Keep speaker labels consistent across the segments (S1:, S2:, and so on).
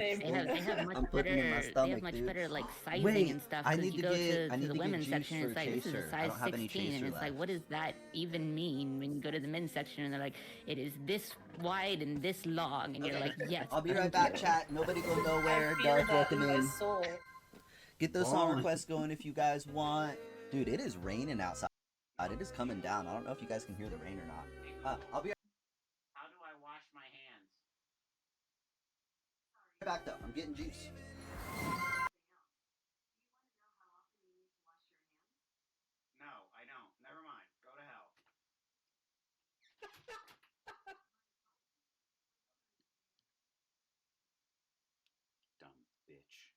S1: They have
S2: I'm
S1: much
S2: putting it in my
S1: better. They have
S2: stomach,
S1: much
S2: dude.
S1: better like sizing
S2: Wait,
S1: and stuff.
S2: I
S1: Because
S2: need
S1: you
S2: to
S1: go
S2: get
S1: to the women's
S2: juice
S1: section,
S2: for
S1: it's like this is a
S2: chaser. I
S1: size
S2: don't have any
S1: 16,
S2: chaser
S1: and it's like, what
S2: left.
S1: does that even mean? When you go to the men's section, and they're like, it is this wide and this long, and you're
S2: Okay,
S1: like, yes,
S2: I'll be right
S1: thank
S2: back,
S1: you.
S2: chat. Nobody go
S3: I
S2: nowhere.
S3: feel
S2: Darth,
S3: that
S2: welcome
S3: in my
S2: in.
S3: soul.
S2: Get those song requests going if you guys want. Dude, it is raining outside. It is coming down. I don't know if you guys can hear the rain or not. I'll be
S4: How do I wash my hands?
S2: right back though. I'm getting juice.
S4: No, I don't. Never mind. Go to hell. Dumb bitch.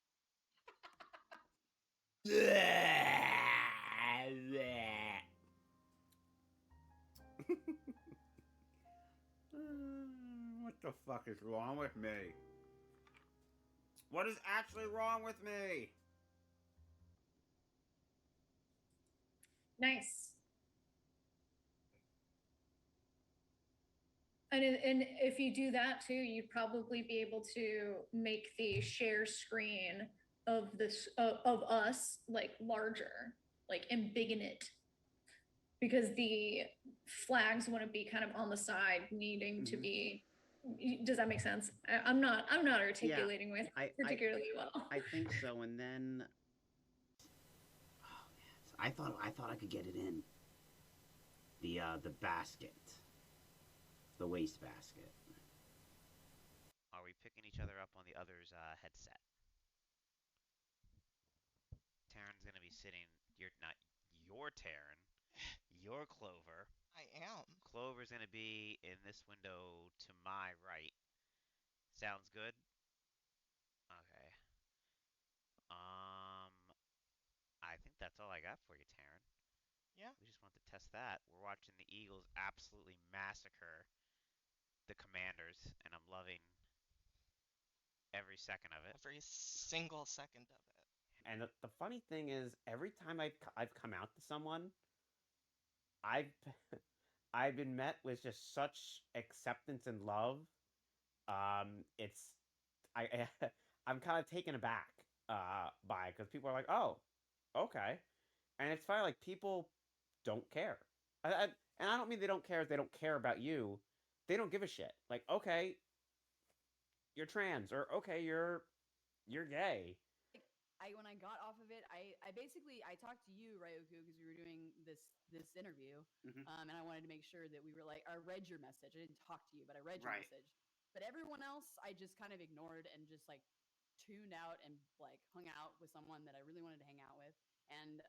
S4: What the fuck is wrong with me? What is actually wrong with me?
S3: Nice. And if you do that too, you'd probably be able to make the share screen of this of us like larger, like embiggen it, because the flags wouldn't be kind of on the side needing to be. Does that make sense? I'm not articulating with particularly well.
S4: I think so. And then I thought I could get it in the basket, the waste basket.
S5: Are we picking each other up on the other's headset? Taryn's gonna be sitting. You're not. You're Taryn. You're Clover.
S6: I am.
S5: Clover's gonna be in this window to my right. Sounds good? Okay. I think that's all I got for you, Taryn.
S6: Yeah.
S5: We just want to test that. We're watching the Eagles absolutely massacre the Commanders, and I'm loving every second of it.
S6: Every single second of it.
S4: And the funny thing is, every time I've come out to someone, I've I've been met with just such acceptance and love. It's I I'm kind of taken aback by it because people are like, oh, okay, and it's funny like people don't care. And I don't mean they don't care if they don't care about you. They don't give a shit. Like, okay, you're trans, or okay, you're gay.
S7: When I got off of it, I basically I talked to you, Ryoku, because we were doing this interview, and I wanted to make sure that we were like, I read your message. I didn't talk to you, but I read your message. But everyone else, I just kind of ignored and just like tuned out and like hung out with someone that I really wanted to hang out with. And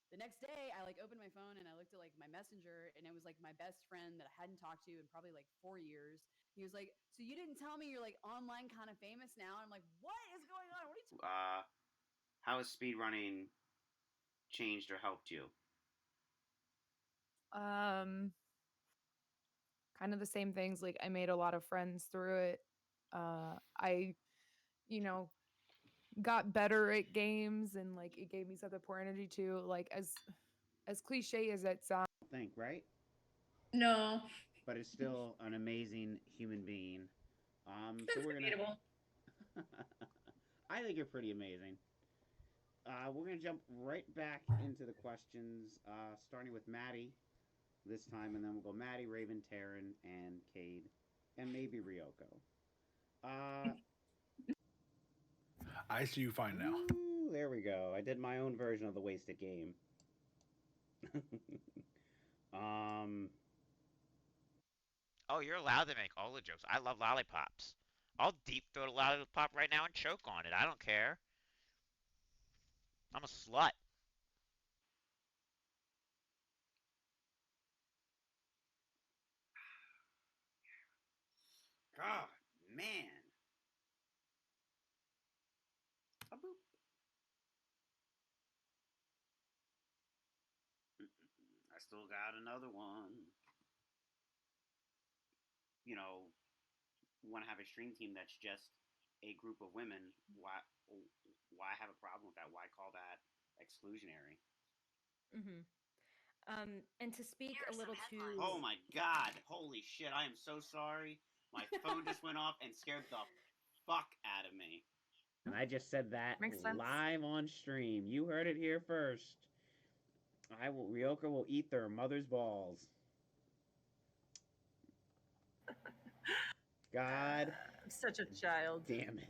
S7: the next day, I like opened my phone and I looked at like my messenger, and it was like my best friend that I hadn't talked to in probably like 4 years. He was like, "So you didn't tell me you're like online kind of famous now?" I'm like, "What is going on? What are you?"
S4: How has speedrunning changed or helped you?
S8: Kind of the same things. Like I made a lot of friends through it. I, you know, got better at games, and like it gave me something to pour energy to. Like as cliche as it sounds.
S4: Think, right?
S3: No.
S4: But it's still an amazing human being. So we're gonna. I think you're pretty amazing. We're gonna jump right back into the questions, starting with Maddie this time, and then we'll go Maddie, Raven, Taryn, and Cade, and maybe Ryoko.
S9: I see you fine now.
S4: Ooh, there we go. I did my own version of the wasted game.
S5: Oh, you're allowed to make all the jokes. I love lollipops. I'll deep throat a lollipop right now and choke on it. I don't care. I'm a slut.
S4: God, man. A boop. I still got another one. You know, want to have a stream team that's just a group of women. Why have a problem with that? Why call that exclusionary?
S10: And to speak a little to...
S4: Oh my God! Holy shit! I am so sorry. My phone just went off and scared the
S11: fuck out of me.
S4: And I just said that
S10: Makes sense.
S4: live on stream. You heard it here first. Ryoka will eat their mother's balls. God
S10: I'm such a child.
S4: damn it.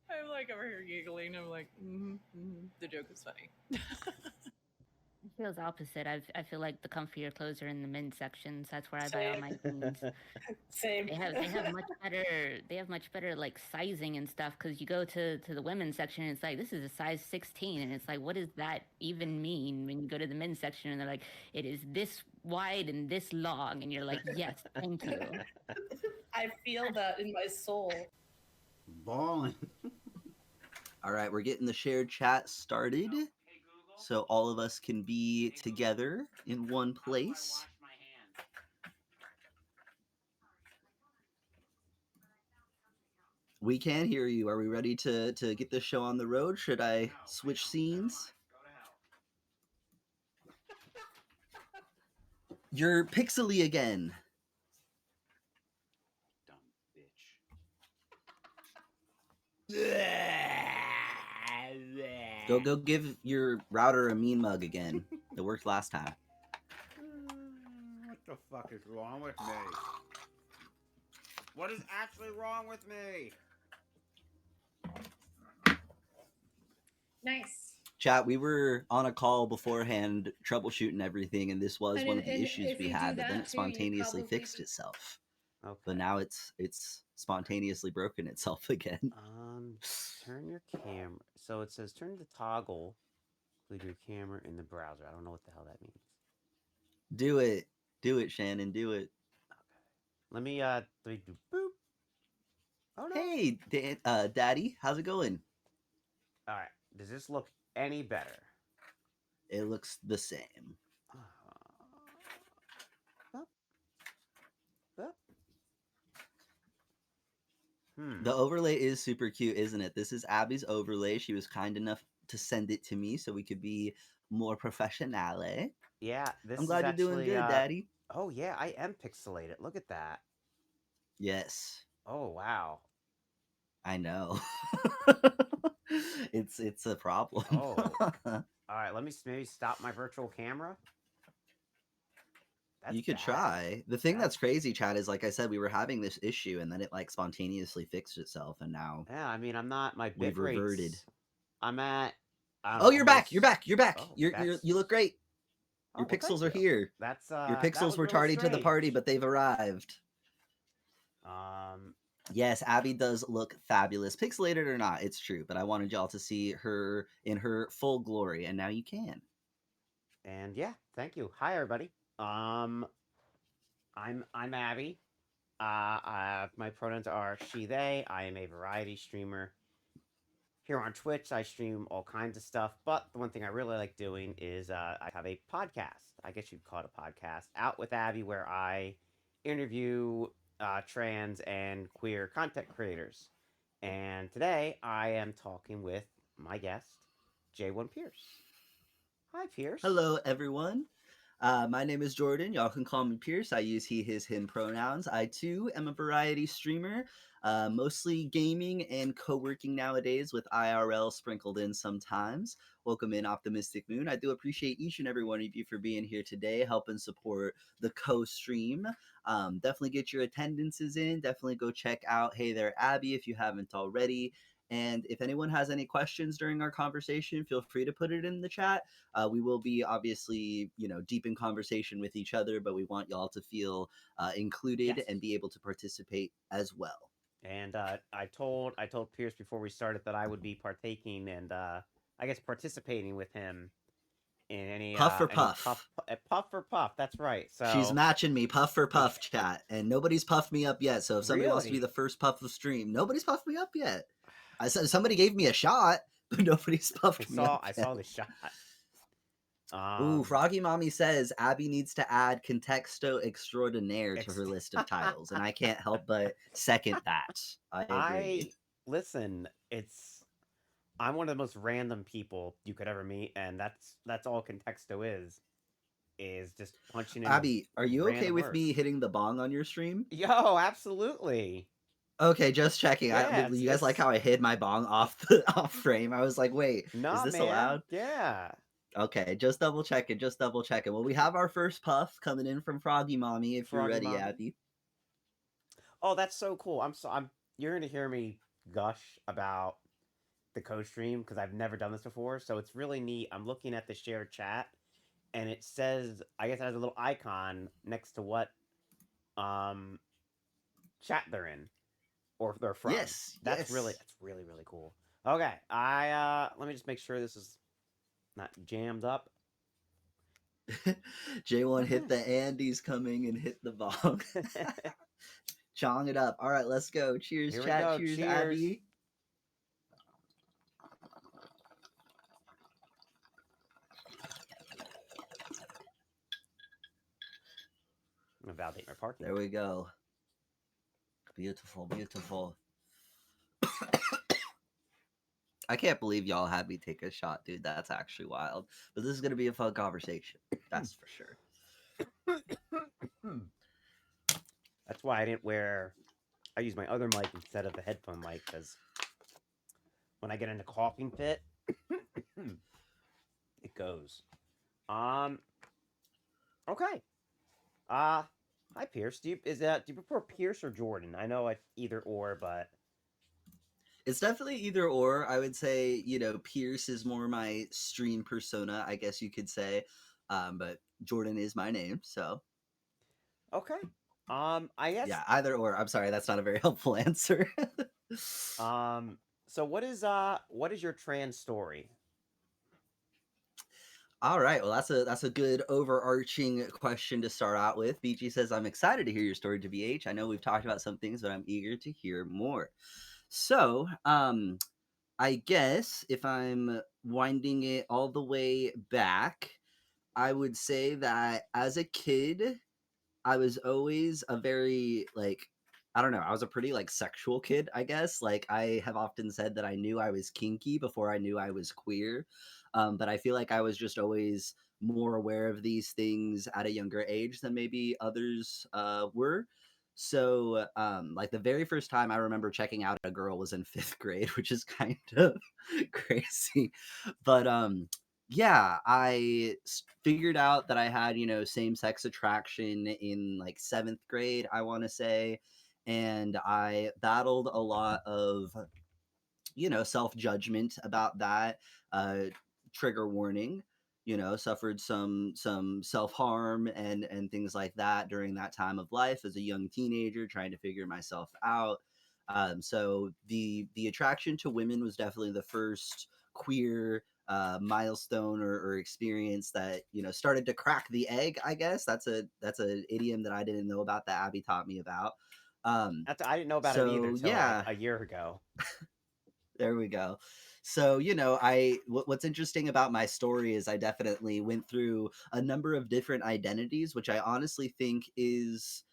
S10: I'm like over here giggling. I'm like, the joke is funny.
S1: It feels opposite. I feel like the comfier clothes are in the men's sections. That's where I buy all my jeans.
S10: Same.
S1: They have much better like sizing and stuff, because you go to the women's section and it's like, this is a size 16, and it's like, what does that even mean? When you go to the men's section and they're like, it is this wide and this long, and you're like, yes, thank you.
S10: I feel that in my soul.
S11: Balling.
S2: All right, we're getting the shared chat started, so all of us can be together in one place. We can hear you. Are we ready to get this show on the road? Should I switch scenes? You're pixely again.
S11: Dumb bitch.
S2: Go give your router a mean mug again. It worked last time.
S4: What the fuck is wrong with me? What is actually wrong with me?
S3: Nice.
S2: Chat, we were on a call beforehand troubleshooting everything, and this was
S3: And
S2: one of the
S3: and
S2: issues
S3: if
S2: we
S3: you do
S2: had, but then
S3: that
S2: it
S3: too, you'd
S2: spontaneously
S3: probably
S2: fixed
S3: be-
S2: itself.
S4: Okay.
S2: But now it's spontaneously broken itself again.
S4: Turn your camera. So it says turn the toggle, include your camera in the browser. I don't know what the hell that means.
S2: Do it, Shannon. Do it.
S4: Okay. Let me do boop. Oh no.
S2: Hey, Daddy, how's it going?
S4: All right. Does this look any better?
S2: It looks the same. The overlay is super cute, isn't it? This is Abby's overlay. She was kind enough to send it to me so we could be more professional.
S4: Yeah, this
S2: I'm glad
S4: is
S2: you're doing good, Daddy.
S4: Oh yeah, I am pixelated. Look at that.
S2: Yes.
S4: Oh wow.
S2: I know. It's a problem.
S4: Oh. All right, let me maybe stop my virtual camera. That's
S2: you could
S4: bad.
S2: try. The thing that's crazy, Chad, is like I said, we were having this issue, and then it like spontaneously fixed itself, and now
S4: Yeah, I mean, I'm not my
S2: we've
S4: bit rates.
S2: reverted.
S4: I'm at.
S2: Oh, you're back! You're back! You're back!
S4: Oh,
S2: You look great. Your
S4: well,
S2: pixels
S4: thank
S2: are
S4: you.
S2: here.
S4: That's
S2: Your
S4: that
S2: pixels
S4: was
S2: were
S4: really
S2: tardy to the party,
S4: strange.
S2: but they've arrived. Yes, Abby does look fabulous, pixelated or not. It's true, but I wanted y'all to see her in her full glory, and now you can.
S4: And yeah, thank you. Hi, everybody. I'm Abby. My pronouns are she, they. I am a variety streamer. Here on Twitch, I stream all kinds of stuff, but the one thing I really like doing is I have a podcast. I guess you'd call it a podcast, Out with Abby, where I interview trans and queer content creators. And today I am talking with my guest, J1Pierce. Hi, Pierce.
S2: Hello, everyone. My name is Jordan. Y'all can call me Pierce. I use he, his, him pronouns. I, too, am a variety streamer, mostly gaming and co-working nowadays with IRL sprinkled in sometimes. Welcome in, Optimistic Moon. I do appreciate each and every one of you for being here today, helping support the co-stream. Definitely get your attendances in. Definitely go check out Hey There, Abby, if you haven't already. And if anyone has any questions during our conversation, feel free to put it in the chat. We will be obviously, deep in conversation with each other, but we want y'all to feel included and be able to participate as well.
S4: And I told Pierce before we started that I would be partaking and I guess participating with him in any
S2: puff for puff.
S4: Puff for puff. That's right. So
S2: she's matching me puff for puff, chat, and nobody's puffed me up yet. So if somebody wants to be the first puff of stream, nobody's puffed me up yet. I said somebody gave me a shot, but nobody's puffed me up.
S4: I saw the shot.
S2: Ooh, Froggy Mommy says Abby needs to add Contexto Extraordinaire to her list of titles, and I can't help but second that. I agree.
S4: Listen, I'm one of the most random people you could ever meet, and that's all Contexto is. is just punching in
S2: Abby, are you okay
S4: random
S2: with
S4: words.
S2: me hitting the bong on your stream?
S4: Yo, absolutely.
S2: Okay, just checking.
S4: Yeah,
S2: You guys like how I hid my bong off the off frame? I was like, wait, is
S4: nah,
S2: this
S4: man.
S2: allowed?
S4: Yeah.
S2: Okay, just double checking, just double checking. Well, we have our first puff coming in from Froggy Mommy. If you're
S4: Froggy
S2: ready,
S4: Mommy.
S2: Abby.
S4: Oh, that's so cool. I'm you're gonna hear me gush about the co-stream because I've never done this before, so it's really neat. I'm looking at the shared chat, and it says, I guess it has a little icon next to what um chat they're in or they're from.
S2: Yes, yes.
S4: That's really really cool. Okay, I let me just make sure this is not jammed up.
S2: J1 hit the Andes coming and hit the bong. Chong it up. All right, let's go. Cheers,
S4: Here we
S2: chat.
S4: go.
S2: Cheers,
S4: Cheers.
S2: Abby.
S4: I'm gonna validate my parking.
S2: There we go. Beautiful, beautiful. I can't believe y'all had me take a shot, dude. That's actually wild. But this is gonna be a fun conversation. That's for sure.
S4: That's why I didn't wear. I use my other mic instead of the headphone mic because when I get in a coughing fit, it goes. Okay. Hi Pierce. Do you prefer Pierce or Jordan? I know it's either or, but
S2: it's definitely either or. I would say, Pierce is more my stream persona, I guess you could say. But Jordan is my name, so
S4: okay. I guess.
S2: Yeah, either or. I'm sorry, that's not a very helpful answer.
S4: So what is your trans story?
S2: All right, well that's a good overarching question to start out with. BG says, I'm excited to hear your story, WH. I know we've talked about some things, but I'm eager to hear more. So, I guess if I'm winding it all the way back, I would say that as a kid, I was always a very I don't know, I was a pretty sexual kid, I guess. Like I have often said that I knew I was kinky before I knew I was queer. But I feel like I was just always more aware of these things at a younger age than maybe others were. So, the very first time I remember checking out a girl was in 5th grade, which is kind of crazy. But yeah, I figured out that I had, same sex attraction in 7th grade, I want to say. And I battled a lot of, self judgment about that. Trigger warning, suffered some self harm and things like that during that time of life as a young teenager trying to figure myself out. So the attraction to women was definitely the first queer milestone or experience that started to crack the egg. I guess that's an idiom that I didn't know about that Abby taught me about.
S4: I didn't know about it either
S2: So
S4: till
S2: yeah,
S4: a year ago.
S2: there we go. So, what's interesting about my story is I definitely went through a number of different identities, which I honestly think is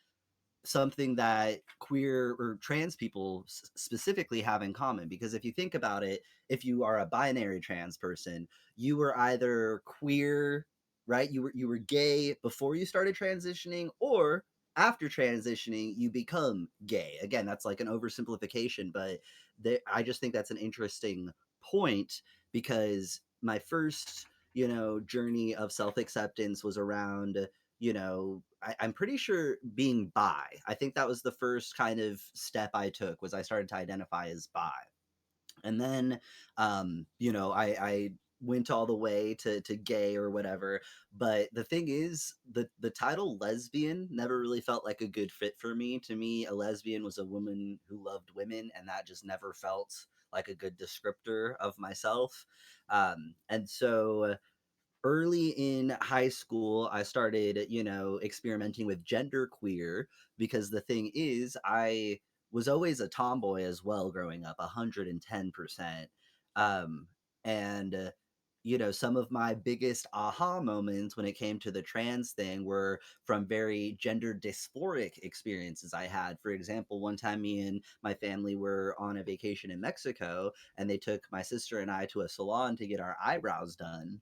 S2: something that queer or trans people specifically have in common. Because if you think about it, if you are a binary trans person, you were either queer, right? You were gay before you started transitioning, or after transitioning you become gay. Again, that's like an oversimplification, but I just think that's an interesting point, because my first journey of self-acceptance was around I'm pretty sure being bi. I think that was the first kind of step I took, was I started to identify as bi. And then I went all the way to gay or whatever. But the thing is, the title lesbian never really felt like a good fit for me. To me, a lesbian was a woman who loved women, and that just never felt like a good descriptor of myself. And so early in high school, I started, experimenting with genderqueer, because the thing is, I was always a tomboy as well growing up, 110%. Um, and, some of my biggest aha moments when it came to the trans thing were from very gender dysphoric experiences I had. For example, one time me and my family were on a vacation in Mexico, and they took my sister and I to a salon to get our eyebrows done.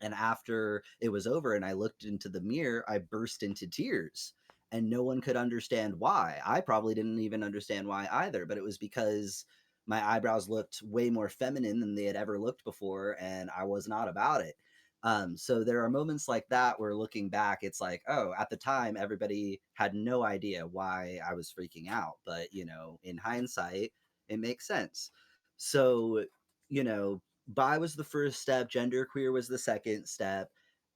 S2: And after it was over and I looked into the mirror, I burst into tears. And no one could understand why. I probably didn't even understand why either, but it was because my eyebrows looked way more feminine than they had ever looked before, and I was not about it. So there are moments like that where looking back, it's like, oh, at the time, everybody had no idea why I was freaking out. But, in hindsight, it makes sense. So, bi was the first step, genderqueer was the second step.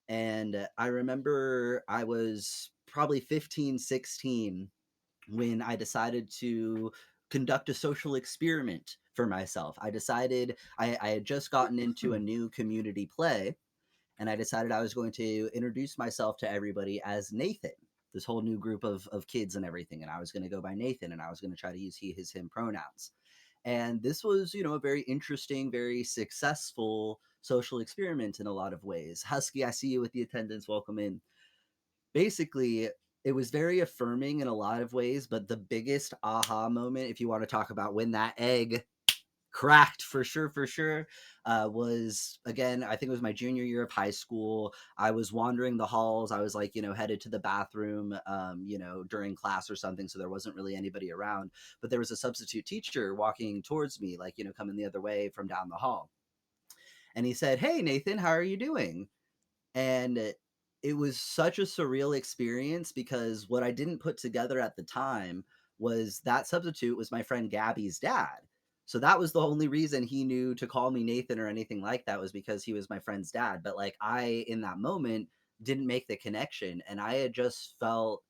S2: And I remember I was probably 15, 16 when I decided to conduct a social experiment for myself. I decided I had just gotten into a new community play, and I decided I was going to introduce myself to everybody as Nathan, this whole new group of kids and everything. And I was going to go by Nathan, and I was going to try to use he, his, him pronouns. And this was, a very interesting, very successful social experiment in a lot of ways. Husky, I see you with the attendance. Welcome in. Basically, it was very affirming in a lot of ways, but the biggest aha moment, if you want to talk about when that egg cracked for sure, was, again, I think it was my junior year of high school. I was wandering the halls. I was like, headed to the bathroom, during class or something, so there wasn't really anybody around, but there was a substitute teacher walking towards me, like, coming the other way from down the hall, and he said, "Hey, Nathan, how are you doing?" And it was such a surreal experience because what I didn't put together at the time was that substitute was my friend Gabby's dad. So that was the only reason he knew to call me Nathan or anything like that, was because he was my friend's dad. But like, I, in that moment, didn't make the connection, and I had just felt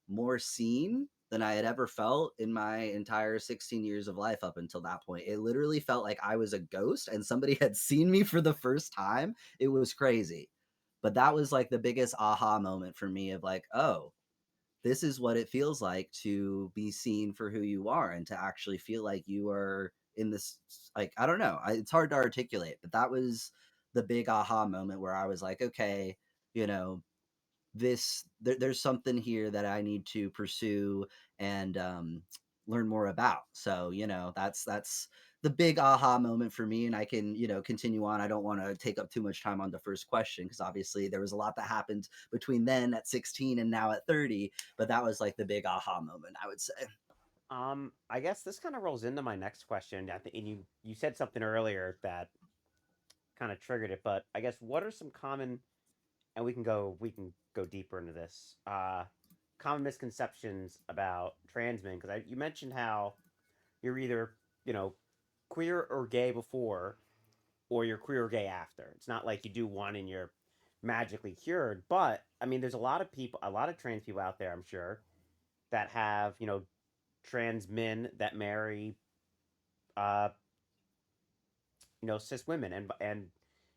S2: more seen than I had ever felt in my entire 16 years of life up until that point. It literally felt like I was a ghost and somebody had seen me for the first time. It was crazy. But that was like the biggest aha moment for me of like, oh, this is what it feels like to be seen for who you are and to actually feel like you are in this, like, I don't know. It's hard to articulate, but that was the big aha moment where I was like, okay, you know, there's something here that I need to pursue and learn more about. So that's the big aha moment for me, and I can continue on. I don't want to take up too much time on the first question because obviously there was a lot that happened between then at 16 and now at 30, but that was like the big aha moment, I would say.
S4: I guess this kind of rolls into my next question. I think, and you said something earlier that kind of triggered it, but I guess what are some common, and we can go deeper into this. Common misconceptions about trans men, because you mentioned how you're either you know queer or gay before, or you're queer or gay after. It's not like you do one and you're magically cured. But I mean, there's a lot of people, a lot of trans people out there, I'm sure, that have trans men that marry uh cis women, and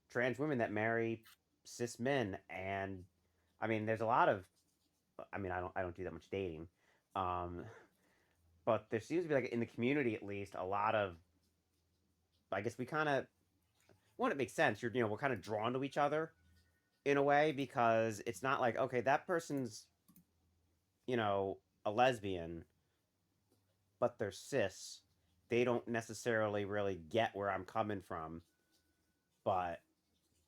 S4: trans women that marry cis men. And I mean, there's a lot of, I mean, I don't do that much dating, um but there seems to be, like, in the community at least, a lot of, I guess we kind of, one, it makes sense, we're kind of drawn to each other in a way, because it's not like, okay, that person's you know a lesbian, but they're cis. They don't necessarily really get where I'm coming from, but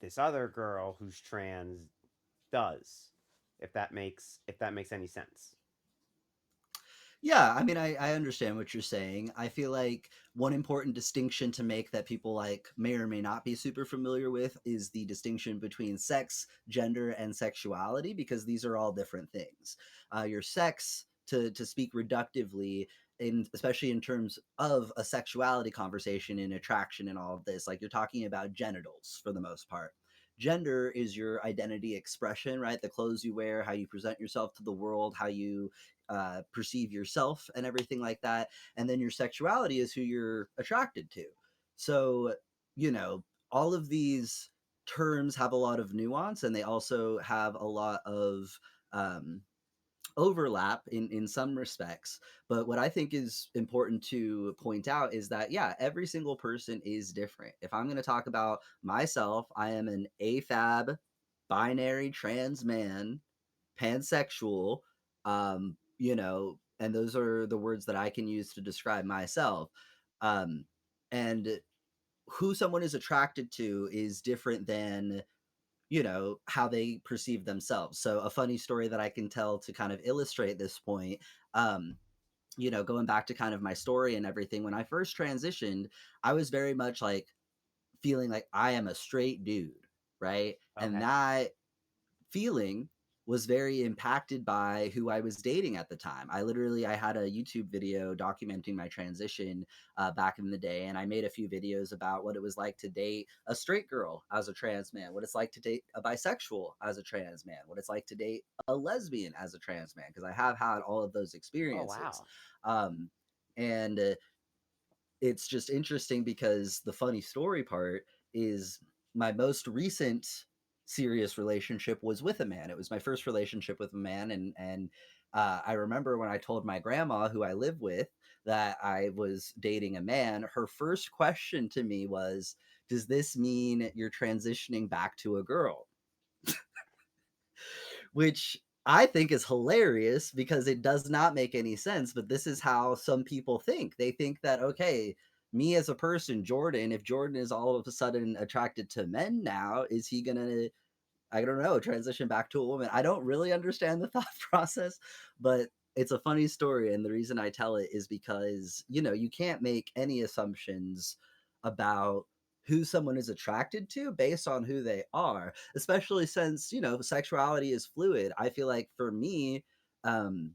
S4: this other girl who's trans does. If that makes any sense.
S2: Yeah, I mean, I understand what you're saying. I feel like one important distinction to make that people like may or may not be super familiar with is the distinction between sex, gender, and sexuality, because these are all different things. Your sex, to speak reductively, especially in terms of a sexuality conversation and attraction and all of this, like, you're talking about genitals for the most part. Gender is your identity expression, right? The clothes you wear, how you present yourself to the world, how you perceive yourself and everything like that. And then your sexuality is who you're attracted to. So, all of these terms have a lot of nuance, and they also have a lot of um, overlap in some respects. But what I think is important to point out is that, yeah, every single person is different. If I'm going to talk about myself, I am an AFAB, binary trans man, pansexual, and those are the words that I can use to describe myself. And who someone is attracted to is different than how they perceive themselves. So a funny story that I can tell to kind of illustrate this point, going back to kind of my story and everything, when I first transitioned, I was very much like feeling like I am a straight dude, right? And
S4: Okay.
S2: that feeling was very impacted by who I was dating at the time. I had a YouTube video documenting my transition back in the day, and I made a few videos about what it was like to date a straight girl as a trans man, what it's like to date a bisexual as a trans man, what it's like to date a lesbian as a trans man, because I have had all of those
S4: Oh
S2: experiences.
S4: wow.
S2: And it's just interesting because the funny story part is my most recent serious relationship was with a man. It was my first relationship with a man, and I remember when I told my grandma, who I live with, that I was dating a man. Her first question to me was, "Does this mean you're transitioning back to a girl?" Which I think is hilarious because it does not make any sense. But this is how some people think. They think that, okay, me as a person, Jordan, if Jordan is all of a sudden attracted to men now, is he going to, I don't know, transition back to a woman? I don't really understand the thought process, but it's a funny story. And the reason I tell it is because, you can't make any assumptions about who someone is attracted to based on who they are, especially since, sexuality is fluid. I feel like for me, um,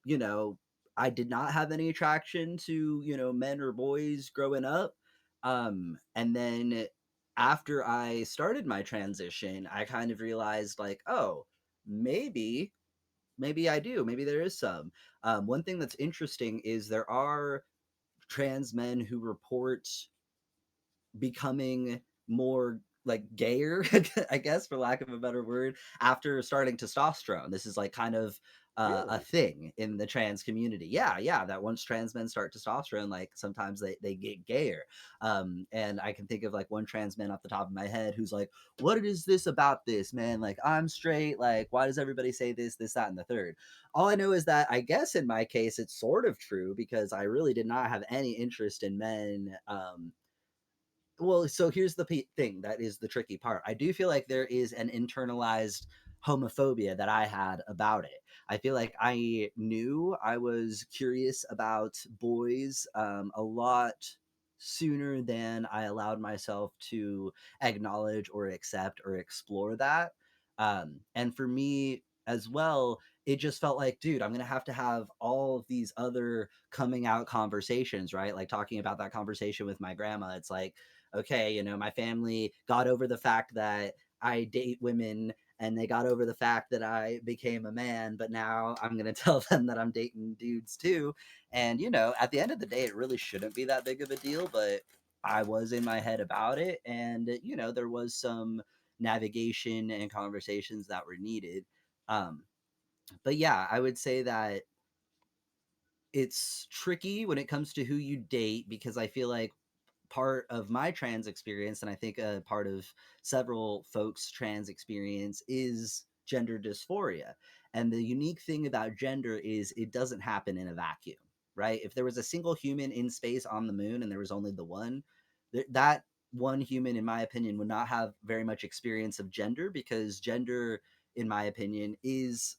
S2: you know, I did not have any attraction to, men or boys growing up. And then after I started my transition, I kind of realized like, oh, maybe I do. Maybe there is some. One thing that's interesting is there are trans men who report becoming more like gayer, I guess, for lack of a better word, after starting testosterone. This is like kind of a
S4: Really?
S2: thing in the trans community. Yeah, that once trans men start testosterone, like sometimes they get gayer. And I can think of like one trans man off the top of my head who's like, "What is this about this, man? Like, I'm straight. Like, why does everybody say this, that, and the third?" All I know is that I guess in my case, it's sort of true because I really did not have any interest in men. Well, so here's the thing that is the tricky part. I do feel like there is an internalized homophobia that I had about it. I feel like I knew I was curious about boys a lot sooner than I allowed myself to acknowledge or accept or explore that. And for me as well, it just felt like, dude, I'm going to have all of these other coming out conversations, right? Like talking about that conversation with my grandma. It's like, okay, my family got over the fact that I date women and they got over the fact that I became a man, but now I'm going to tell them that I'm dating dudes too. And, at the end of the day, it really shouldn't be that big of a deal, but I was in my head about it. And, there was some navigation and conversations that were needed. But yeah, I would say that it's tricky when it comes to who you date because I feel like part of my trans experience, and I think a part of several folks' trans experience, is gender dysphoria. And the unique thing about gender is it doesn't happen in a vacuum, right? If there was a single human in space on the moon and there was only the one, that one human, in my opinion, would not have very much experience of gender because gender, in my opinion, is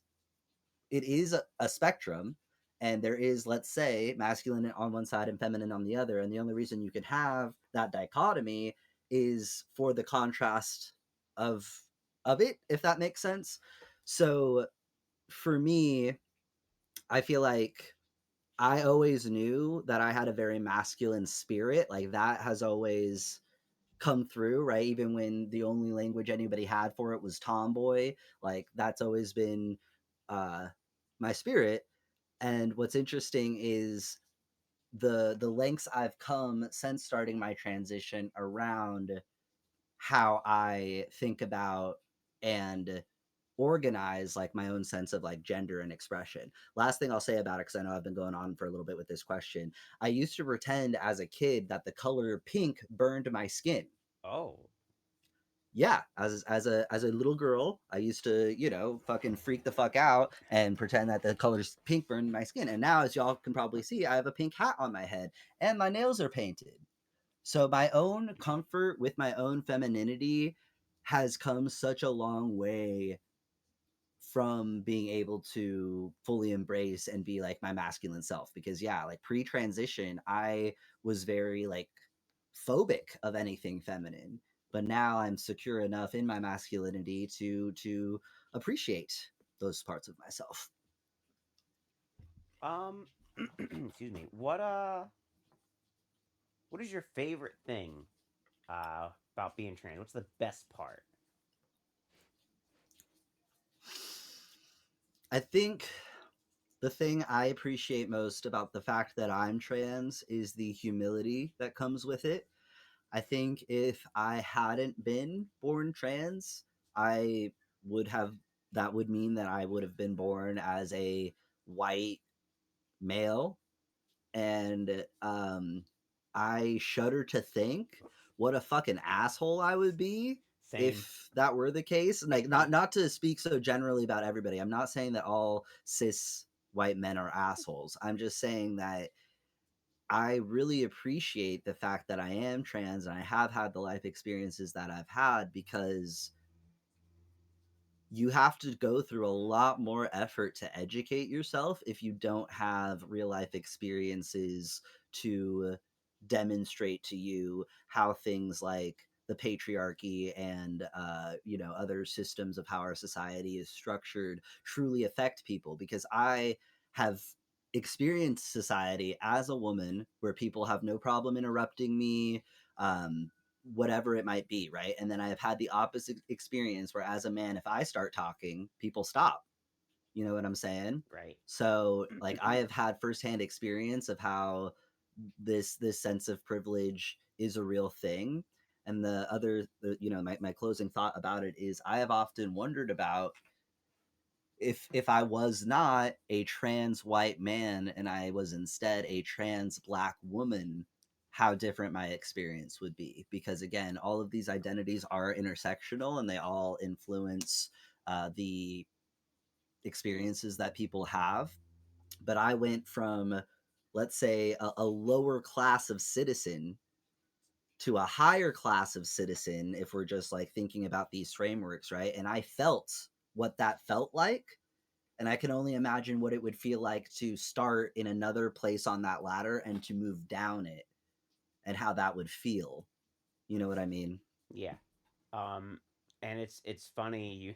S2: a spectrum, and there is, let's say, masculine on one side and feminine on the other, and the only reason you can have that dichotomy is for the contrast of it, if that makes sense. So for me, I feel like I always knew that I had a very masculine spirit. Like that has always come through, right? Even when the only language anybody had for it was tomboy, like that's always been uh my spirit. And what's interesting is the lengths I've come since starting my transition around how I think about and organize like my own sense of like gender and expression. Last thing I'll say about it, because I know I've been going on for a little bit with this question. I used to pretend as a kid that the color pink burned my skin.
S4: Oh.
S2: Yeah, as a little girl, I used to, fucking freak the fuck out and pretend that the color's pink burned my skin. And now, as y'all can probably see, I have a pink hat on my head and my nails are painted. So my own comfort with my own femininity has come such a long way from being able to fully embrace and be like my masculine self. Because yeah, like pre-transition I was very like phobic of anything feminine, but now I'm secure enough in my masculinity to appreciate those parts of myself.
S4: Excuse me. What is your favorite thing about being trans? What's the best part?
S2: I think the thing I appreciate most about the fact that I'm trans is the humility that comes with it. I think if I hadn't been born trans, I would have, that would mean that I would have been born as a white male. And I shudder to think what a fucking asshole I would be
S4: Same.
S2: if that were the case. Like, not to speak so generally about everybody. I'm not saying that all cis white men are assholes. I'm just saying that I really appreciate the fact that I am trans and I have had the life experiences that I've had, because you have to go through a lot more effort to educate yourself if you don't have real life experiences to demonstrate to you how things like the patriarchy and other systems of how our society is structured truly affect people. Because I have experienced society as a woman where people have no problem interrupting me, whatever it might be, right? And then I have had the opposite experience where, as a man, if I start talking, people stop. You know what I'm saying?
S4: Right.
S2: So, like, I have had firsthand experience of how this sense of privilege is a real thing. And my closing thought about it is, I have often wondered about, if I was not a trans white man and I was instead a trans black woman, how different my experience would be. Because again, all of these identities are intersectional and they all influence the experiences that people have. But I went from, let's say, a lower class of citizen to a higher class of citizen, if we're just like thinking about these frameworks, right? And I felt what that felt like, and I can only imagine what it would feel like to start in another place on that ladder and to move down it, and how that would feel. You know what I mean?
S4: Yeah. And it's funny you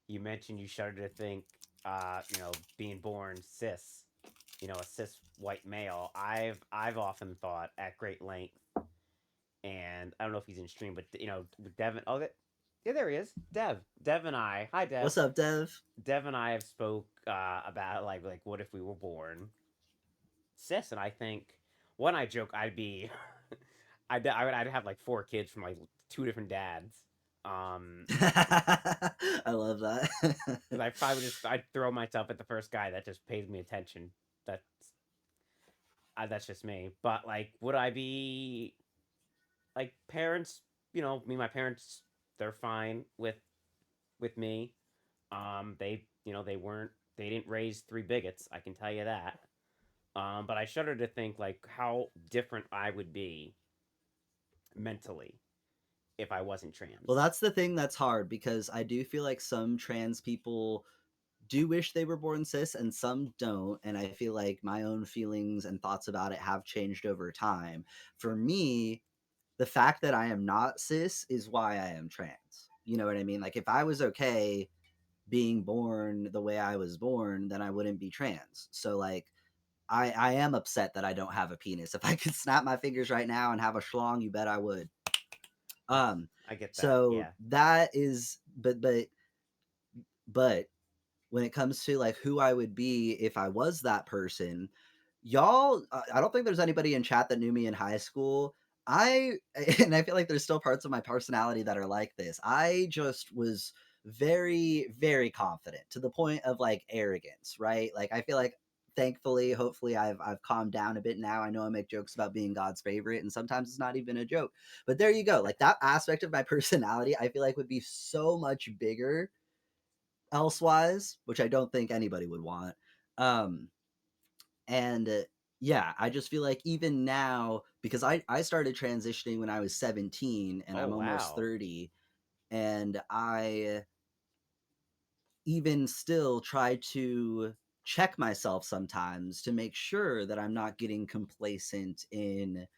S4: you mentioned you shudder to think being born cis, a cis white male. I've often thought at great length, and I don't know if he's in stream, but with Devin. Oh, yeah, there he is. Dev and I. Hi, Dev.
S2: What's up, Dev?
S4: Dev and I have spoke about like what if we were born cis, and I think when I joke I'd be I'd have like 4 kids from like 2 different dads.
S2: I love that.
S4: Because I probably I'd throw myself at the first guy that just pays me attention. That's just me. But like, would I be like parents? My parents, they're fine with me. They didn't raise 3 bigots. I can tell you that. But I shudder to think like how different I would be mentally if I wasn't trans.
S2: Well, that's the thing that's hard, because I do feel like some trans people do wish they were born cis and some don't. And I feel like my own feelings and thoughts about it have changed over time. For me, the fact that I am not cis is why I am trans. You know what I mean? Like, if I was okay being born the way I was born, then I wouldn't be trans. So like, I am upset that I don't have a penis. If I could snap my fingers right now and have a schlong, you bet I would.
S4: I get that.
S2: So
S4: yeah.
S2: that is, but when it comes to like who I would be if I was that person, y'all, I don't think there's anybody in chat that knew me in high school. And I feel like there's still parts of my personality that are like this. I just was very, very confident, to the point of like arrogance, right? Like, I feel like, thankfully, hopefully I've calmed down a bit now. I know I make jokes about being God's favorite, and sometimes it's not even a joke. But there you go. Like, that aspect of my personality, I feel like would be so much bigger elsewise, which I don't think anybody would want. And yeah, I just feel like even now, because I started transitioning when I was 17 and
S4: Oh,
S2: I'm almost
S4: wow.
S2: 30, and I even still try to check myself sometimes to make sure that I'm not getting complacent in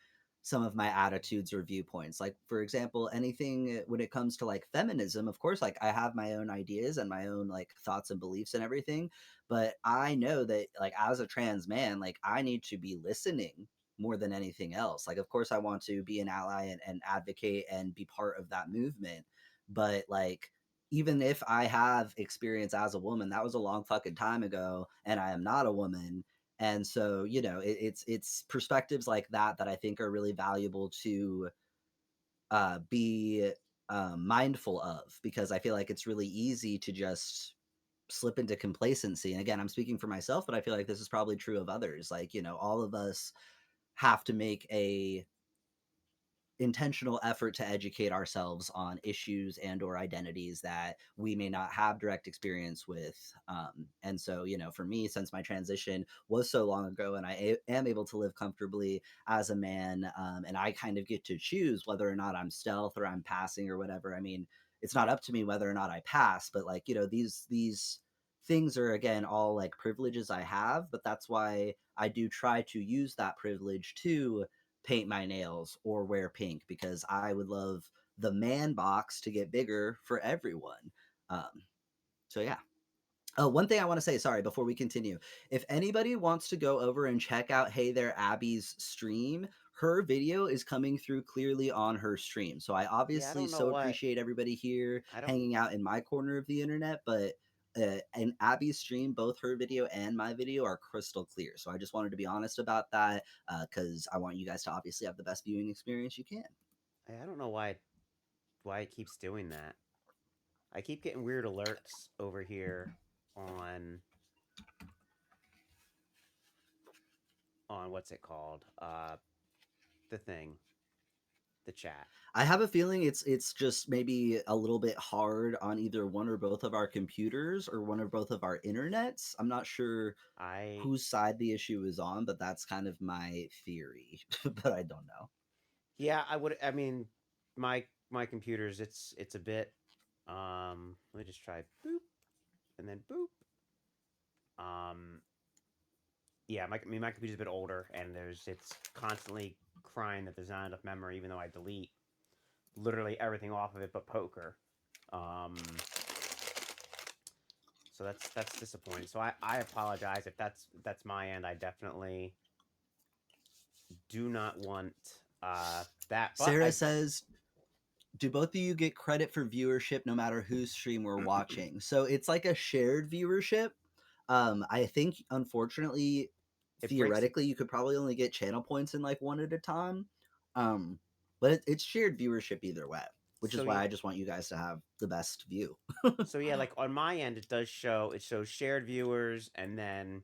S2: some of my attitudes or viewpoints. Like, for example, anything when it comes to like feminism, of course, like I have my own ideas and my own like thoughts and beliefs and everything, but I know that like as a trans man, like I need to be listening more than anything else. Like, of course, I want to be an ally and advocate and be part of that movement, but like even if I have experience as a woman, that was a long fucking time ago, and I am not a woman. And so, you know, it's perspectives like that that I think are really valuable to be mindful of, because I feel like it's really easy to just slip into complacency. And again, I'm speaking for myself, but I feel like this is probably true of others. Like, you know, all of us have to make a intentional effort to educate ourselves on issues and or identities that we may not have direct experience with, and so, you know, for me, since my transition was so long ago and am able to live comfortably as a man, and I kind of get to choose whether or not I'm stealth or I'm passing or whatever. I mean, it's not up to me whether or not I pass, but like, you know, these things are again all like privileges I have, but that's why I do try to use that privilege to paint my nails or wear pink, because I would love the man box to get bigger for everyone. So yeah. Oh, one thing I want to say, sorry, before we continue, if anybody wants to go over and check out Hey There Abby's stream, her video is coming through clearly on her stream. So I
S4: Yeah, I
S2: obviously
S4: don't know
S2: so
S4: what.
S2: appreciate everybody here
S4: I don't.
S2: hanging out in my corner of the internet, but in Abby's stream, both her video and my video are crystal clear. So I just wanted to be honest about that, because I want you guys to obviously have the best viewing experience you can.
S4: I don't know why it keeps doing that. I keep getting weird alerts over here on what's it called? The thing, the chat.
S2: I have a feeling it's just maybe a little bit hard on either one or both of our computers or one or both of our internets. I'm not sure
S4: I
S2: whose side the issue is on, but that's kind of my theory. But I don't know.
S4: Yeah, I would. I mean, my computers. It's a bit. Let me just try boop and then boop. Um, yeah, my computer's a bit older, and it's constantly crying that there's not enough memory, even though I delete literally everything off of it but poker. Um, so that's disappointing. So I apologize if that's my end. I definitely do not want that. But
S2: Sarah says, do both of you get credit for viewership no matter whose stream we're watching? So it's like a shared viewership. I think unfortunately, theoretically, you could probably only get channel points in like one at a time. But it's shared viewership either way, which is why I just want you guys to have the best view.
S4: So yeah, like on my end, it shows shared viewers and then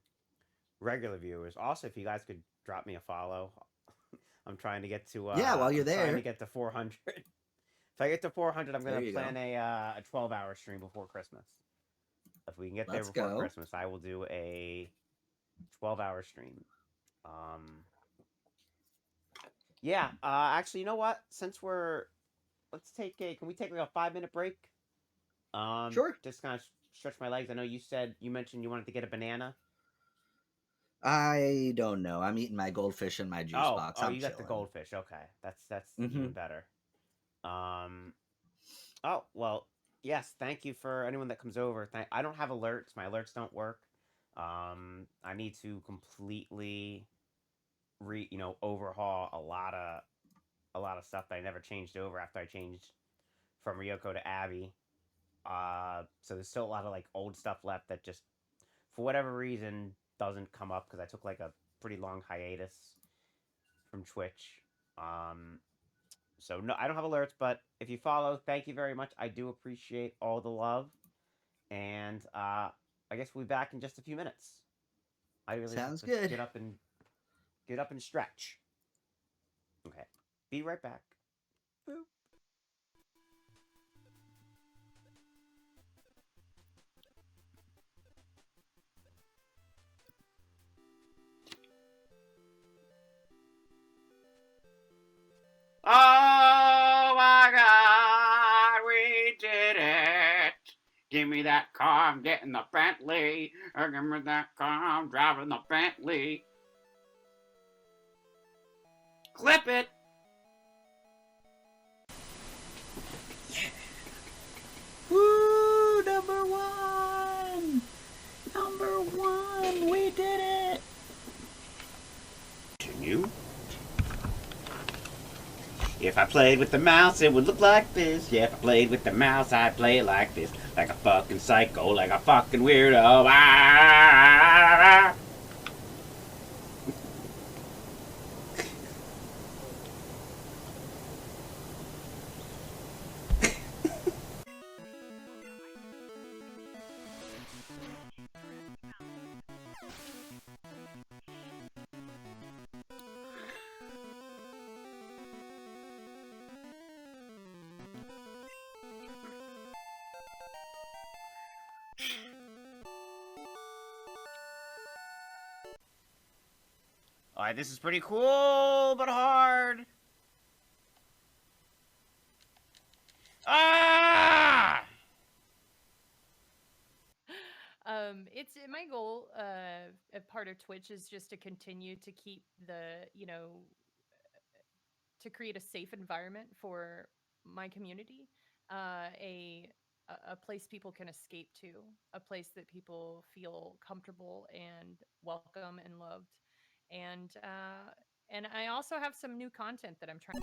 S4: regular viewers. Also, if you guys could drop me a follow, I'm trying to get to
S2: Yeah, while you're
S4: I'm trying to
S2: there.
S4: get to 400. If I get to 400, I'm
S2: There
S4: gonna
S2: you
S4: plan
S2: go.
S4: a 12-hour stream before Christmas. If we can get there
S2: Let's
S4: before
S2: go.
S4: Christmas, I will do a 12-hour stream. Yeah. Actually, you know what? Since let's take can we take like a 5-minute break?
S2: Sure.
S4: Just kind of stretch my legs. I know you mentioned you wanted to get a banana.
S2: I don't know. I'm eating my goldfish in my juice box. I'm
S4: you got the
S2: chilling.
S4: goldfish. Okay, that's even better. Oh well, yes. Thank you for anyone that comes over. I don't have alerts. My alerts don't work. I need to completely overhaul a lot of stuff that I never changed over after I changed from Ryoko to Abby. So there's still a lot of like old stuff left that just for whatever reason doesn't come up because I took like a pretty long hiatus from Twitch. So no, I don't have alerts, but if you follow, thank you very much. I do appreciate all the love, and I guess we'll be back in just a few minutes. I really
S2: Sounds
S4: have to
S2: good.
S4: get up and stretch. Okay, be right back. Boop. Oh my God, we did
S11: Give me that car, I'm getting the Bentley. Give me that car, I'm driving the Bentley. Clip it.
S2: Woo! Number one! Number one! We did it!
S11: Continue. If I played with the mouse, it would look like this. Yeah, if I played with the mouse, I'd play it like this. Like a fucking psycho, like a fucking weirdo. Ah!
S4: Alright, this is pretty cool, but hard. Ah!
S12: It's my goal. A part of Twitch is just to continue to keep to create a safe environment for my community, a place people can escape to, a place that people feel comfortable and welcome and loved, and I also have some new content that I'm trying.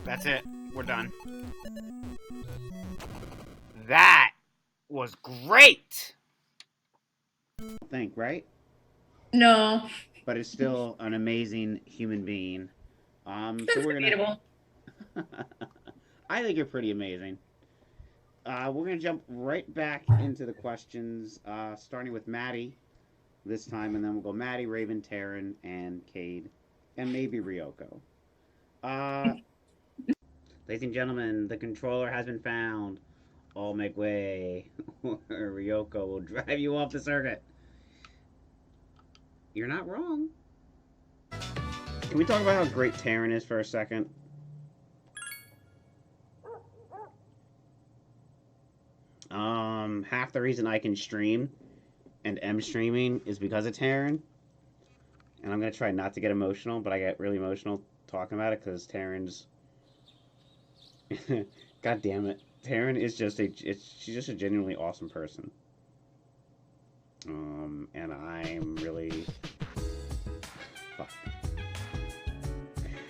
S11: That's it. We're done. That was great. Think, right?
S3: No.
S11: But it's still an amazing human being.
S3: That's
S11: So we're gonna.
S3: debatable.
S11: I think you're pretty amazing. We're gonna jump right back into the questions, starting with Maddie this time, and then we'll go Maddie, Raven, Taryn, and Cade, and maybe Ryoko. Ladies and gentlemen, the controller has been found. All make way, or Ryoko will drive you off the circuit. You're not wrong. Can we talk about how great Taryn is for a second? Half the reason I can stream and am streaming is because of Taryn. And I'm gonna try not to get emotional, but I get really emotional talking about it because Taryn's. God damn it, Taryn is she's just a genuinely awesome person. And I'm really. Fuck.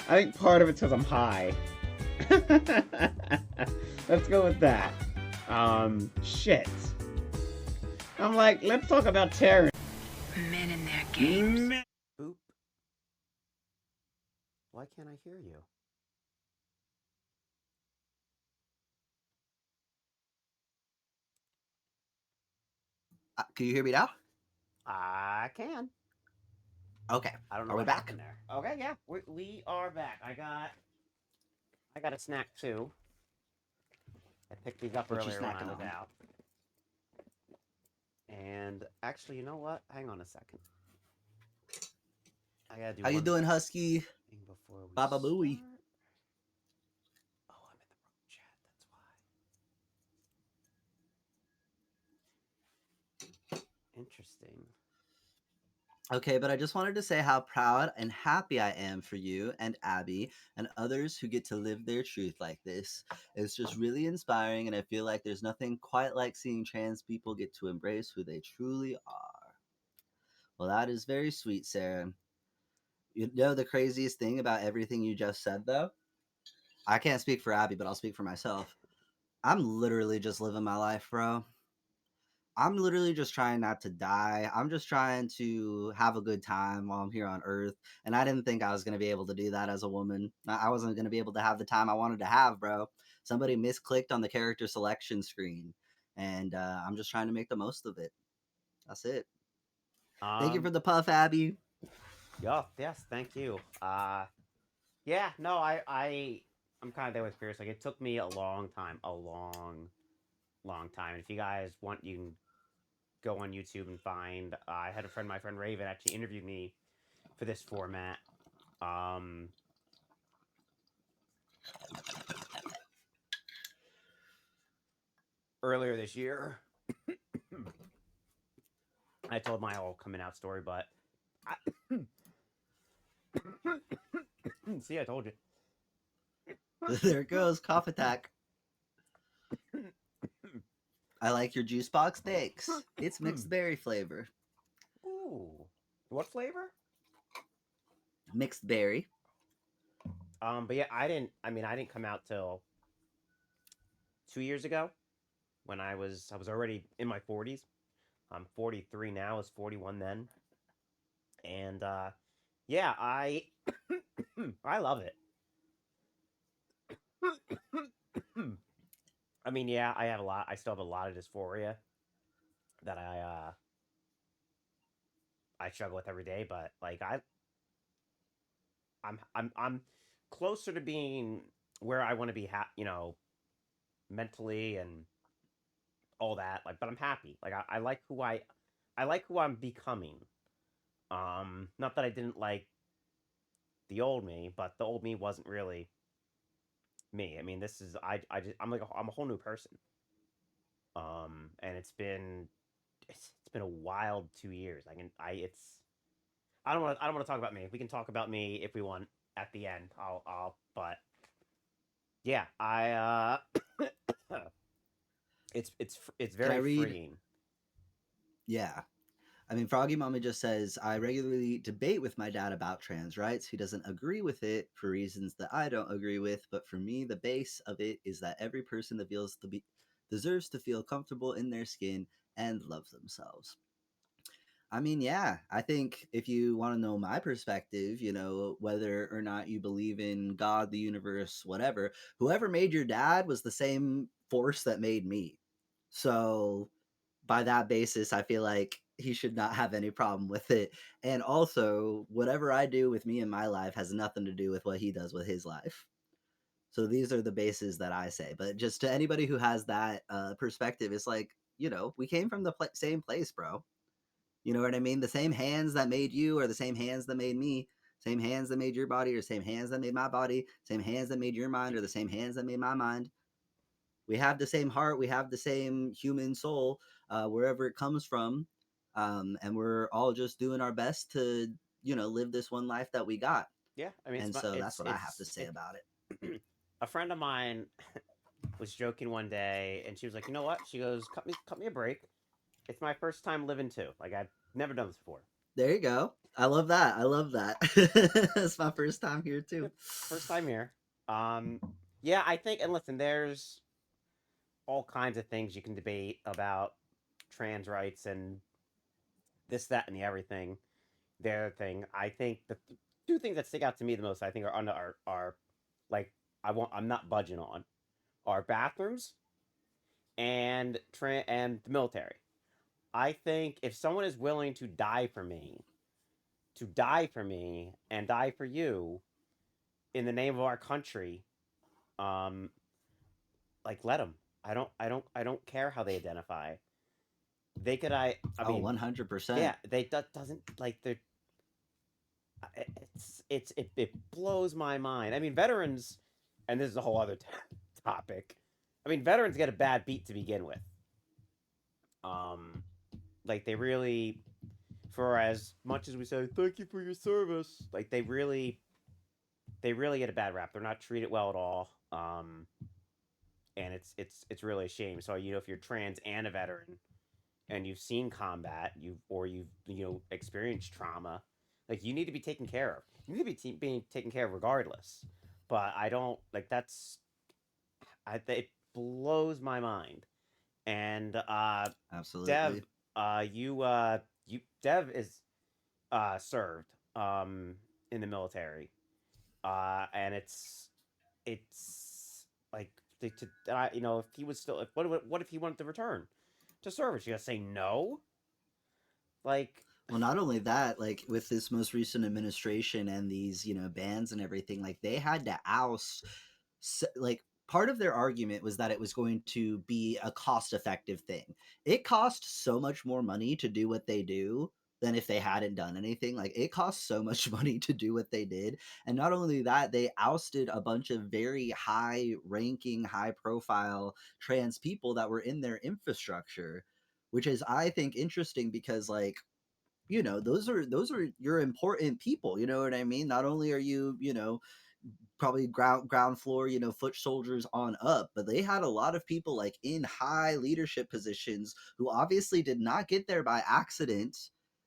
S11: I think part of it's because I'm high. Let's go with that. Shit. I'm like, let's talk about Taryn.
S13: Men in their games.
S4: Boop. Why can't I hear you?
S2: Can you hear me now?
S4: I can.
S2: Okay.
S4: I don't know
S2: Are we
S4: what
S2: back?
S4: happened there. Okay, yeah, we are back. I got a snack too. I picked these up
S2: What you
S4: earlier when I
S2: snacking
S4: was
S2: on?
S4: out. And actually, you know what? Hang on a second. I gotta do.
S2: How you doing, Husky?
S4: Thing before we
S2: Baba Booey.
S4: start. Oh, I'm in the wrong chat. That's why. Interesting.
S2: Okay, but I just wanted to say how proud and happy I am for you and Abby and others who get to live their truth like this. It's just really inspiring, and I feel like there's nothing quite like seeing trans people get to embrace who they truly are. Well, that is very sweet, Sarah. You know the craziest thing about everything you just said, though? I can't speak for Abby, but I'll speak for myself. I'm literally just living my life, bro. I'm literally just trying not to die. I'm just trying to have a good time while I'm here on Earth. And I didn't think I was going to be able to do that as a woman. I wasn't going to be able to have the time I wanted to have, bro. Somebody misclicked on the character selection screen. And I'm just trying to make the most of it. That's it. Thank you for the puff, Abby.
S4: Yes, thank you. Yeah, no, I'm kind of there with Pierce. Like, it took me a long time. If you guys want, you can go on YouTube and find. I had my friend Raven actually interviewed me for this format, Earlier this year, I told my whole coming out story, but see, I told you.
S2: There it goes, cough attack. I like your juice box. Thanks. It's mixed berry flavor.
S4: Ooh, what flavor?
S2: Mixed berry.
S4: But yeah, I didn't come out till 2 years ago, when I was already in my 40s. I'm 43 now. I was 41 then, and yeah, I I love it. I mean, yeah, I still have a lot of dysphoria that I struggle with every day, but like I'm closer to being where I want to be, mentally and all that. Like, but I'm happy. Like, I like I like who I'm becoming. Not that I didn't like the old me, but the old me wasn't really me. I mean, this is I'm like I'm a whole new person. And it's been a wild 2 years. I don't want to talk about me. We can talk about me if we want at the end. But yeah, it's
S2: Can I
S4: very
S2: read?
S4: freeing.
S2: Yeah. I mean, Froggy Mama just says, I regularly debate with my dad about trans rights. He doesn't agree with it for reasons that I don't agree with. But for me, the base of it is that every person that deserves to feel comfortable in their skin and love themselves. I mean, yeah, I think if you want to know my perspective, whether or not you believe in God, the universe, whatever, whoever made your dad was the same force that made me. So by that basis, I feel like he should not have any problem with it. And also, whatever I do with me in my life has nothing to do with what he does with his life. So these are the bases that I say. But just to anybody who has that perspective, it's like, we came from the same place, bro. You know what I mean? The same hands that made you are the same hands that made me. Same hands that made your body are the same hands that made my body. Same hands that made your mind are the same hands that made my mind. We have the same heart. We have the same human soul, wherever it comes from. And we're all just doing our best to, live this one life that we got.
S4: Yeah, I mean,
S2: And so that's what I have to say about it.
S4: A friend of mine was joking one day, and she was like, "You know what?" She goes, cut me a break. It's my first time living too. Like, I've never done this before."
S2: There you go. I love that. I love that. It's my first time here too.
S4: Yep, first time here. Yeah, I think, and listen, there's all kinds of things you can debate about trans rights and this, that, and the everything. The other thing, I think the two things that stick out to me the most, I think, are like I'm not budging on, are bathrooms and the military. I think if someone is willing to die for me, and die for you in the name of our country, um, like, let them. I don't care how they identify. They could. I mean,
S2: 100%.
S4: yeah. Doesn't like they're. It blows my mind. I mean, veterans, and this is a whole other topic. I mean, veterans get a bad beat to begin with. Like, they really, for as much as we say thank you for your service, like, they really get a bad rap. They're not treated well at all. And it's really a shame. So, if you're trans and a veteran, and you've seen combat, you've experienced trauma, like, you need to be taken care of. You need to be being taken care of regardless. But I don't like it blows my mind. And
S2: Absolutely.
S4: Dev, Dev is served in the military, and it's like, if he was still, what if he wanted to return to service? You gotta say no. Like,
S2: well, not only that, like with this most recent administration and these, bans and everything, like they had to oust, like part of their argument was that it was going to be a cost effective thing. It costs so much more money to do what they do than if they hadn't done anything. Like, it cost so much money to do what they did. And not only that, they ousted a bunch of very high ranking, high profile trans people that were in their infrastructure, which is, I think, interesting because, like, you know, those are your important people, you know what I mean? Not only are you, you know, probably ground floor, you know, foot soldiers on up, but they had a lot of people like in high leadership positions who obviously did not get there by accident,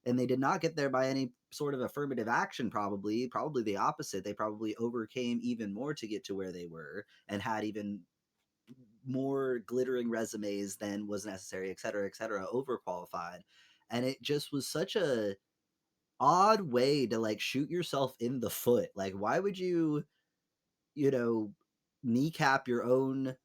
S2: and they did not get there by any sort of affirmative action. Probably the opposite. They probably overcame even more to get to where they were and had even more glittering resumes than was necessary, et cetera, overqualified. And it just was such a odd way to like shoot yourself in the foot. Like, why would you, you know, kneecap your own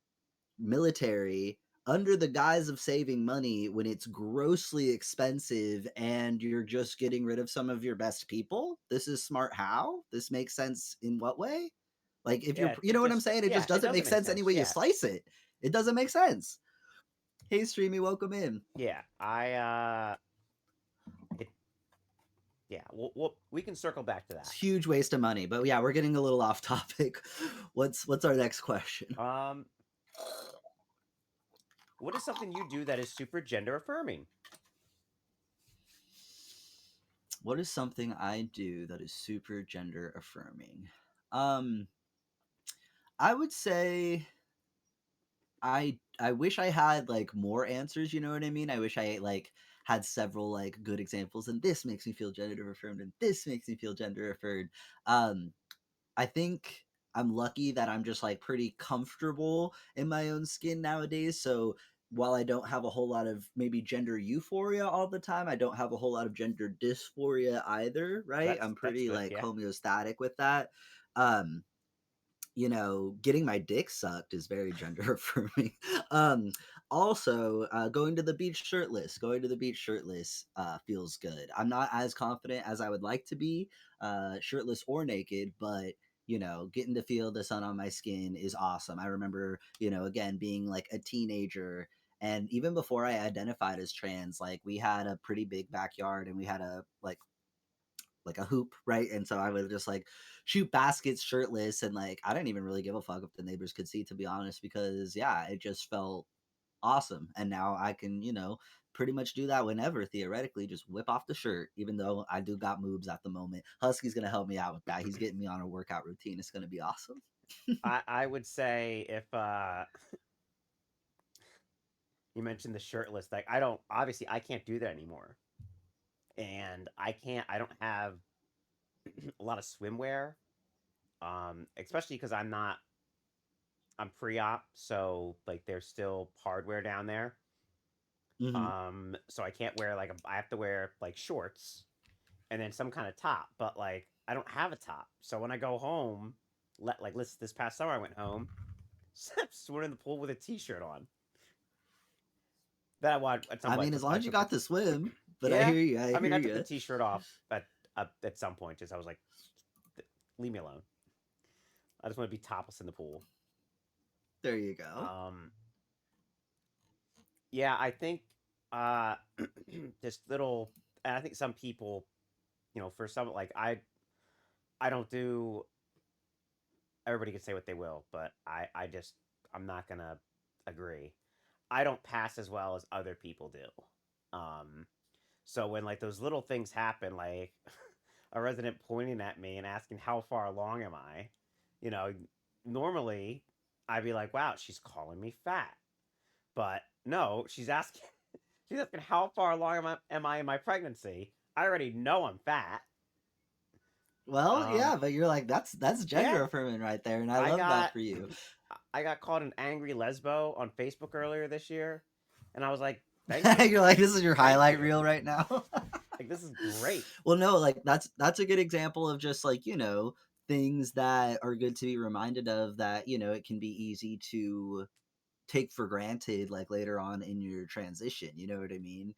S2: military under the guise of saving money when it's grossly expensive and you're just getting rid of some of your best people? This is smart. How? This makes sense in what way? Like, if you're,
S4: Yeah,
S2: you
S4: it
S2: know what I'm
S4: just
S2: saying? It
S4: yeah,
S2: just
S4: it
S2: doesn't
S4: doesn't
S2: make
S4: make
S2: sense any
S4: sense.
S2: way you
S4: Yeah.
S2: slice it. It doesn't make sense. Hey, Streamy, welcome in.
S4: Yeah, yeah, we can circle back to
S2: It's
S4: that.
S2: a huge waste of money, but yeah, we're getting a little off topic. What's our next question?
S4: What is something you do that is super gender affirming?
S2: What is something I do that is super gender affirming? I would say I wish I had like more answers, you know what I mean? I wish I like had several like good examples, and this makes me feel gender affirmed and this makes me feel gender affirmed. I think I'm lucky that I'm just like pretty comfortable in my own skin nowadays. So while I don't have a whole lot of maybe gender euphoria all the time, I don't have a whole lot of gender dysphoria either, right? I'm
S4: That's
S2: pretty
S4: good.
S2: like
S4: Yeah.
S2: homeostatic with that. Um, you know, getting my dick sucked is very gender affirming. Also, going to the beach shirtless, feels good. I'm not as confident as I would like to be, shirtless or naked, but you know, getting to feel the sun on my skin is awesome. I remember, you know, again, being like a teenager, and even before I identified as trans, like we had a pretty big backyard and we had a like a hoop, right? And so I would just like shoot baskets shirtless, and like I didn't even really give a fuck if the neighbors could see, to be honest, because yeah, it just felt awesome. And now I can, you know, pretty much do that whenever, theoretically, just whip off the shirt, even though I do got moves at the moment. Husky's gonna help me out with that. He's getting me on a workout routine. It's gonna be awesome.
S4: I would say if you mentioned the shirtless, like I can't do that anymore. And I don't have a lot of swimwear. Especially because I'm pre-op, so like there's still hardware down there. So I can't wear I have to wear like shorts and then some kind of top, but like I don't have a top. So when I go home, this past summer I went home, swim in the pool with a t-shirt on. That I want at some
S2: I
S4: point.
S2: mean, as long as you got to swim, but I
S4: Yeah,
S2: hear you.
S4: I mean, I took the t-shirt off at some point. Just I was like, leave me alone. I just want to be topless in the pool.
S2: There you go.
S4: Yeah, I think just little, and I think some people, you know, for some like I don't do. Everybody can say what they will, but I'm not gonna agree. I don't pass as well as other people do. So when like those little things happen, like a resident pointing at me and asking how far along am I, you know, normally I'd be like, wow, she's calling me fat. But no, she's asking how far along am I in my pregnancy. I already know I'm fat.
S2: Well, yeah, but you're like, that's gender affirming right there, and I love that for you.
S4: I got called an angry lesbo on Facebook earlier this year, and I was like, thank you.
S2: You're like, this is your highlight reel right now.
S4: Like, this is great.
S2: Well, no, like that's a good example of just like, you know, things that are good to be reminded of, that, you know, it can be easy to take for granted like later on in your transition, you know what I mean?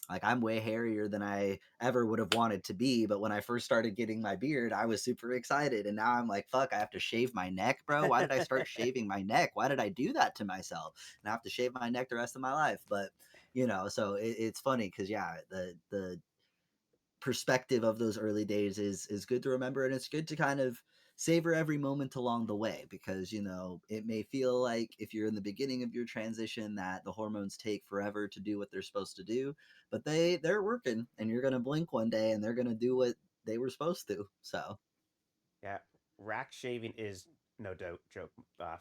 S2: Like I'm way hairier than I ever would have wanted to be, but when I first started getting my beard, I was super excited, and now I'm like, fuck, I have to shave my neck, bro. Why did I start shaving my neck? Why did I do that to myself? And I have to shave my neck the rest of my life. But so it's funny because yeah, the perspective of those early days is good to remember, and it's good to kind of savor every moment along the way, because it may feel like if you're in the beginning of your transition that the hormones take forever to do what they're supposed to do, but they're working, and you're gonna blink one day and they're gonna do what they were supposed to. So
S4: Yeah, rack shaving is no joke,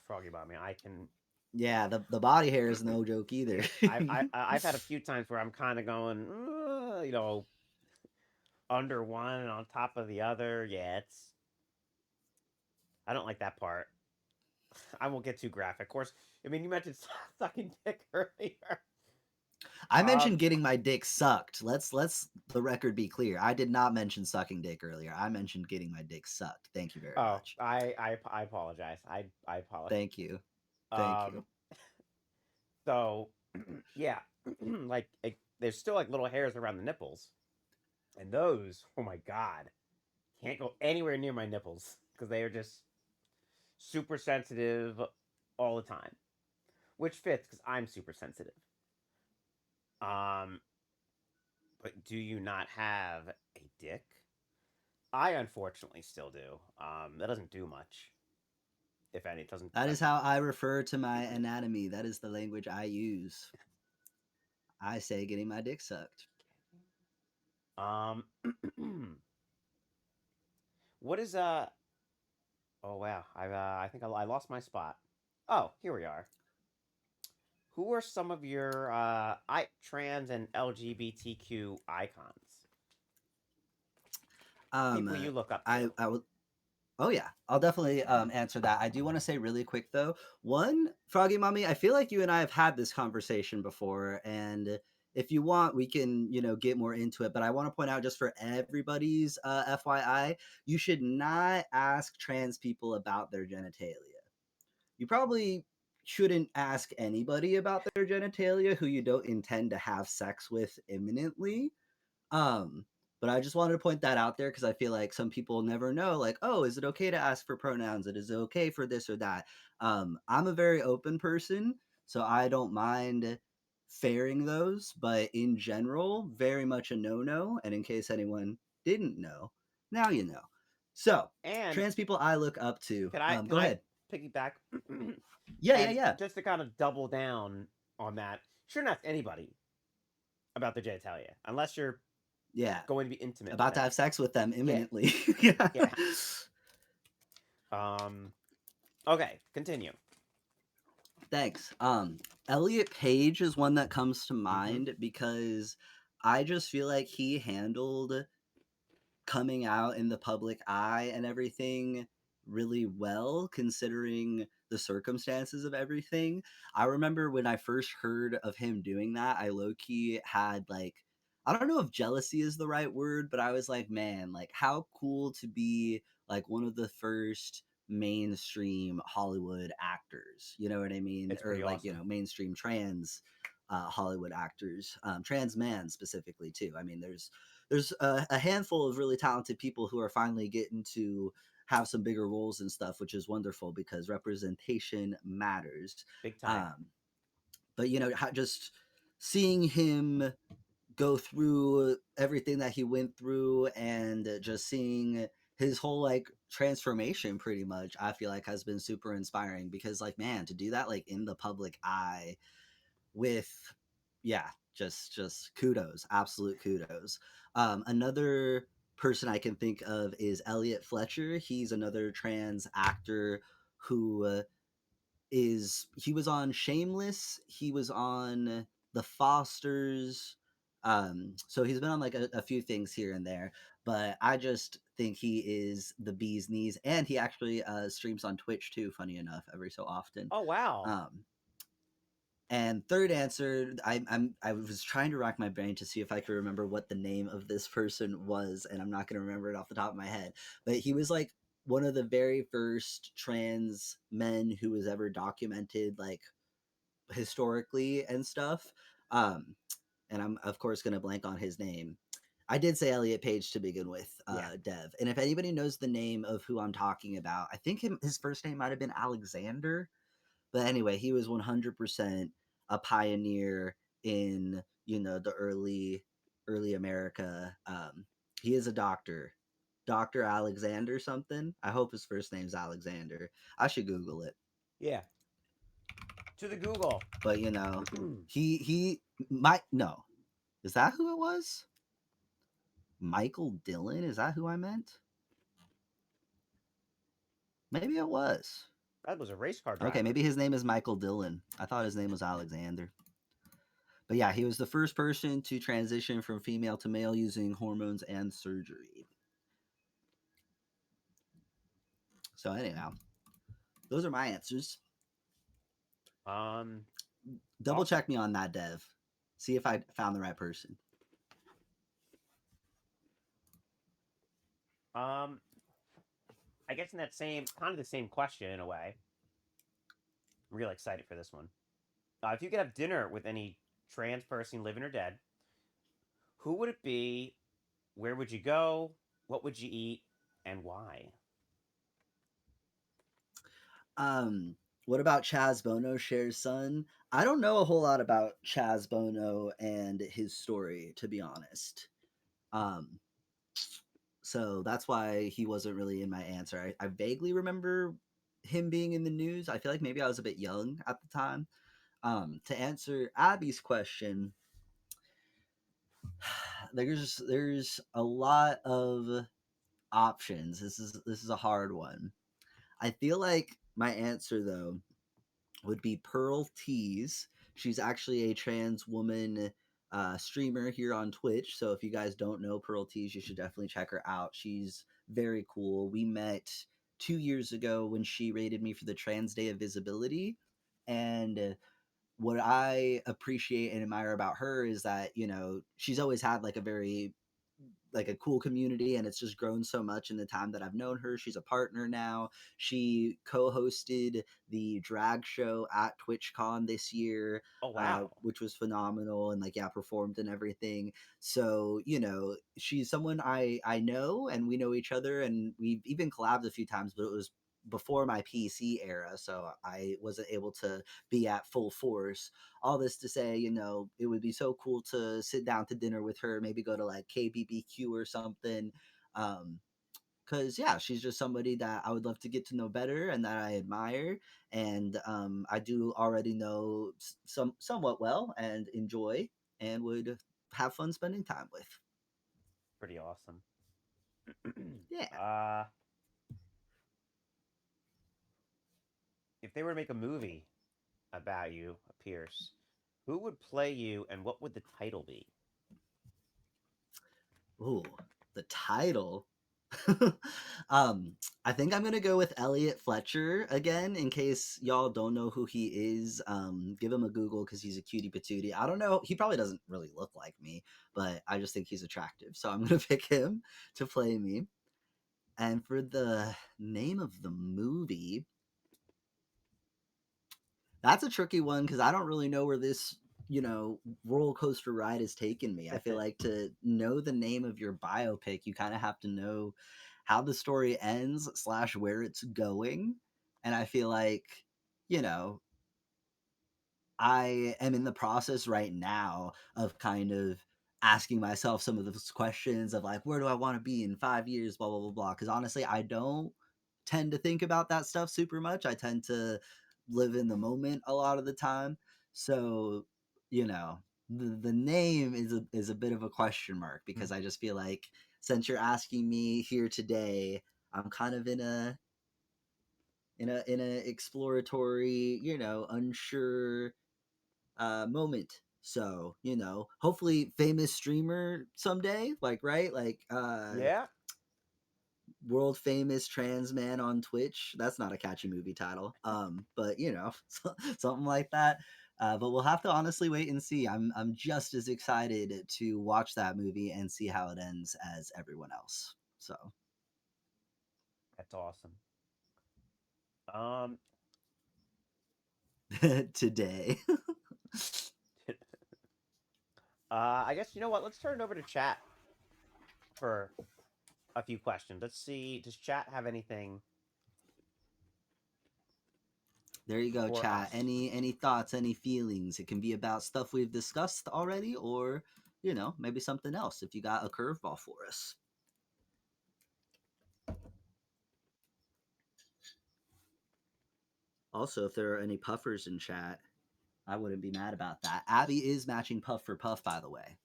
S4: Froggy Mommy. I can.
S2: yeah, the body hair is no joke either.
S4: I've had a few times where I'm kind of going, under one and on top of the other. Yeah, I don't like that part. I won't get too graphic. Of course, I mean you mentioned sucking dick earlier.
S2: I mentioned getting my dick sucked. Let's the record be clear. I did not mention sucking dick earlier. I mentioned getting my dick sucked. Thank you very much.
S4: I apologize. I apologize.
S2: Thank you. Thank you.
S4: So, yeah, like there's still like little hairs around the nipples, and those, oh my god, can't go anywhere near my nipples because they are just super sensitive all the time, which fits because I'm super sensitive. Um, but do you not have a dick? I unfortunately still do. That doesn't do much. If any, it doesn't.
S2: That is how I refer to my anatomy. That is the language I use. I say getting my dick sucked.
S4: What is Oh wow, I think I lost my spot. Oh, here we are. Who are some of your trans and LGBTQ icons? People you look up to.
S2: I will. Oh yeah, I'll definitely answer that. I do want to say really quick though. One, Froggy Mommy, I feel like you and I have had this conversation before, and if you want, we can get more into it. But I want to point out, just for everybody's FYI, you should not ask trans people about their genitalia. You probably shouldn't ask anybody about their genitalia who you don't intend to have sex with imminently. Um, but I just wanted to point that out there because I feel like some people never know, like, oh, is it okay to ask for pronouns? Is it okay for this or that? I'm a very open person, so I don't mind fairing those, but in general, very much a no-no. And in case anyone didn't know, now you know. So,
S4: And
S2: trans people I look up to.
S4: can
S2: Go ahead.
S4: Piggyback?
S2: Yeah.
S4: Just to kind of double down on that, shouldn't ask anybody about their genitalia unless you're going to be intimate.
S2: About to have sex with them imminently.
S4: Yeah. Okay, continue.
S2: Thanks. Elliot Page is one that comes to mind because I just feel like he handled coming out in the public eye and everything really well, considering the circumstances of everything. I remember when I first heard of him doing that, I low-key had like, I don't know if jealousy is the right word, but I was like, man, like how cool to be like one of the first mainstream Hollywood actors. You know what I mean?
S4: It's
S2: Or
S4: pretty
S2: like,
S4: awesome.
S2: mainstream trans Hollywood actors, trans man specifically too. I mean, there's a handful of really talented people who are finally getting to have some bigger roles and stuff, which is wonderful because representation matters.
S4: Big time.
S2: But just seeing him go through everything that he went through and just seeing his whole like transformation pretty much, I feel like has been super inspiring because like, man, to do that like in the public eye with just kudos, absolute kudos. Another person I can think of is Elliot Fletcher. He's another trans actor who he was on Shameless, he was on The Fosters. So he's been on like a few things here and there, but I just think he is the bee's knees, and he actually streams on Twitch too, funny enough, every so often.
S4: Oh wow.
S2: And third answer, I was trying to rack my brain to see if I could remember what the name of this person was, and I'm not going to remember it off the top of my head. But he was like one of the very first trans men who was ever documented, like historically and stuff. and I'm of course going to blank on his name. I did say Elliot Page to begin with, Dev. And if anybody knows the name of who I'm talking about, I think his first name might have been Alexander. But anyway, he was 100% a pioneer in, the early America. He is a doctor. Dr. Alexander something. I hope his first name's Alexander. I should Google it.
S4: Yeah. To the Google.
S2: But he might no. Is that who it was? Michael Dillon? Is that who I meant? Maybe it was.
S4: That was a race car driver.
S2: Okay, maybe his name is Michael Dillon. I thought his name was Alexander. But yeah, he was the first person to transition from female to male using hormones and surgery. So anyhow, those are my answers. Double check me on that, Dev. See if I found the right person.
S4: I guess in that kind of the same question in a way. I'm real excited for this one. If you could have dinner with any trans person, living or dead, who would it be? Where would you go? What would you eat? And why?
S2: What about Chaz Bono, Cher's son? I don't know a whole lot about Chaz Bono and his story, to be honest. So that's why he wasn't really in my answer. I vaguely remember him being in the news. I feel like maybe I was a bit young at the time. To answer Abby's question, there's a lot of options. This is a hard one. I feel like my answer though would be Pearl Tees. She's actually a trans woman streamer here on Twitch. So if you guys don't know Pearl Tees, you should definitely check her out. She's very cool. We met 2 years ago when she rated me for the Trans Day of Visibility. And what I appreciate and admire about her is that, she's always had like a cool community, and it's just grown so much in the time that I've known her. She's a partner now. She co-hosted the drag show at TwitchCon this year.
S4: Oh wow.
S2: Which was phenomenal, and performed and everything. So she's someone I know, and we know each other, and we've even collabed a few times, but it was before my PC era, so I wasn't able to be at full force. All this to say, it would be so cool to sit down to dinner with her, maybe go to like KBBQ or something. Because she's just somebody that I would love to get to know better and that I admire, and I do already know somewhat well and enjoy, and would have fun spending time with.
S4: Pretty awesome.
S2: Yeah.
S4: If they were to make a movie about you, Pierce, who would play you, and what would the title be?
S2: Ooh, the title. I think I'm gonna go with Elliot Fletcher again, in case y'all don't know who he is. Give him a Google because he's a cutie patootie. I don't know, he probably doesn't really look like me, but I just think he's attractive, so I'm gonna pick him to play me. And for the name of the movie, that's a tricky one because I don't really know where this roller coaster ride has taken me. I feel like to know the name of your biopic, you kind of have to know how the story ends / where it's going. And I feel like, I am in the process right now of kind of asking myself some of those questions of like, where do I want to be in 5 years, blah, blah, blah, blah. Because honestly, I don't tend to think about that stuff super much. I tend to live in the moment a lot of the time. So, the name is a bit of a question mark, because I just feel like since you're asking me here today, I'm kind of in a exploratory, unsure moment. So, hopefully famous streamer someday, right?
S4: Yeah.
S2: World famous trans man on Twitch. That's not a catchy movie title. But something like that. But we'll have to honestly wait and see. I'm just as excited to watch that movie and see how it ends as everyone else. So
S4: that's awesome.
S2: Today.
S4: I guess you know what? Let's turn it over to chat for a few questions. Let's see. Does chat have anything
S2: There you go,
S4: for
S2: chat.
S4: us?
S2: Any thoughts, any feelings? It can be about stuff we've discussed already, or maybe something else. If you got a curveball for us. Also, if there are any puffers in chat, I wouldn't be mad about that. Abby is matching puff for puff, by the way.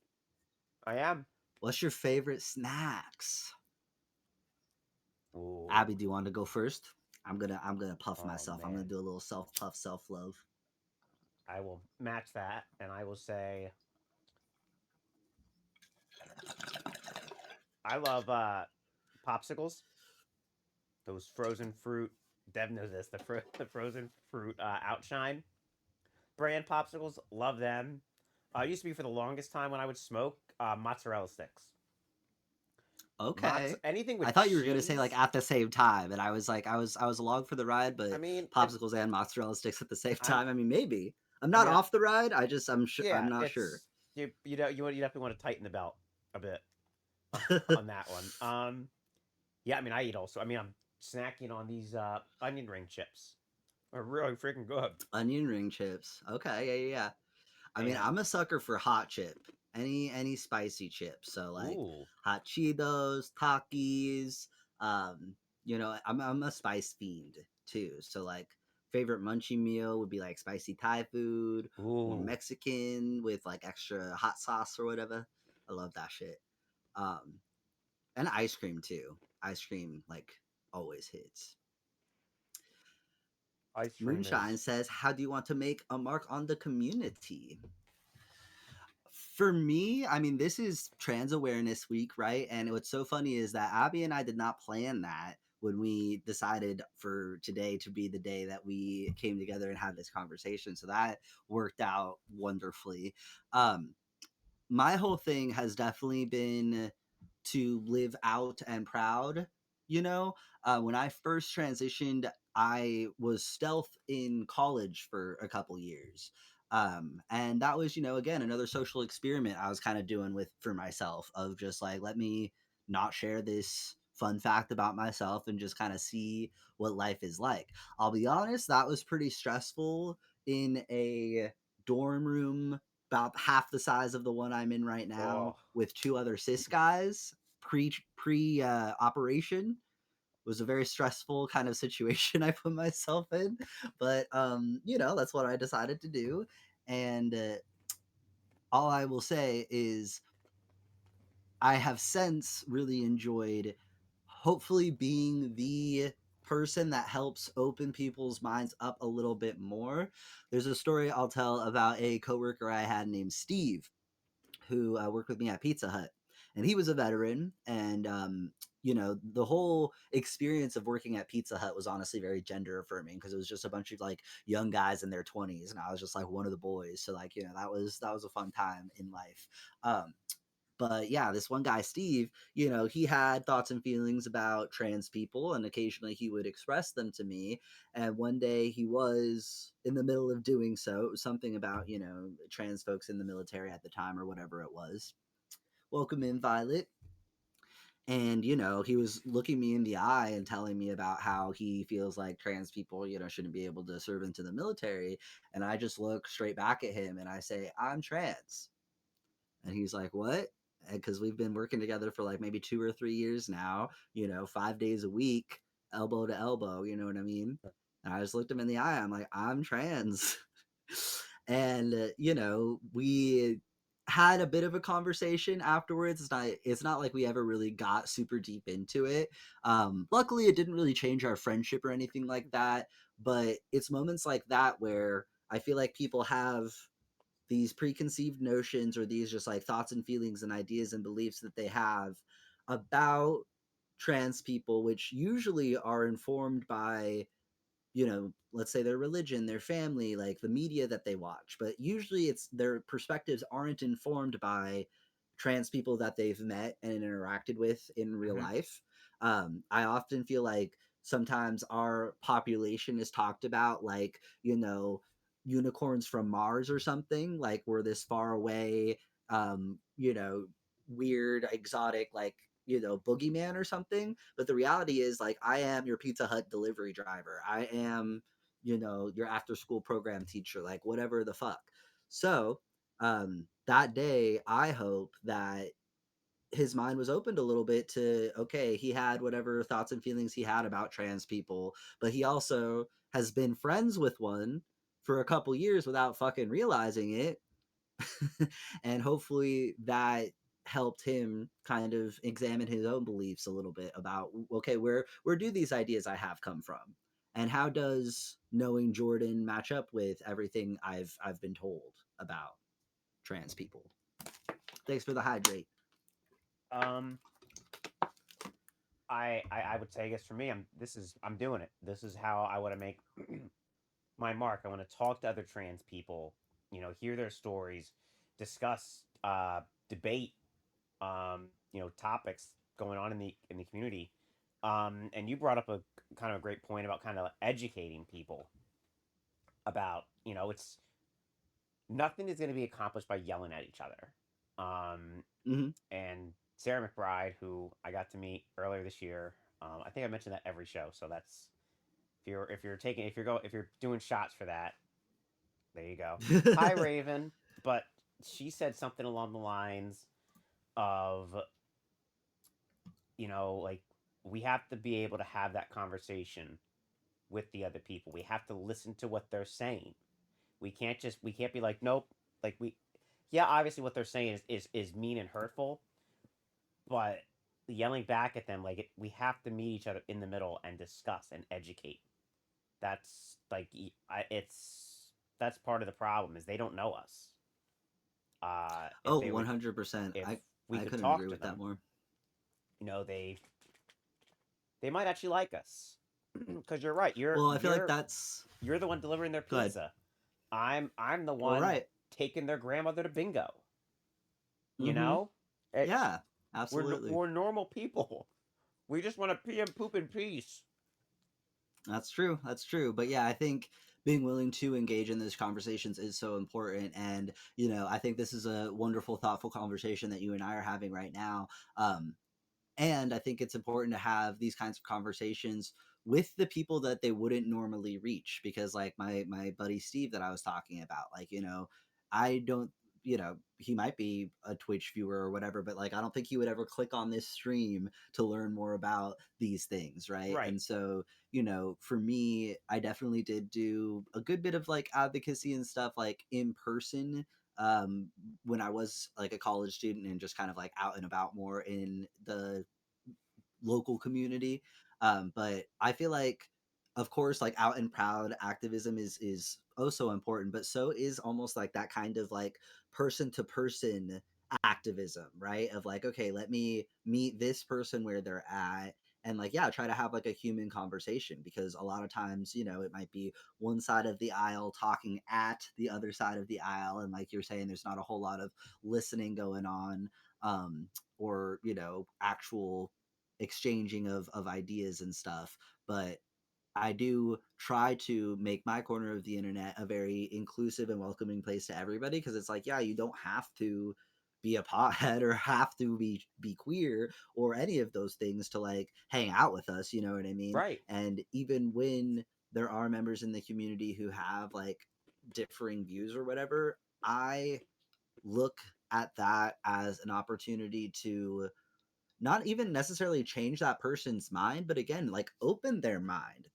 S4: I am.
S2: What's your favorite snacks?
S4: Ooh.
S2: Abby, do you want to go first? I'm gonna puff
S4: Oh,
S2: myself. I'm gonna
S4: man.
S2: do a little self puff, self love.
S4: I will match that, and I will say I love popsicles. Those frozen fruit. Dev knows this. The frozen fruit outshine brand popsicles. Love them. Used to be for the longest time when I would smoke mozzarella sticks.
S2: Okay.
S4: Anything with
S2: I thought you were gonna say like
S4: cheese.
S2: at the same time, and I was like, I was along for the ride, but
S4: I mean,
S2: popsicles and mozzarella sticks at the same
S4: I'm.
S2: time. I mean, maybe I'm
S4: I
S2: not
S4: mean,
S2: off the ride. I'm sure.
S4: yeah.
S2: I'm not sure.
S4: It's you definitely want to tighten the belt a bit on that one. Yeah. I mean, I eat also. I mean, I'm snacking on these onion ring chips. They're really freaking good.
S2: Onion ring chips. Okay, yeah. I mean,
S4: And
S2: I'm a sucker for hot chip. Any spicy chips. So like
S4: ooh,
S2: hot Cheetos, Takis. I'm a spice fiend too. So like favorite munchie meal would be like spicy Thai food or
S4: ooh.
S2: Mexican with like extra hot sauce or whatever. I love that shit. Um, and ice cream too. Ice cream like always hits.
S4: Ice cream
S2: Moonshine
S4: is.
S2: says, "How do you want to make a mark on the community?" For me, I mean, this is Trans Awareness Week, right? And what's so funny is that Abby and I did not plan that when we decided for today to be the day that we came together and had this conversation. So that worked out wonderfully. Um, my whole thing has definitely been to live out and proud. When I first transitioned, I was stealth in college for a couple years. And that was, again, another social experiment I was kind of doing with for myself of just like, let me not share this fun fact about myself and just kind of see what life is like. I'll be honest, that was pretty stressful in a dorm room about half the size of the one I'm in right now
S4: Oh,
S2: with two other cis guys pre operation. It was a very stressful kind of situation I put myself in, but that's what I decided to do. And all I will say is I have since really enjoyed hopefully being the person that helps open people's minds up a little bit more. There's a story I'll tell about a coworker I had named Steve who worked with me at Pizza Hut. And he was a veteran. And, the whole experience of working at Pizza Hut was honestly very gender affirming because it was just a bunch of like young guys in their 20s. And I was just like one of the boys. So, like, that was a fun time in life. But yeah, this one guy, Steve, he had thoughts and feelings about trans people, and occasionally he would express them to me. And one day he was in the middle of doing so. It was something about, trans folks in the military at the time or whatever it was. Welcome in, Violet. And, he was looking me in the eye and telling me about how he feels like trans people, shouldn't be able to serve into the military. And I just look straight back at him and I say, I'm trans. And he's like, what? Because we've been working together for like maybe 2 or 3 years now, 5 days a week, elbow to elbow, you know what I mean? And I just looked him in the eye. I'm like, I'm trans. And, we had a bit of a conversation afterwards. It's not like we ever really got super deep into it. Luckily, it didn't really change our friendship or anything like that. But it's moments like that where I feel like people have these preconceived notions or these just like thoughts and feelings and ideas and beliefs that they have about trans people, which usually are informed by, let's say their religion, their family, like the media that they watch. But usually it's their perspectives aren't informed by trans people that they've met and interacted with in real
S4: mm-hmm.
S2: life. I often feel like sometimes our population is talked about like, unicorns from Mars or something, like we're this far away you know, weird, exotic, like, you know, boogeyman or something. But the reality is, like, I am your Pizza Hut delivery driver. I am, you know, your after school program teacher, like, whatever the fuck. So, that day, I hope that his mind was opened a little bit to, okay, he had whatever thoughts and feelings he had about trans people, but he also has been friends with one for a couple years without fucking realizing it. And hopefully that helped him kind of examine his own beliefs a little bit about, okay, where do these ideas I have come from, and how does knowing Jordan match up with everything I've been told about trans people. Thanks for the hydrate.
S4: Um, I would say, I guess for me, I'm doing it. This is how I want to make my mark. I want to talk to other trans people, hear their stories, discuss, debate, topics going on in the community. And you brought up a kind of a great point about kind of educating people about, it's nothing is going to be accomplished by yelling at each other. And Sarah McBride, who I got to meet earlier this year, I think I mentioned that every show. So that's if you're doing shots for that, there you go. Hi Raven, but she said something along the lines of, like, we have to be able to have that conversation with the other people. We have to listen to what they're saying. We can't be like, nope, like yeah, obviously what they're saying is mean and hurtful, but yelling back at them, like, we have to meet each other in the middle and discuss and educate. That's like, that's part of the problem, is they don't know us. If
S2: Oh,
S4: they would
S2: 100%.
S4: if we
S2: I
S4: could
S2: couldn't
S4: talk
S2: agree
S4: to
S2: with that
S4: them,
S2: more.
S4: They might actually like us. Because you're right,
S2: Well, I feel like that's
S4: you're the one delivering their
S2: Go ahead.
S4: pizza. I'm the
S2: Well,
S4: one
S2: right.
S4: taking their grandmother to bingo. You
S2: Mhm.
S4: know?
S2: Yeah, absolutely.
S4: We're normal people. We just want to pee and poop in peace.
S2: That's true. That's true. But yeah, I think being willing to engage in those conversations is so important. And, I think this is a wonderful, thoughtful conversation that you and I are having right now. And I think it's important to have these kinds of conversations with the people that they wouldn't normally reach, because, like, my buddy Steve that I was talking about, like, I don't, he might be a Twitch viewer or whatever, but, like, I don't think he would ever click on this stream to learn more about these things, right?
S4: Right.
S2: And so, for me, I definitely did do a good bit of, like, advocacy and stuff, like, in person, when I was, like, a college student and just kind of, like, out and about more in the local community. But I feel like, of course, like, out and proud activism is oh so important, but so is almost like that kind of, like, person to person activism, right? Of, like, okay, let me meet this person where they're at, and, like, yeah, try to have, like, a human conversation, because a lot of times, it might be one side of the aisle talking at the other side of the aisle, and, like you're saying, there's not a whole lot of listening going on, or, actual exchanging of ideas and stuff. But I do try to make my corner of the internet a very inclusive and welcoming place to everybody, because it's like, yeah, you don't have to be a pothead or have to be queer or any of those things to, like, hang out with us, you know what I mean?
S4: Right.
S2: And even when there are members in the community who have, like, differing views or whatever, I look at that as an opportunity to not even necessarily change that person's mind, but again, like, open their mind.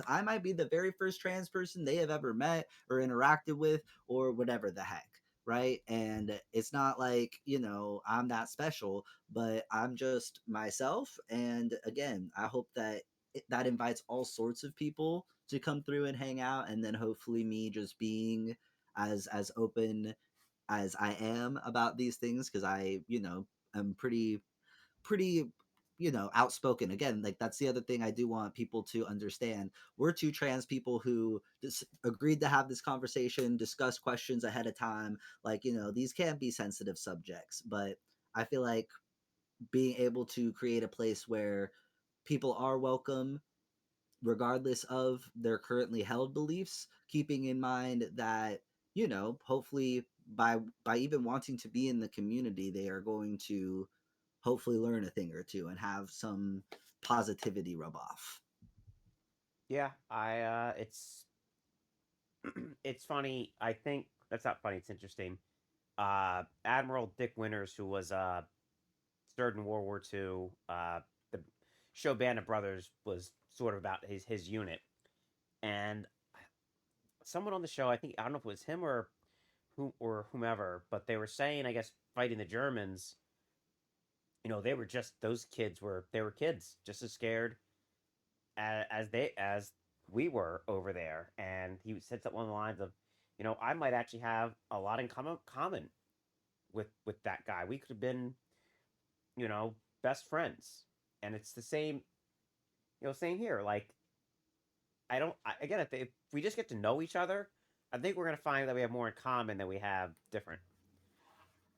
S2: I might be the very first trans person they have ever met or interacted with or whatever the heck, right? And it's not like, I'm that special, but I'm just myself. And again, I hope that that invites all sorts of people to come through and hang out, and then hopefully me just being as open as I am about these things, because I, am pretty outspoken. Again, like, that's the other thing I do want people to understand. We're two trans people who agreed to have this conversation, discuss questions ahead of time. Like, these can be sensitive subjects, but I feel like being able to create a place where people are welcome regardless of their currently held beliefs, keeping in mind that, hopefully by even wanting to be in the community, they are going to hopefully learn a thing or two and have some positivity rub off.
S4: Yeah, it's funny. I think that's not funny. It's interesting. Admiral Dick Winters, who was served in World War II, the show Band of Brothers was sort of about his unit, and someone on the show, I don't know if it was him or whomever, but they were saying, I guess, fighting the Germans, they were just those kids were kids, just as scared as we were over there. And he said something along the lines of, I might actually have a lot in common with that guy. We could have been, best friends. And it's the same, same here. Like, again, if we just get to know each other, I think we're gonna find that we have more in common than we have different.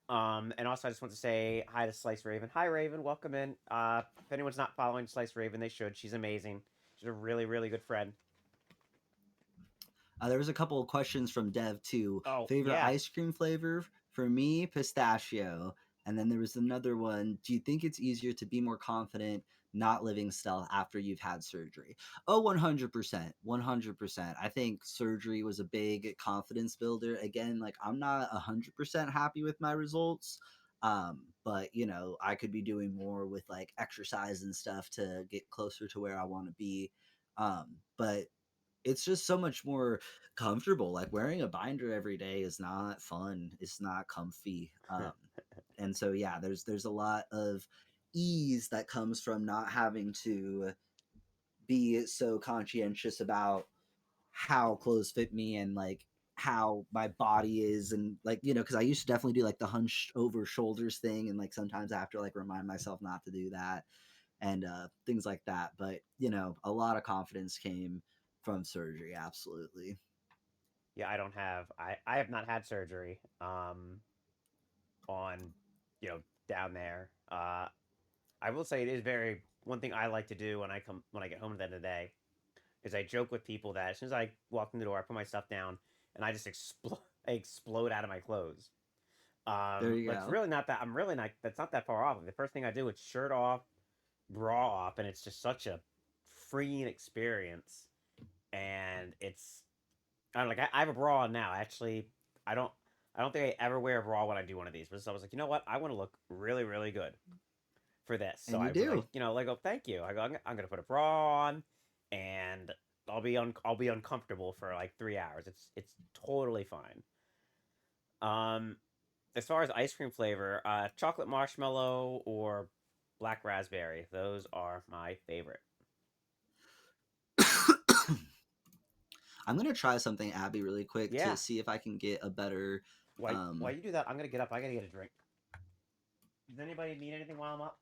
S4: And also, I just want to say hi to Slice Raven. Hi, Raven. Welcome in. If anyone's not following Slice Raven, they should. She's amazing. She's a really, really good friend.
S2: There was a couple of questions from Dev too.
S4: Oh,
S2: Favorite
S4: yeah.
S2: ice cream flavor? For me, pistachio. And then there was another one. Do you think it's easier to be more confident not living stealth after you've had surgery? Oh, 100%. 100%. I think surgery was a big confidence builder. Again, like I'm not 100% happy with my results. But I could be doing more with like exercise and stuff to get closer to where I want to be. But it's just so much more comfortable. Like wearing a binder every day is not fun. It's not comfy. And so yeah, there's a lot of ease that comes from not having to be so conscientious about how clothes fit me and like how my body is and like because I used to definitely do like the hunched over shoulders thing and like sometimes I have to like remind myself not to do that and things like that. But a lot of confidence came from surgery. Absolutely.
S4: Yeah, I have not had surgery on down there. I will say it is very one thing I like to do when I get home at the end of the day is I joke with people that as soon as I walk in the door, I put my stuff down and I just explode out of my clothes.
S2: There you
S4: But it's
S2: go.
S4: really not that I'm really not that's not that far off. The first thing I do is shirt off, bra off, and it's just such a freeing experience. And it's I don't know, like I have a bra on now. Actually, I don't I don't think I ever wear a bra when I do one of these. But so I was like, you know what? I want to look really, really good for this. So
S2: And you
S4: I was like,
S2: do.
S4: oh, thank you. I go, I'm gonna put a bra on, and I'll be uncomfortable for like 3 hours. It's totally fine. Um, as far as ice cream flavor, chocolate marshmallow or black raspberry. Those are my favorite.
S2: I'm gonna try something, Abby, really quick to
S4: Yeah.
S2: see if I can get a better.
S4: While you do that, I'm gonna get up. I gotta get a drink. Does anybody need anything while I'm up?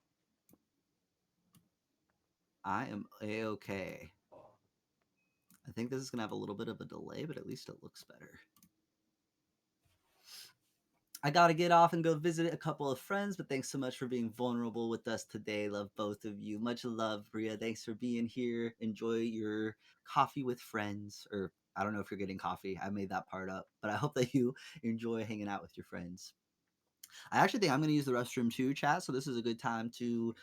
S2: I am a-okay. I think this is gonna have a little bit of a delay, but at least it looks better. I gotta get off and go visit a couple of friends, but thanks so much for being vulnerable with us today. Love both of you. Much love, Bria. Thanks for being here. Enjoy your coffee with friends, or I don't know if you're getting coffee. I made that part up, but I hope that you enjoy hanging out with your friends. I actually think I'm going to use the restroom too, chat. So this is a good time to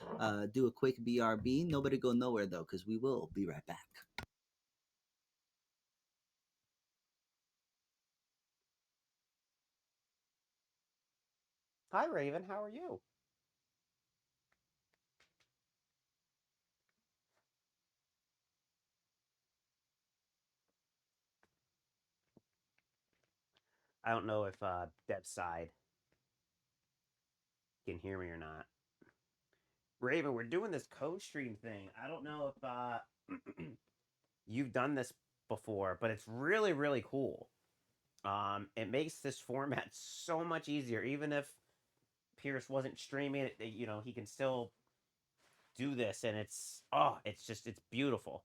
S2: do a quick BRB. Nobody go nowhere though, because we will be right back.
S4: Hi, Raven. How are you? I don't know if Deb's side can hear me or not. Raven, we're doing this co-stream thing. I don't know if you've done this before, but it's really, really cool. It makes this format so much easier. Even if Pierce wasn't streaming it, he can still do this, and it's beautiful.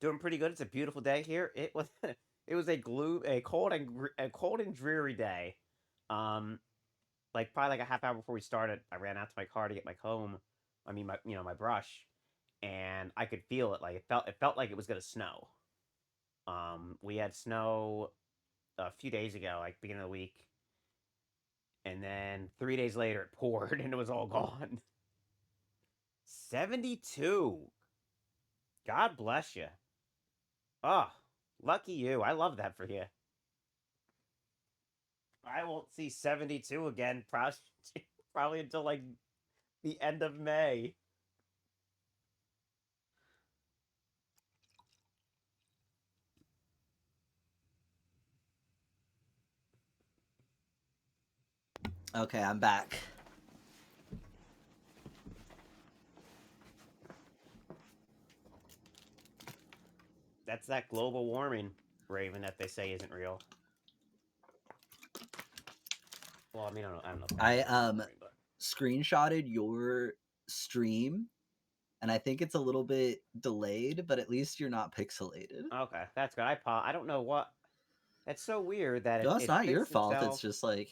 S4: Doing pretty good. It's a beautiful day here. It was it was a cold and dreary day. Um, like probably like a half hour before we started, I ran out to my car to get my comb. I mean my brush, and I could feel it. Like it felt like it was gonna snow. We had snow a few days ago, like beginning of the week, and then 3 days later it poured and it was all gone. 72. God bless you. Oh, lucky you. I love that for you. I won't see 72 again probably until like the end of May.
S2: Okay, I'm back.
S4: That's that global warming, Raven, that they say isn't real. Well, I mean, I don't know.
S2: I screenshotted your stream, and I think it's a little bit delayed, but at least you're not pixelated.
S4: Okay, that's good. I don't know what. It's so weird that
S2: No, it's
S4: it
S2: not your
S4: fixed
S2: fault.
S4: itself.
S2: It's just like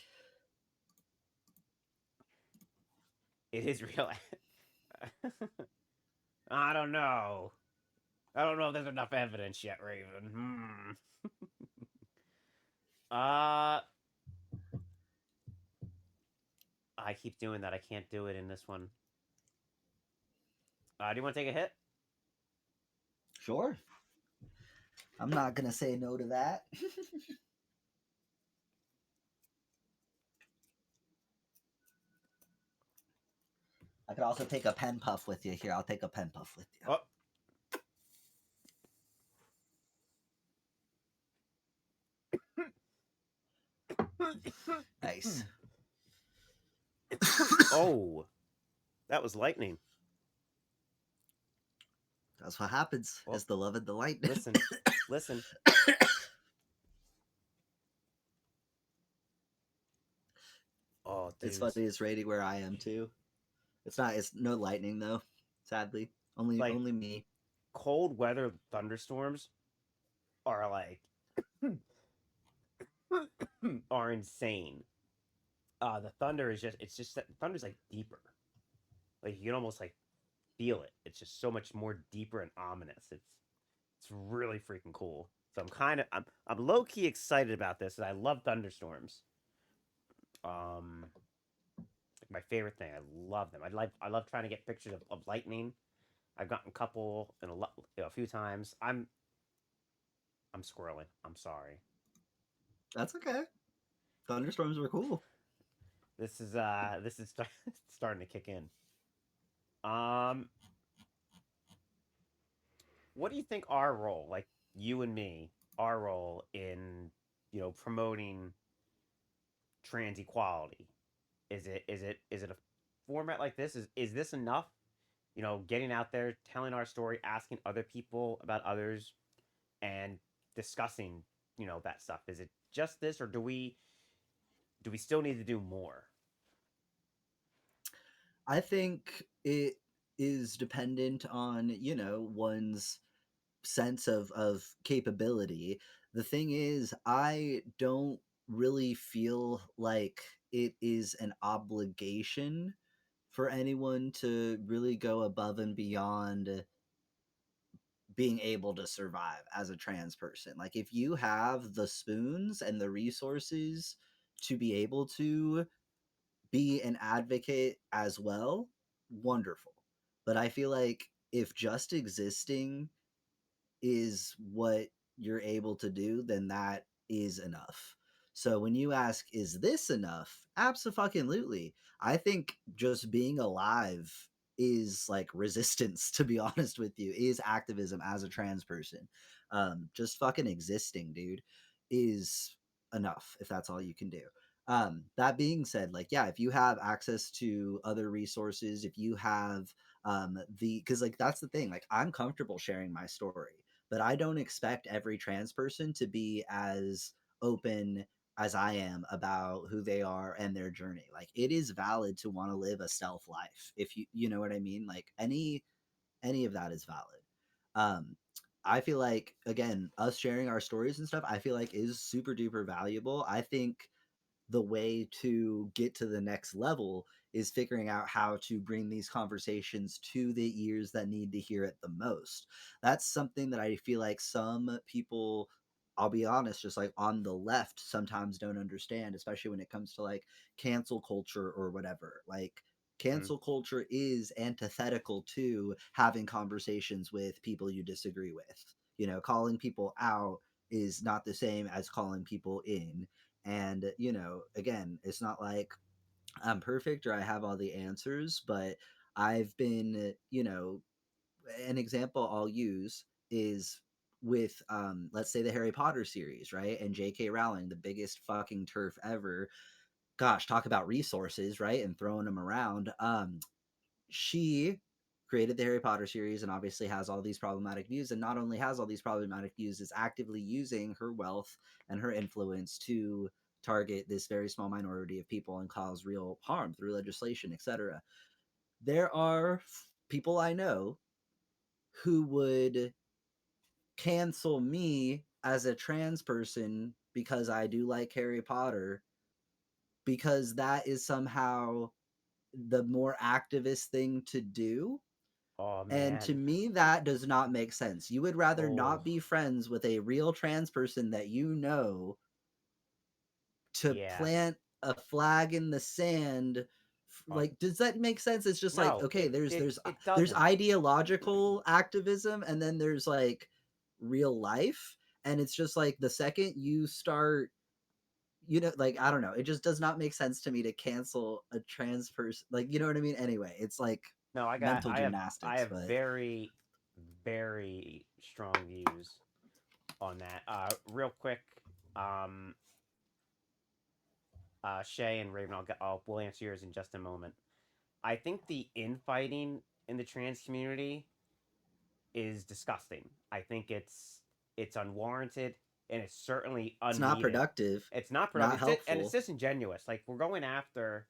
S4: It is real. I don't know. I don't know if there's enough evidence yet, Raven. I keep doing that. I can't do it in this one. Do you want to take a hit?
S2: Sure. I'm not gonna say no to that. I could also take a pen puff with you here. I'll take a pen puff with you.
S4: Oh.
S2: Nice.
S4: Oh, that was lightning.
S2: That's what happens.
S4: Well,
S2: it's the love and the lightning.
S4: Listen, listen. Oh, dude.
S2: It's funny. It's raining where I am too. It's not. It's no lightning though. Sadly, only me.
S4: Cold weather thunderstorms are like are insane. The thunder is just that thunder's like deeper. Like you can almost like feel it. It's just so much more deeper and ominous. It's really freaking cool. So I'm low key excited about this, and I love thunderstorms. Like my favorite thing. I love them. I love trying to get pictures of lightning. I've gotten a couple in a few times. I'm squirreling. I'm sorry.
S2: That's okay. Thunderstorms were cool.
S4: This is starting to kick in. What do you think our role, like you and me, our role in promoting trans equality? Is it a format like this? Is this enough? Getting out there, telling our story, asking other people about others, and discussing that stuff. Is it just this, or do we still need to do more?
S2: I think it is dependent on one's sense of capability. The thing is, I don't really feel like it is an obligation for anyone to really go above and beyond being able to survive as a trans person. Like if you have the spoons and the resources to be able to be an advocate as well, wonderful. But I feel like if just existing is what you're able to do, then that is enough. So when you ask, is this enough? Absolutely. I think just being alive is like resistance, to be honest with you, is activism as a trans person. Just fucking existing, dude, is enough if that's all you can do. That being said, like, yeah, if you have access to other resources, if you have because like that's the thing, like I'm comfortable sharing my story, but I don't expect every trans person to be as open as I am about who they are and their journey. Like it is valid to want to live a self life. If you know what I mean? Like any of that is valid. I feel like again, us sharing our stories and stuff, I feel like is super duper valuable. I think the way to get to the next level is figuring out how to bring these conversations to the ears that need to hear it the most. That's something that I feel like some people I'll be honest, just like on the left sometimes don't understand, especially when it comes to like cancel culture or whatever. Like cancel culture is antithetical to having conversations with people you disagree with. You know, calling people out is not the same as calling people in. And, you know, again, it's not like I'm perfect or I have all the answers, but I've been, you know, an example I'll use is with let's say the Harry Potter series, right? And J.K. Rowling, the biggest fucking turf ever. Gosh, talk about resources, right? And throwing them around. She created the Harry Potter series and obviously has all these problematic views, and not only has all these problematic views, is actively using her wealth and her influence to target this very small minority of people and cause real harm through legislation, etc. There are people I know who would cancel me as a trans person because I do like Harry Potter, because that is somehow the more activist thing to do.
S4: Oh
S2: And to
S4: man.
S2: me, that does not make sense. You would rather
S4: Oh.
S2: not be friends with a real trans person that you know to
S4: Yeah.
S2: plant a flag in the sand.
S4: Oh.
S2: Like, does that make sense? It's just like,
S4: No,
S2: okay,
S4: it
S2: there's
S4: doesn't.
S2: ideological activism, and then there's like real life, and it's just like the second you start, you know, like I don't know, it just does not make sense to me to cancel a trans person. Like, you know what I mean? Anyway, it's like
S4: No,
S2: mental
S4: I
S2: gymnastics,
S4: have
S2: but
S4: very very strong views on that. Real quick, um, Shay and Raven, we'll answer yours in just a moment. I think the infighting in the trans community is disgusting. I think it's unwarranted and it's certainly
S2: it's not
S4: unneeded.
S2: productive,
S4: It's not
S2: not
S4: productive, and it's
S2: helpful.
S4: disingenuous. Like we're going after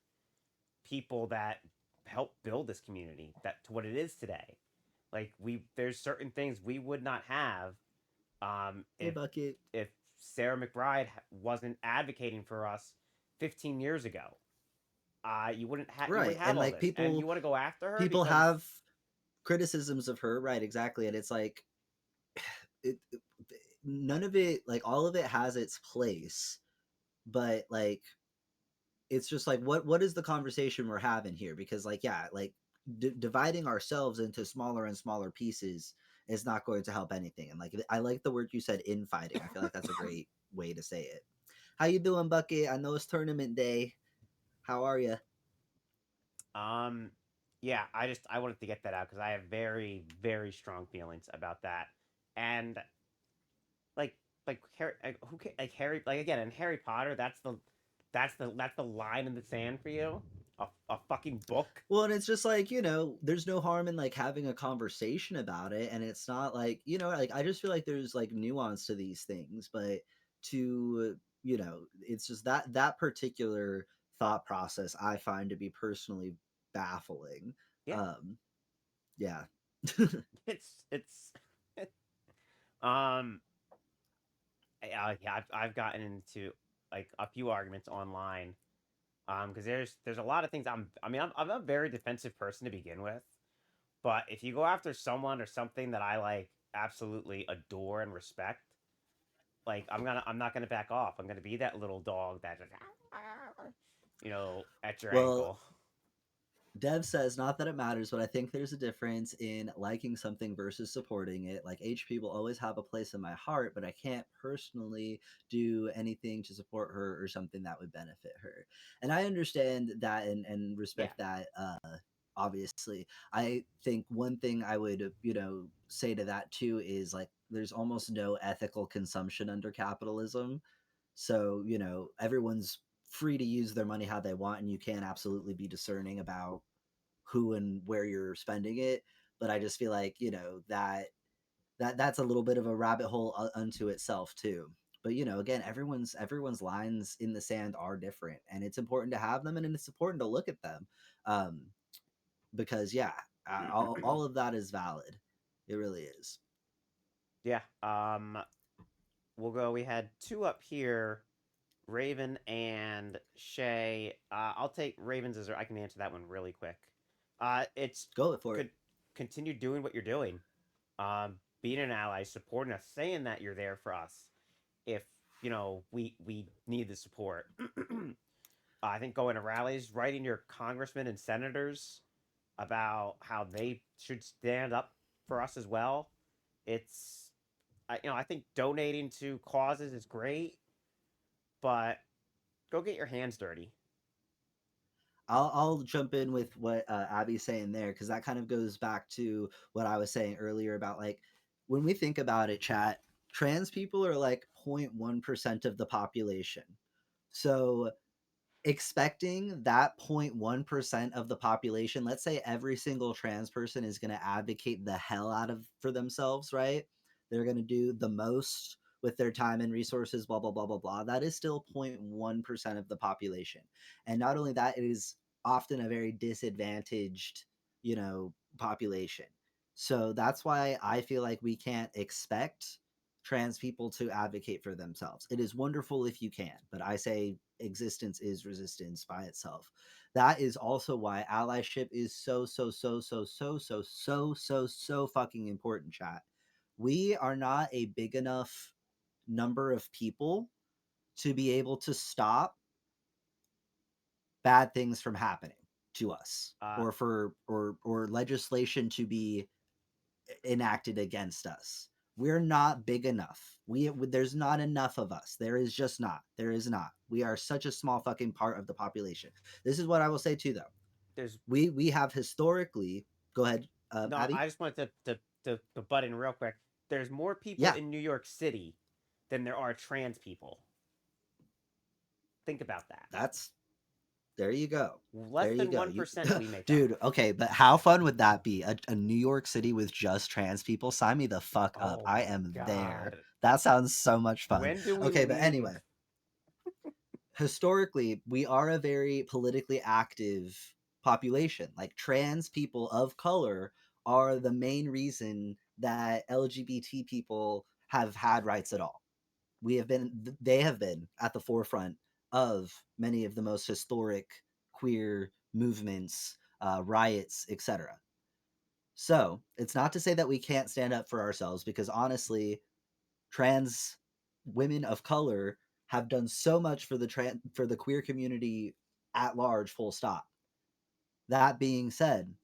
S4: people that helped build this community that to what it is today. Like there's certain things we would not have
S2: Hey, Bucket.
S4: if Sarah McBride wasn't advocating for us 15 years ago. You wouldn't
S2: Right,
S4: have
S2: and
S4: all
S2: like
S4: this, and you want to go after her
S2: people
S4: because
S2: have criticisms of her, right? Exactly, and it's like it none of it, like all of it has its place, but like it's just like what is the conversation we're having here? Because like yeah, like dividing ourselves into smaller and smaller pieces is not going to help anything. And like I like the word you said, infighting. I feel like that's a great way to say it. How you doing, Bucket? I know it's tournament day. How are you?
S4: yeah, I wanted to get that out because I have very very strong feelings about that, and like Harry, like Harry, like again in Harry Potter, that's the line in the sand for you, a fucking book.
S2: Well, and it's just like, you know, there's no harm in like having a conversation about it. And it's not like, you know, like I just feel like there's like nuance to these things, but to, you know, it's just that particular thought process I find to be personally baffling.
S4: Yeah,
S2: Yeah.
S4: it's um yeah, I've gotten into like a few arguments online because there's a lot of things I'm a very defensive person to begin with, but if you go after someone or something that I like absolutely adore and respect, like I'm not gonna back off. I'm gonna be that little dog that just at your
S2: Well,
S4: ankle.
S2: Dev says, not that it matters, but I think there's a difference in liking something versus supporting it. Like HP will always have a place in my heart, but I can't personally do anything to support her or something that would benefit her. And I understand that and
S4: Yeah,
S2: respect that. Obviously, I think one thing I would, you know, say to that too is like there's almost no ethical consumption under capitalism. So, you know, everyone's free to use their money how they want, and you can absolutely be discerning about who and where you're spending it. But I just feel like, you know, that's a little bit of a rabbit hole unto itself too. But you know, again, everyone's lines in the sand are different, and it's important to have them, and it's important to look at them, um, because yeah, all of that is valid. It really is.
S4: yeah. We'll go. We had two up here, Raven and Shay. I'll take Raven's as I can answer that one really quick. It's
S2: Go for it.
S4: could continue doing what you're doing. Being an ally, supporting us, saying that you're there for us. if we need the support. I think going to rallies, writing your congressmen and senators about how they should stand up for us as well. It's I think donating to causes is great, but go get your hands dirty.
S2: I'll jump in with what Abby's saying there because that kind of goes back to what I was saying earlier about like when we think about it, chat, trans people are like 0.1% of the population. So expecting that 0.1% of the population, let's say every single trans person is going to advocate the hell out of for themselves, right? They're going to do the most with their time and resources, blah, blah, blah, blah, blah. That is still 0.1% of the population. And not only that, it is often a very disadvantaged, population. So that's why I feel like we can't expect trans people to advocate for themselves. It is wonderful if you can, but I say existence is resistance by itself. That is also why allyship is so fucking important, chat. We are not a big enough number of people to be able to stop bad things from happening to us or for or legislation to be enacted against us. We're not big enough. There's not enough of us. There is just not. There is not. We are such a small fucking part of the population. This is what I will say too, though.
S4: There's
S2: we have historically. Go ahead,
S4: no.
S2: Abby.
S4: I just wanted to butt in real quick. There's more people
S2: Yeah.
S4: in New York City than there are trans people. Think about that.
S2: There you go.
S4: Less
S2: there
S4: than
S2: you go.
S4: 1% we make
S2: Dude,
S4: up.
S2: okay, but how fun would that be? A New York City with just trans people? Sign me the fuck up.
S4: Oh
S2: I
S4: my
S2: am there.
S4: God.
S2: That sounds so much fun.
S4: When do we
S2: Okay,
S4: leave?
S2: but anyway. Historically, we are a very politically active population. Like trans people of color are the main reason that LGBT people have had rights at all. They have been at the forefront of many of the most historic queer movements, riots, etc. So it's not to say that we can't stand up for ourselves because honestly, trans women of color have done so much for the queer community at large, full stop. That being said,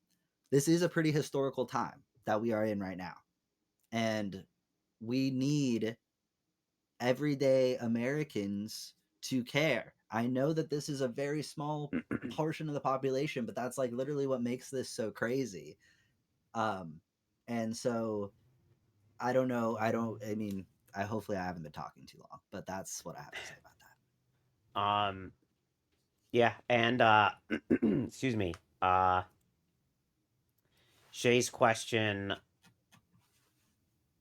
S2: this is a pretty historical time that we are in right now, and we need everyday Americans to care. I know that this is a very small portion of the population, but that's like literally what makes this so crazy. And so I don't know. I mean, hopefully I haven't been talking too long, but that's what I have to say about that.
S4: Yeah, and excuse me. Shay's question.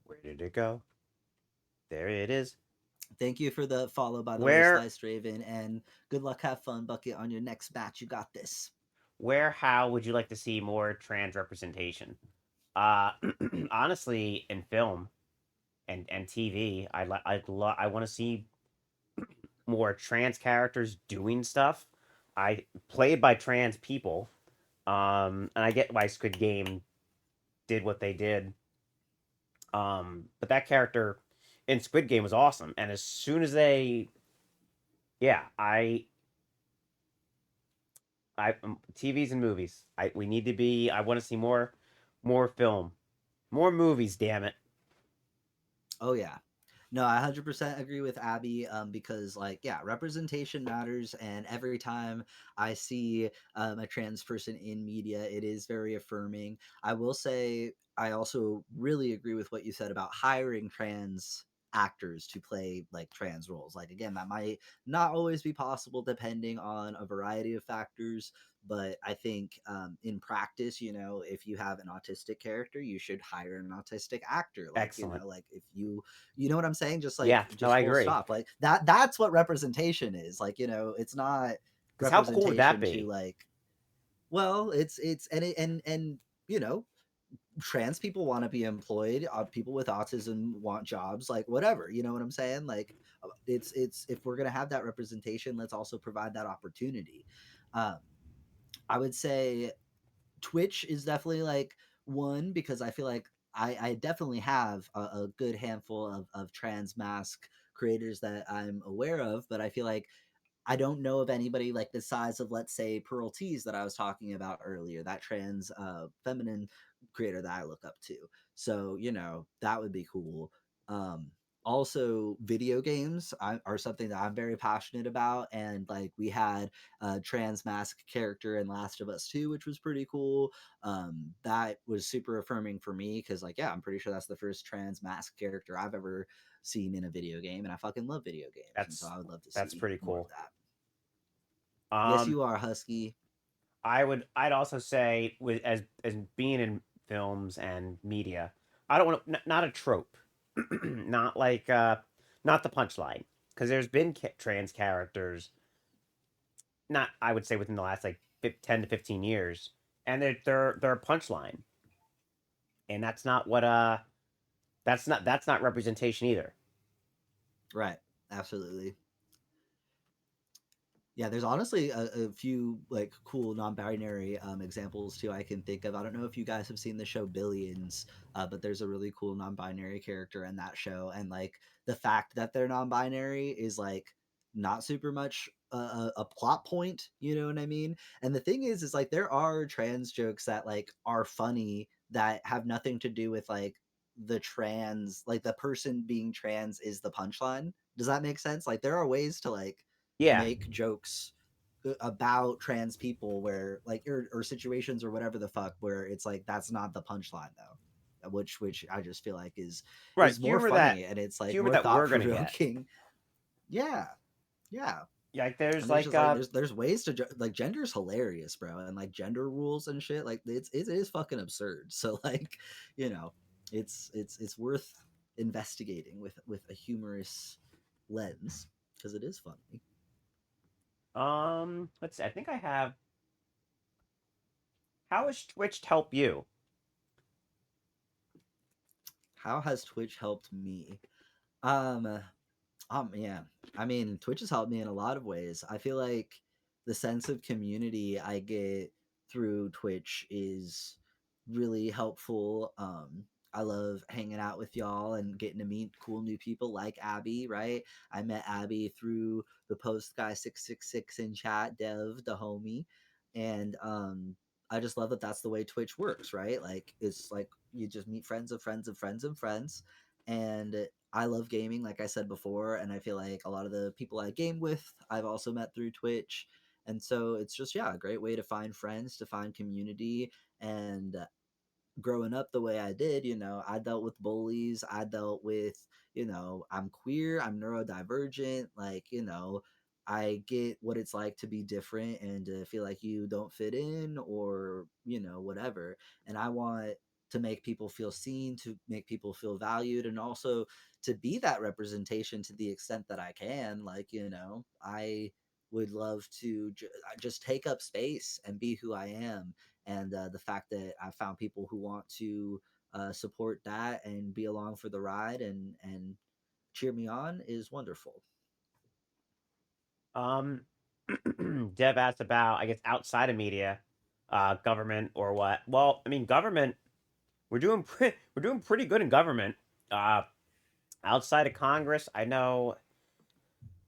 S4: Where did it go? There it is.
S2: Thank you for the follow, by the way, Sliced Raven, and good luck, have fun, Bucket, on your next match. You got this.
S4: How would you like to see more trans representation? Honestly, in film and TV, I want to see more trans characters doing stuff. I played by trans people, and I get why Squid Game did what they did. But that character in Squid Game was awesome, and as soon as yeah, TVs and movies. We need to be. I want to see more film, more movies. Damn it.
S2: Oh yeah. No, I 100% agree with Abby because, like, yeah, representation matters. And every time I see a trans person in media, it is very affirming. I will say, I also really agree with what you said about hiring trans actors to play like trans roles. Like, again, that might not always be possible depending on a variety of factors. But I think in practice, if you have an autistic character, you should hire an autistic actor. Like,
S4: Excellent.
S2: like if you know what I'm saying? Just like,
S4: yeah, no, I
S2: full
S4: agree.
S2: stop. Like that's what representation is. Like, it's not
S4: how cool would that
S2: representation
S4: be?
S2: to like, well, it's and trans people want to be employed. People with autism want jobs, like whatever, you know what I'm saying? Like, it's if we're gonna have that representation, let's also provide that opportunity. I would say Twitch is definitely like one because I feel like I definitely have a good handful of trans mask creators that I'm aware of, but I feel like I don't know of anybody like the size of, let's say, Pearl Tees that I was talking about earlier, that trans feminine creator that I look up to. So, that would be cool. Um, Also, video games are something that I'm very passionate about. And like we had a trans mask character in Last of Us 2, which was pretty cool. That was super affirming for me because, like, yeah, I'm pretty sure that's the first trans mask character I've ever seen in a video game. And I fucking love video games. And so I would love to
S4: That's
S2: see
S4: pretty
S2: more of
S4: cool.
S2: that. Yes,
S4: Um,
S2: you are, Husky.
S4: I'd also say with as being in films and media, I don't want to, not a trope, not like not the punchline, because there's been trans characters, not I would say within the last like 10 to 15 years, and they're a punchline, and that's not representation either.
S2: Right. Absolutely. Yeah, there's honestly a few like cool non-binary examples too I can think of. I don't know if you guys have seen the show Billions, but there's a really cool non-binary character in that show, and like the fact that they're non-binary is like not super much a plot point. You know what I mean? And the thing is like there are trans jokes that like are funny that have nothing to do with like the trans, like the person being trans is the punchline. Does that make sense? Like there are ways to like
S4: Yeah,
S2: make jokes about trans people where like or situations or whatever the fuck where it's like that's not the punchline though, which I just feel like
S4: right.
S2: is more funny and it's like
S4: Humor
S2: more
S4: that
S2: thought
S4: we're gonna get.
S2: provoking. Yeah, yeah.
S4: Yeah, like there's
S2: And there's
S4: like
S2: just like there's ways to like gender's hilarious, bro, and like gender rules and shit like it is fucking absurd. So like it's worth investigating with a humorous lens because it is funny.
S4: Let's see. I think I have. How has Twitch helped you?
S2: How has Twitch helped me? Yeah. I mean, Twitch has helped me in a lot of ways. I feel like the sense of community I get through Twitch is really helpful. I love hanging out with y'all and getting to meet cool new people like Abby, right? I met Abby through the post guy 666 in chat, Dev, the homie. And I just love that that's the way Twitch works, right? Like it's like you just meet friends of friends of friends of friends. And I love gaming, like I said before, and I feel like a lot of the people I game with, I've also met through Twitch. And so it's just, yeah, a great way to find friends, to find community. And growing up the way I did, I dealt with bullies. I dealt with, I'm queer, I'm neurodivergent. Like, I get what it's like to be different and to feel like you don't fit in or, whatever. And I want to make people feel seen, to make people feel valued, and also to be that representation to the extent that I can. Like, I would love to just take up space and be who I am. And the fact that I found people who want to support that and be along for the ride and cheer me on is wonderful.
S4: Um, Dev asked about, I guess, outside of media, government or what? Well, I mean, government. We're doing pretty good in government. Uh, Outside of Congress, I know.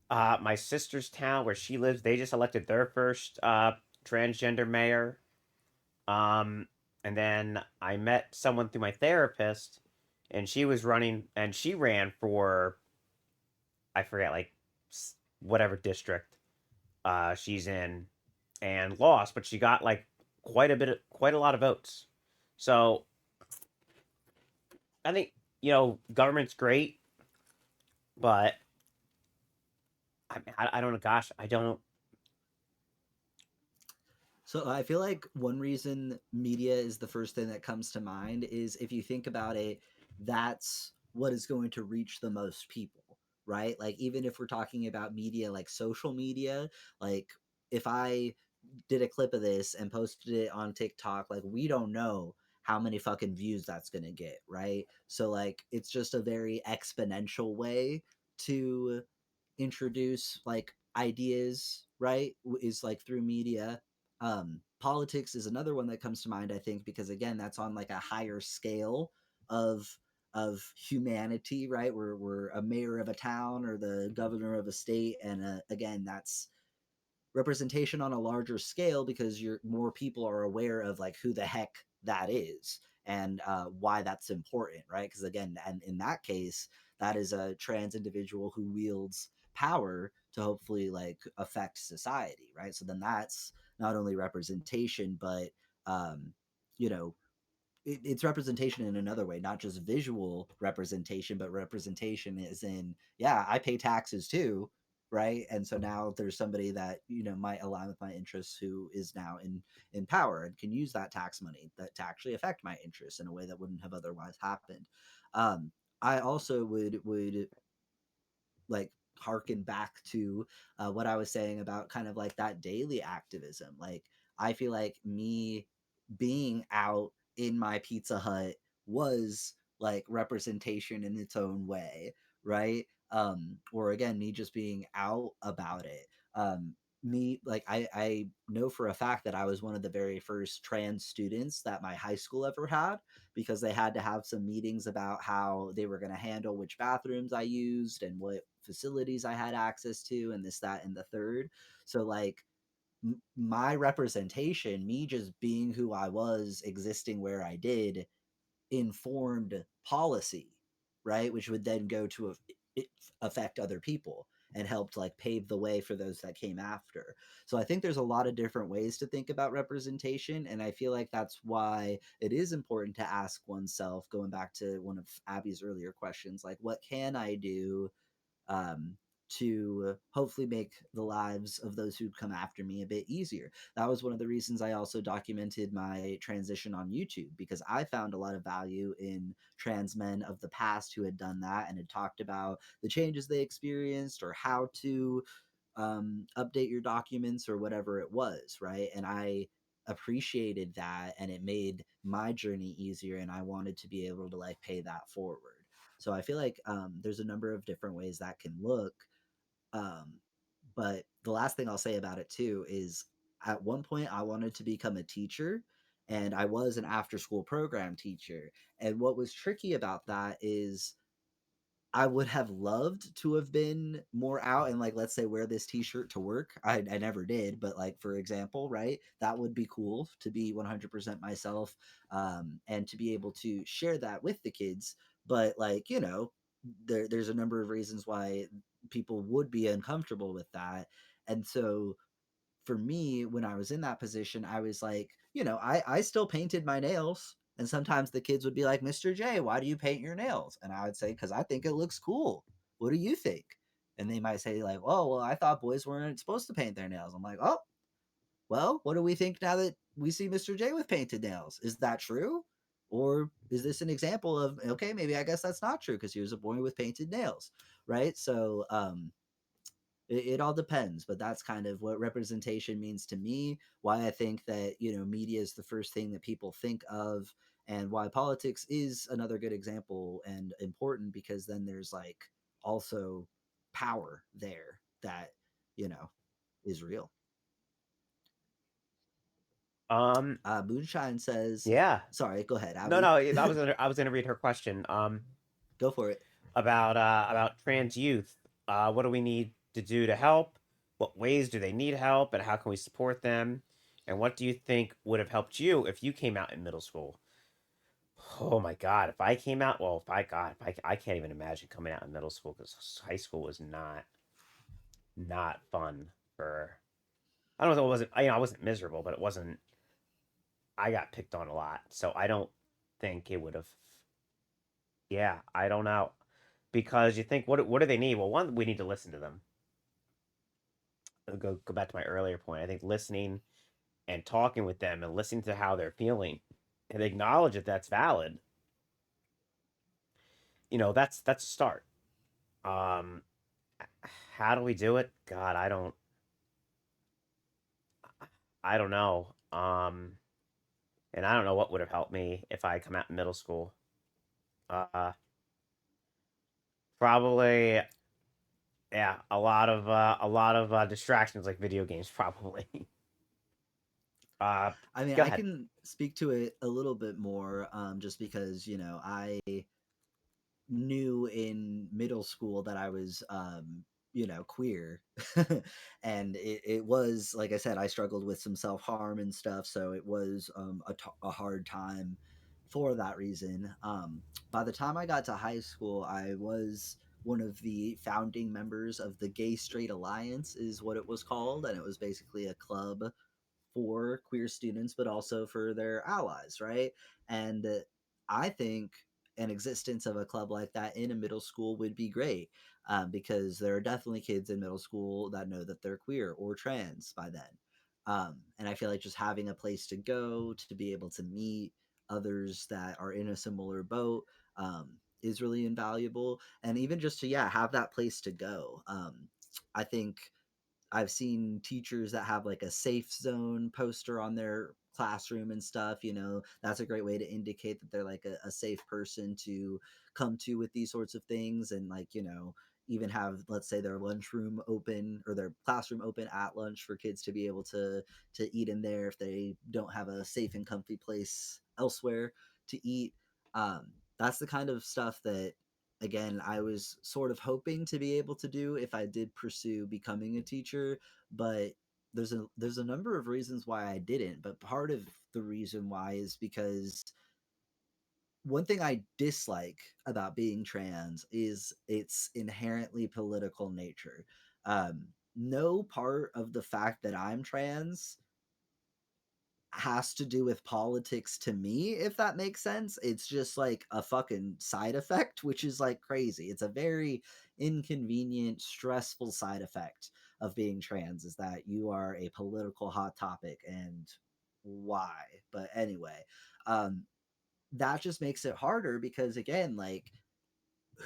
S4: My sister's town where she lives, they just elected their first transgender mayor. And then I met someone through my therapist, and she was running, and she ran for, I forget, like whatever district she's in, and lost, but she got like quite a lot of votes. So I think government's great, but I don't know. Gosh, I don't.
S2: So I feel like one reason media is the first thing that comes to mind is if you think about it, that's what is going to reach the most people, right? Like even if we're talking about media like social media, like if I did a clip of this and posted it on TikTok, like we don't know how many fucking views that's going to get, right? So like it's just a very exponential way to introduce like ideas, right? Is like through media. Politics is another one that comes to mind, I think, because again, that's on like a higher scale of of humanity, right? We're a mayor of a town or the governor of a state, and again, that's representation on a larger scale because more people are aware of like who the heck that is and why that's important, right? Because again, and in that case, that is a trans individual who wields power to hopefully like affect society, right? So then that's not only representation, but you know, it's representation in another way, not just visual representation, but representation is in, yeah, I pay taxes too, right? And so now there's somebody that might align with my interests who is now in power and can use that tax money that to actually affect my interests in a way that wouldn't have otherwise happened. um I also would like harken back to what I was saying about kind of like that daily activism. Like I feel like me being out in my Pizza Hut was like representation in its own way, right? Or again, me just being out about it. Me like I know for a fact that I was one of the very first trans students that my high school ever had, because they had to have some meetings about how they were going to handle which bathrooms I used and what facilities I had access to and this, that, and the third. So like my representation, me just being who I was, existing where I did, informed policy, right? Which would then go to affect other people and helped like pave the way for those that came after. So I think there's a lot of different ways to think about representation, and I feel like that's why it is important to ask oneself, going back to one of Abby's earlier questions, like what can I do um, to hopefully make the lives of those who come after me a bit easier. That was one of the reasons I also documented my transition on YouTube, because I found a lot of value in trans men of the past who had done that and had talked about the changes they experienced or how to update your documents or whatever it was, right? And I appreciated that, and it made my journey easier, and I wanted to be able to like pay that forward. So I feel like there's a number of different ways that can look. Um, but the last thing I'll say about it too is at one point I wanted to become a teacher, and I was an after school program teacher. And what was tricky about that is I would have loved to have been more out and like, let's say, wear this t-shirt to work. I never did, but like, for example, right, that would be cool to be 100% myself, and to be able to share that with the kids. But like, there's a number of reasons why people would be uncomfortable with that. And so for me, when I was in that position, I was like, I still painted my nails. And sometimes the kids would be like, Mr. J, why do you paint your nails? And I would say, because I think it looks cool. What do you think? And they might say, like, oh, well, I thought boys weren't supposed to paint their nails. I'm like, oh, well, what do we think now that we see Mr. J with painted nails? Is that true? Or is this an example of, okay, maybe I guess that's not true because he was a boy with painted nails, right? So, it all depends, but that's kind of what representation means to me, why I think that media is the first thing that people think of, and why politics is another good example and important, because then there's like also power there that you know is real. Moonshine says,
S4: Yeah.
S2: sorry, go ahead,
S4: No,
S2: Abby.
S4: no. I was gonna read her question.
S2: Go for it.
S4: About trans youth. What do we need to do to help? What ways do they need help, and how can we support them? And what do you think would have helped you if you came out in middle school? Oh my God! If I came out, well, if I got, if I can't even imagine coming out in middle school because high school was not fun for. I don't know. It wasn't. I wasn't miserable, but it wasn't. I got picked on a lot, so I don't think it would have. Yeah, I don't know, because you think what do they need? Well, one, we need to listen to them. I'll go back to my earlier point. I think listening and talking with them and listening to how they're feeling and acknowledge that that's valid. That's a start. Um, how do we do it? God, I don't know. And I don't know what would have helped me if I come out in middle school. Uh, Probably, yeah, a lot of distractions like video games, probably.
S2: I mean,
S4: Go
S2: I
S4: ahead.
S2: can speak to it a little bit more, just because I knew in middle school that I was, queer. And it was, like I said, I struggled with some self harm and stuff. So it was a hard time for that reason. By the time I got to high school, I was one of the founding members of the Gay Straight Alliance, is what it was called. And it was basically a club for queer students, but also for their allies, right? And I think an existence of a club like that in a middle school would be great, because there are definitely kids in middle school that know that they're queer or trans by then. And I feel like just having a place to go to be able to meet others that are in a similar boat, is really invaluable. And even just to, yeah, have that place to go. I think I've seen teachers that have like a safe zone poster on their classroom and stuff. That's a great way to indicate that they're like a safe person to come to with these sorts of things. And like, even have, let's say, their lunchroom open or their classroom open at lunch for kids to be able to eat in there if they don't have a safe and comfy place elsewhere to eat. That's the kind of stuff that, again, I was sort of hoping to be able to do if I did pursue becoming a teacher, but there's a number of reasons why I didn't. But part of the reason why is because one thing I dislike about being trans is its inherently political nature. No part of the fact that I'm trans has to do with politics to me, if that makes sense. It's just like a fucking side effect, which is like crazy. It's a very inconvenient, stressful side effect of being trans, is that you are a political hot topic. And why? But anyway, um that just makes it harder because, again, like,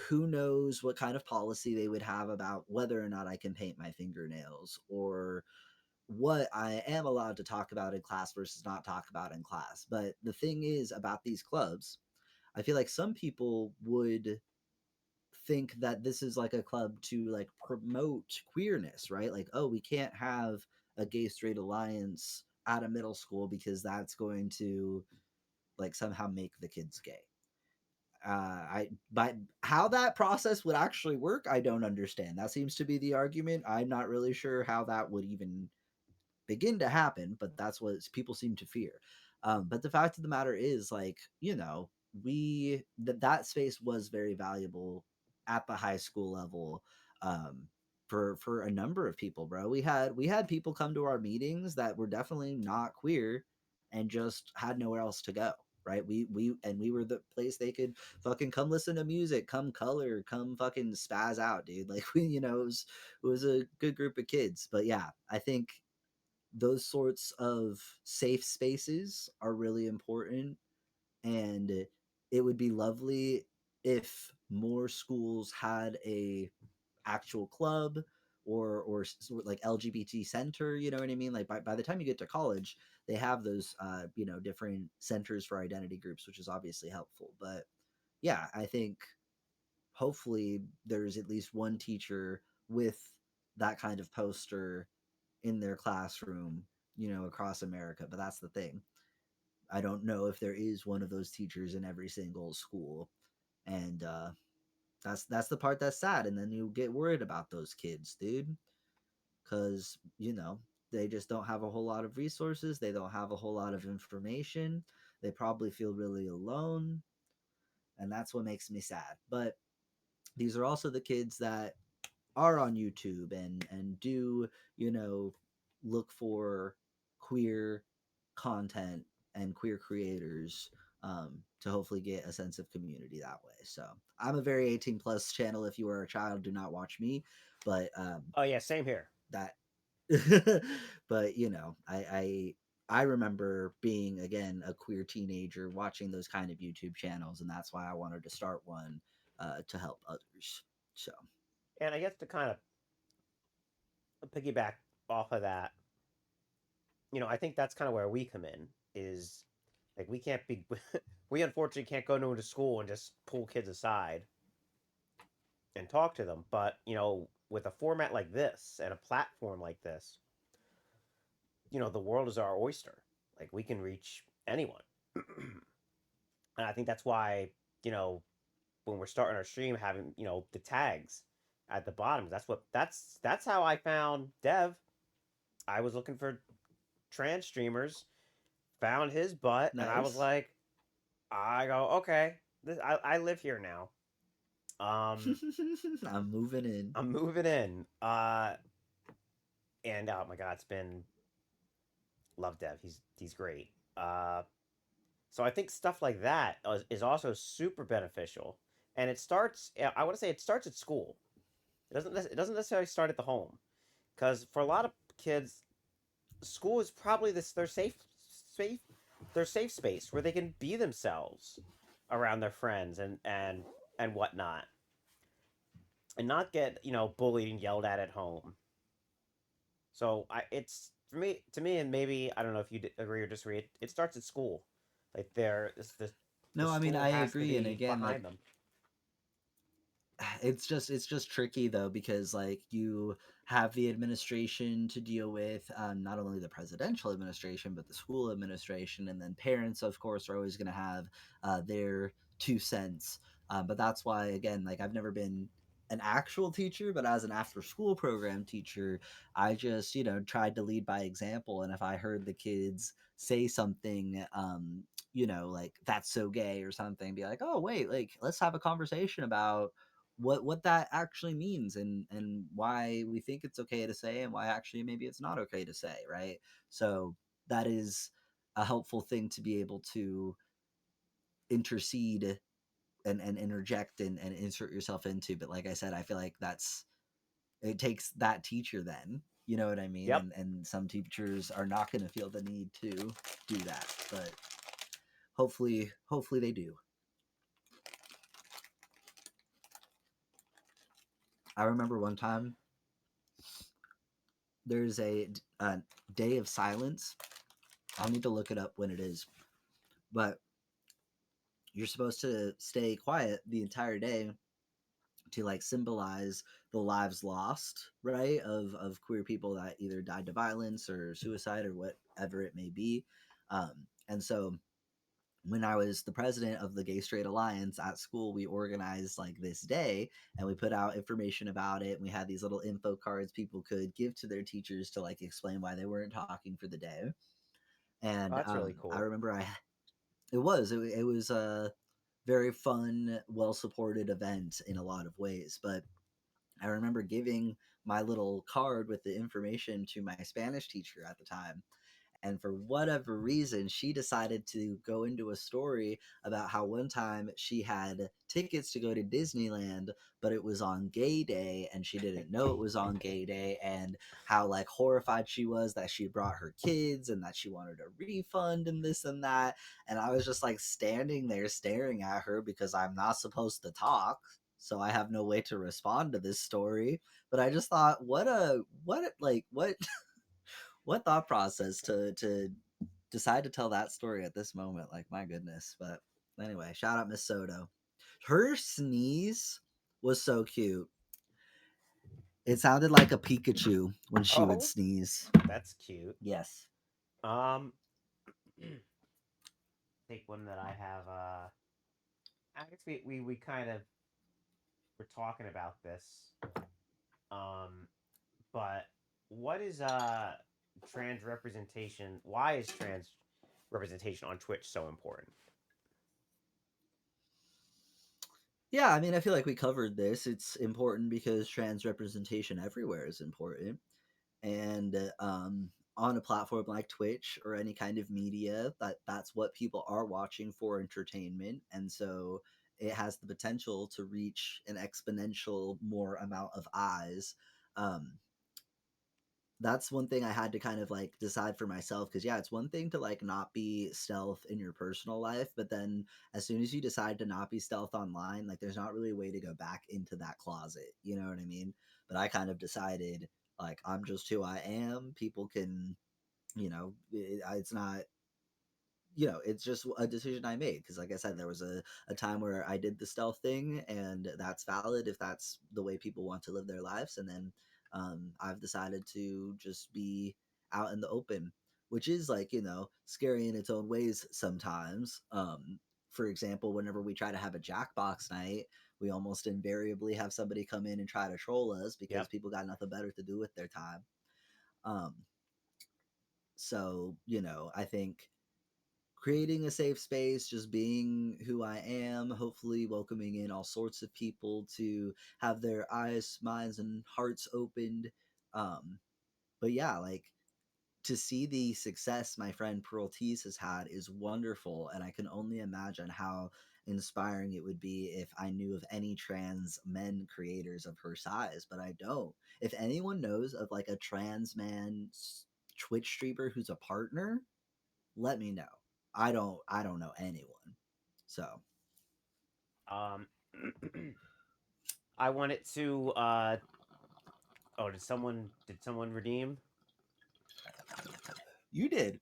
S2: who knows what kind of policy they would have about whether or not I can paint my fingernails, or what I am allowed to talk about in class versus not talk about in class. But the thing is about these clubs, I feel like some people would think that this is like a club to like promote queerness, right? Like, oh, we can't have a gay straight alliance at a middle school because that's going to like somehow make the kids gay. I But how that process would actually work, I don't understand. That seems to be the argument. I'm not really sure how that would even begin to happen, but that's what people seem to fear. But the fact of the matter is, like, that space was very valuable at the high school level, um, for a number of people, bro. We had people come to our meetings that were definitely not queer and just had nowhere else to go. Right, we were the place they could fucking come listen to music, come color, come fucking spaz out, dude. Like, it was a good group of kids. But yeah, I think those sorts of safe spaces are really important, and it would be lovely if more schools had a actual club, or like LGBT center. You know what I mean? Like, by the time you get to college, they have those different centers for identity groups, which is obviously helpful. But yeah, I think hopefully there's at least one teacher with that kind of poster in their classroom, across America. But that's the thing. I don't know if there is one of those teachers in every single school. And that's the part that's sad. And then you get worried about those kids, dude, because, they just don't have a whole lot of resources. They don't have a whole lot of information. They probably feel really alone. And that's what makes me sad. But these are also the kids that are on YouTube and do, look for queer content and queer creators, to hopefully get a sense of community that way. So I'm a very 18 plus channel. If you are a child, do not watch me. But
S4: Oh yeah, same here.
S2: that but I remember being, again, a queer teenager watching those kind of YouTube channels, and that's why I wanted to start one, to help others. So
S4: And I guess to kind of piggyback off of that, I think that's kind of where we come in. Is like we can't be, we unfortunately can't go into school and just pull kids aside and talk to them. But with a format like this and a platform like this, the world is our oyster. Like we can reach anyone, and I think that's why you know when we're starting our stream having the tags at the bottom. That's how I found Dev. I was looking for trans streamers, found his butt, and I was
S2: Nice.
S4: like, I go, okay, I live here now.
S2: I'm moving in.
S4: I'm moving in. And oh my god, it's been love Dev. He's great. So I think stuff like that is also super beneficial, and it starts. I want to say it starts at school. It doesn't necessarily start at the home, because for a lot of kids, school is probably their safe their safe space where they can be themselves around their friends and whatnot, and not get bullied and yelled at home. So it's for me to me, and maybe I don't know if you agree or disagree. It starts at school, like the
S2: No, I mean
S4: school
S2: I
S4: has to
S2: agree, and
S4: be
S2: again, like
S4: behind them.
S2: it's just tricky though, because like you have the administration to deal with, not only the presidential administration but the school administration, and then parents of course are always going to have their 2 cents. But that's why, again, like I've never been an actual teacher, but as an after school program teacher, I just tried to lead by example. And if I heard the kids say something, like that's so gay or something, be like, oh wait, like let's have a conversation about what that actually means, and why we think it's okay to say, and why actually maybe it's not okay to say, right? So that is a helpful thing to be able to intercede and interject and insert yourself into. But like I said, I feel like it takes that teacher then, you know what I mean?
S4: Yep.
S2: And some teachers are not going to feel the need to do that, but hopefully they do. I remember one time there's a day of silence. I'll need to look it up when it is, but you're supposed to stay quiet the entire day to like symbolize the lives lost, right, of queer people that either died to violence or suicide or whatever it may be. And so when I was the president of the Gay Straight Alliance at school, we organized like this day, and we put out information about it. And we had these little info cards people could give to their teachers to like explain why they weren't talking for the day.
S4: Oh,
S2: And
S4: that's really
S2: I
S4: cool.
S2: remember it was a very fun, well supported event in a lot of ways. But I remember giving my little card with the information to my Spanish teacher at the time. And for whatever reason, she decided to go into a story about how one time she had tickets to go to Disneyland, but it was on gay day and she didn't know it was on gay day, and how like horrified she was that she brought her kids and that she wanted a refund and this and that. And I was just like standing there staring at her because I'm not supposed to talk. So I have no way to respond to this story. But I just thought, what what thought process to decide to tell that story at this moment. Like, my goodness. But anyway, shout out Miss Soto. Her sneeze was so cute. It sounded like a Pikachu when she would
S4: Oh,
S2: sneeze.
S4: that's cute.
S2: Yes.
S4: Um, take one that I have. I guess we kind of were talking about this. Um, but what is trans representation? Why is trans representation on Twitch so important?
S2: Yeah, I mean, I feel like we covered this. It's important because trans representation everywhere is important. And on a platform like Twitch or any kind of media, that's what people are watching for entertainment. And so it has the potential to reach an exponential more amount of eyes. Um, that's one thing I had to kind of like decide for myself, because yeah, it's one thing to like not be stealth in your personal life, but then as soon as you decide to not be stealth online, like there's not really a way to go back into that closet, you know what I mean? But I kind of decided like I'm just who I am. People can, it's not, it's just a decision I made, because like I said, there was a time where I did the stealth thing, and that's valid if that's the way people want to live their lives. And then I've decided to just be out in the open, which is like, scary in its own ways sometimes, for example, whenever we try to have a Jackbox night, we almost invariably have somebody come in and try to troll us because
S4: Yep.
S2: people got nothing better to do with their time. So, I think creating a safe space, just being who I am, hopefully welcoming in all sorts of people to have their eyes, minds, and hearts opened. But yeah, like, to see the success my friend Pearl Tease has had is wonderful, and I can only imagine how inspiring it would be if I knew of any trans men creators of her size, but I don't. If anyone knows of like a trans man Twitch streamer who's a partner, let me know. I don't know anyone. So,
S4: I wanted to oh, did someone redeem?
S2: you did.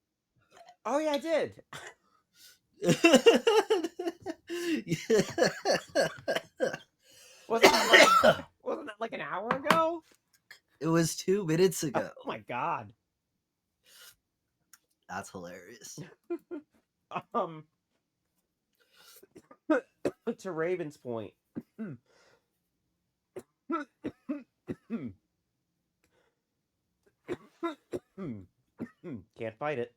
S4: Oh yeah, I did. Wasn't that like an hour ago?
S2: It was 2 minutes ago.
S4: Oh my god.
S2: That's hilarious.
S4: To Raven's point. Can't fight it.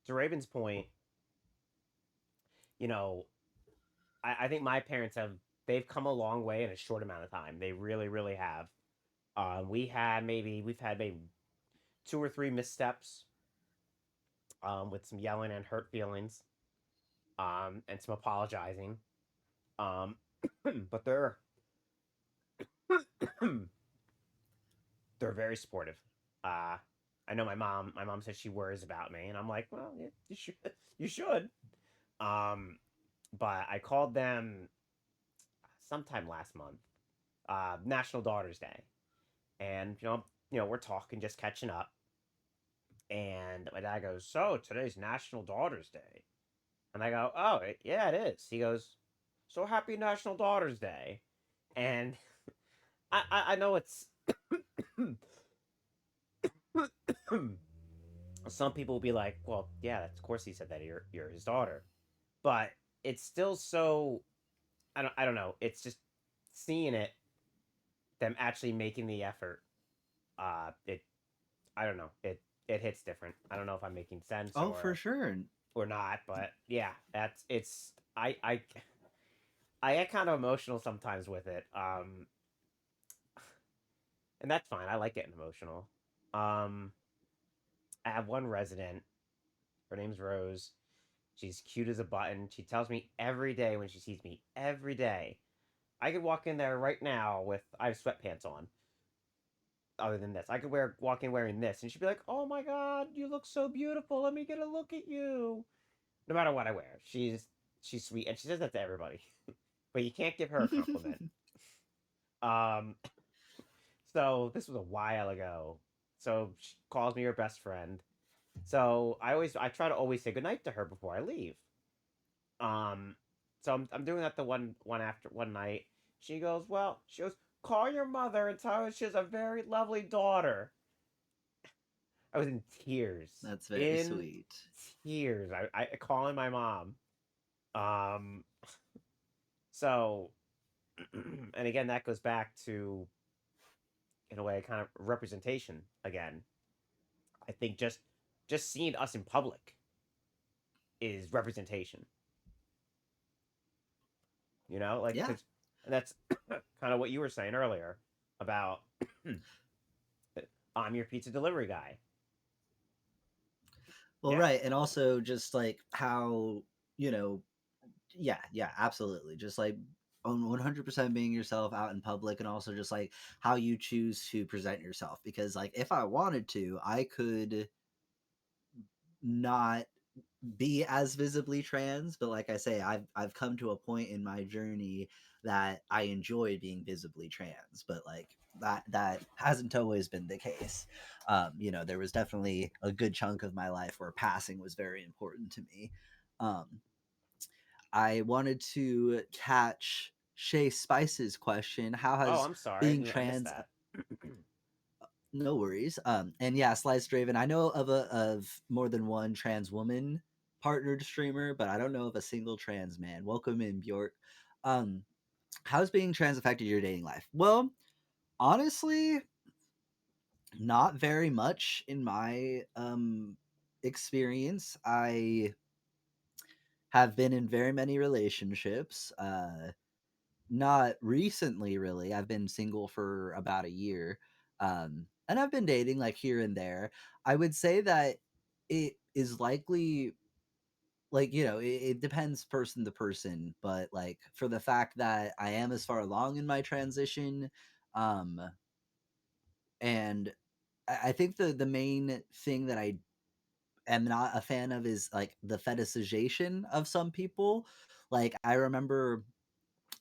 S4: To Raven's point, I think my parents they've come a long way in a short amount of time. They really, really have. We've had maybe 2 or 3 missteps, with some yelling and hurt feelings, and some apologizing. But they're they're very supportive. I know my mom. My mom says she worries about me, and I'm like, well, yeah, you should. You should. But I called them sometime last month, National Daughters Day, and we're talking, just catching up, and my dad goes, "So today's National Daughters Day," and I go, "Oh, yeah, it is." He goes, "So happy National Daughters Day," and I know it's some people will be like, "Well, yeah, of course he said that. You're his daughter," but it's still so. I don't know. It's just seeing them actually making the effort. It I don't know. It hits different. I don't know if I'm making sense
S2: Oh, for sure.
S4: or not, but yeah, it's I get kind of emotional sometimes with it. And that's fine. I like getting emotional. Um, I have one resident. Her name's Rose. She's cute as a button. She tells me every day when she sees me, every day. I could walk in there right now with I have sweatpants on. Other than this, I could walk in wearing this, and she'd be like, "Oh my god, you look so beautiful. Let me get a look at you." No matter what I wear, she's sweet, and she says that to everybody. But you can't give her a compliment. um, so this was a while ago. So she calls me her best friend. So I try to always say goodnight to her before I leave. Um, so I'm doing that the one after one night. She goes, call your mother and tell her she has a very lovely daughter. I was in tears.
S2: That's very sweet.
S4: Tears. I calling my mom. So, and again, that goes back to, in a way, kind of representation again. I think just seeing us in public is representation.
S2: Yeah.
S4: And that's kind of what you were saying earlier about I'm your pizza delivery guy.
S2: Well, yeah. Right, and also just like how yeah, absolutely, just like 100% being yourself out in public, and also just like how you choose to present yourself, because like if I wanted to, I could not be as visibly trans, but like I say, I've come to a point in my journey that I enjoy being visibly trans, but like that hasn't always been the case. There was definitely a good chunk of my life where passing was very important to me. I wanted to catch Shay Spice's question. How has
S4: I'm sorry,
S2: being
S4: I missed
S2: trans
S4: that.
S2: No worries. And yeah, Slice Draven. I know of more than one trans woman partnered streamer, but I don't know of a single trans man. Welcome in, Bjork. Um, how's being trans affected your dating life? Well, honestly, not very much in my experience. I have been in very many relationships. Not recently, really. I've been single for about a year. And I've been dating like here and there. I would say that it is likely like, it depends person to person, but like for the fact that I am as far along in my transition, um, and I think the main thing that I am not a fan of is like the fetishization of some people. Like I remember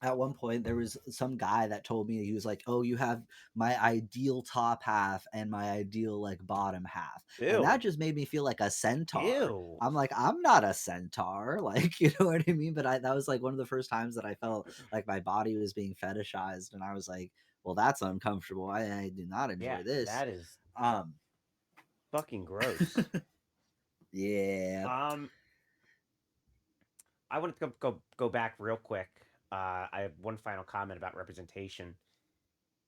S2: at one point there was some guy that told me, he was like, "Oh, you have my ideal top half and my ideal like bottom half," and
S4: Ew.
S2: that just made me feel like a centaur.
S4: Ew.
S2: I'm like, I'm not a centaur, like, you know what I mean? But that was like one of the first times that I felt like my body was being fetishized, and I was like, well, that's uncomfortable. I do not
S4: Yeah,
S2: enjoy this.
S4: that is
S2: Um,
S4: fucking gross.
S2: yeah.
S4: I wanted to go back real quick. I have one final comment about representation,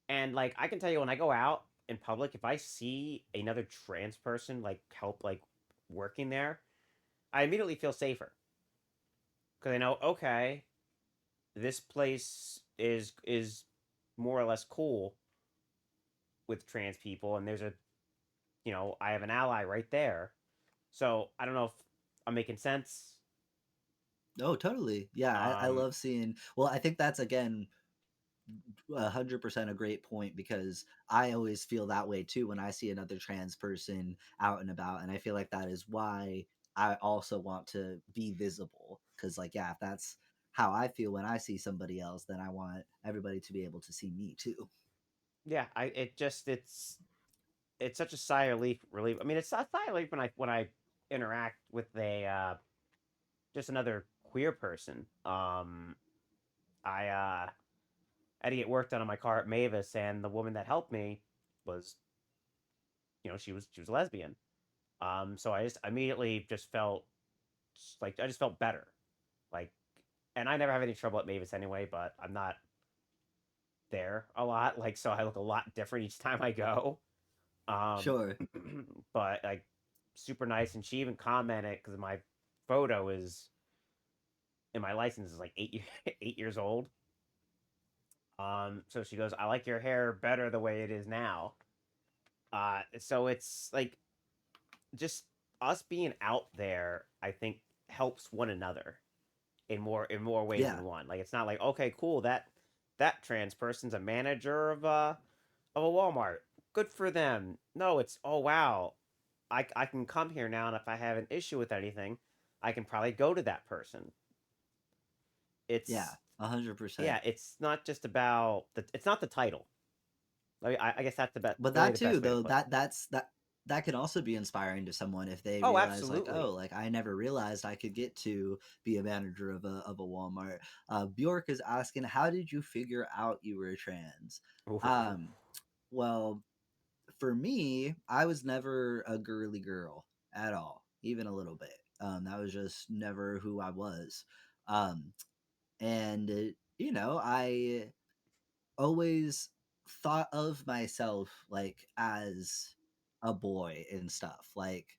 S4: and like I can tell you, when I go out in public, if I see another trans person like help like working there, I immediately feel safer because I know, okay, this place is more or less cool with trans people, and there's a, I have an ally right there. So I don't know if I'm making sense.
S2: Oh, totally. Yeah, I
S4: Um,
S2: love seeing. Well, I think that's again 100% a great point, because I always feel that way too when I see another trans person out and about, and I feel like that is why I also want to be visible, because like, yeah, if that's how I feel when I see somebody else, then I want everybody to be able to see me too.
S4: yeah, it's such a sigh of relief. I mean, it's a sigh of relief when I interact with a just another queer person. I had to get work done on my car at Mavis, and the woman that helped me was, she was a lesbian. So I just immediately just felt like I just felt better, like, and I never have any trouble at Mavis anyway. But I'm not there a lot, like, so I look a lot different each time I go. Um,
S2: Sure.
S4: but like super nice, and she even commented because my photo is in my license is like 8 years old. So she goes, "I like your hair better the way it is now." So it's like just us being out there, I think helps one another in more ways
S2: Yeah.
S4: than one. Like it's not like, okay, cool, that trans person's a manager of a Walmart. Good for them. No, it's, oh wow, I can come here now, and if I have an issue with anything, I can probably go to that person.
S2: Yeah,
S4: It's
S2: 100%.
S4: Yeah, it's not just about it's not the title. Like, I guess that's
S2: But
S4: really
S2: that
S4: the
S2: too,
S4: best way to
S2: though,
S4: put it.
S2: that can also be inspiring to someone if they
S4: Oh,
S2: realize like, oh,
S4: absolutely.
S2: like I never realized I could get to be a manager of a Walmart. Bjork is asking, how did you figure out you were trans?
S4: Ooh.
S2: Um, well, for me, I was never a girly girl at all, even a little bit. That was just never who I was. Um, and I always thought of myself like as a boy and stuff. Like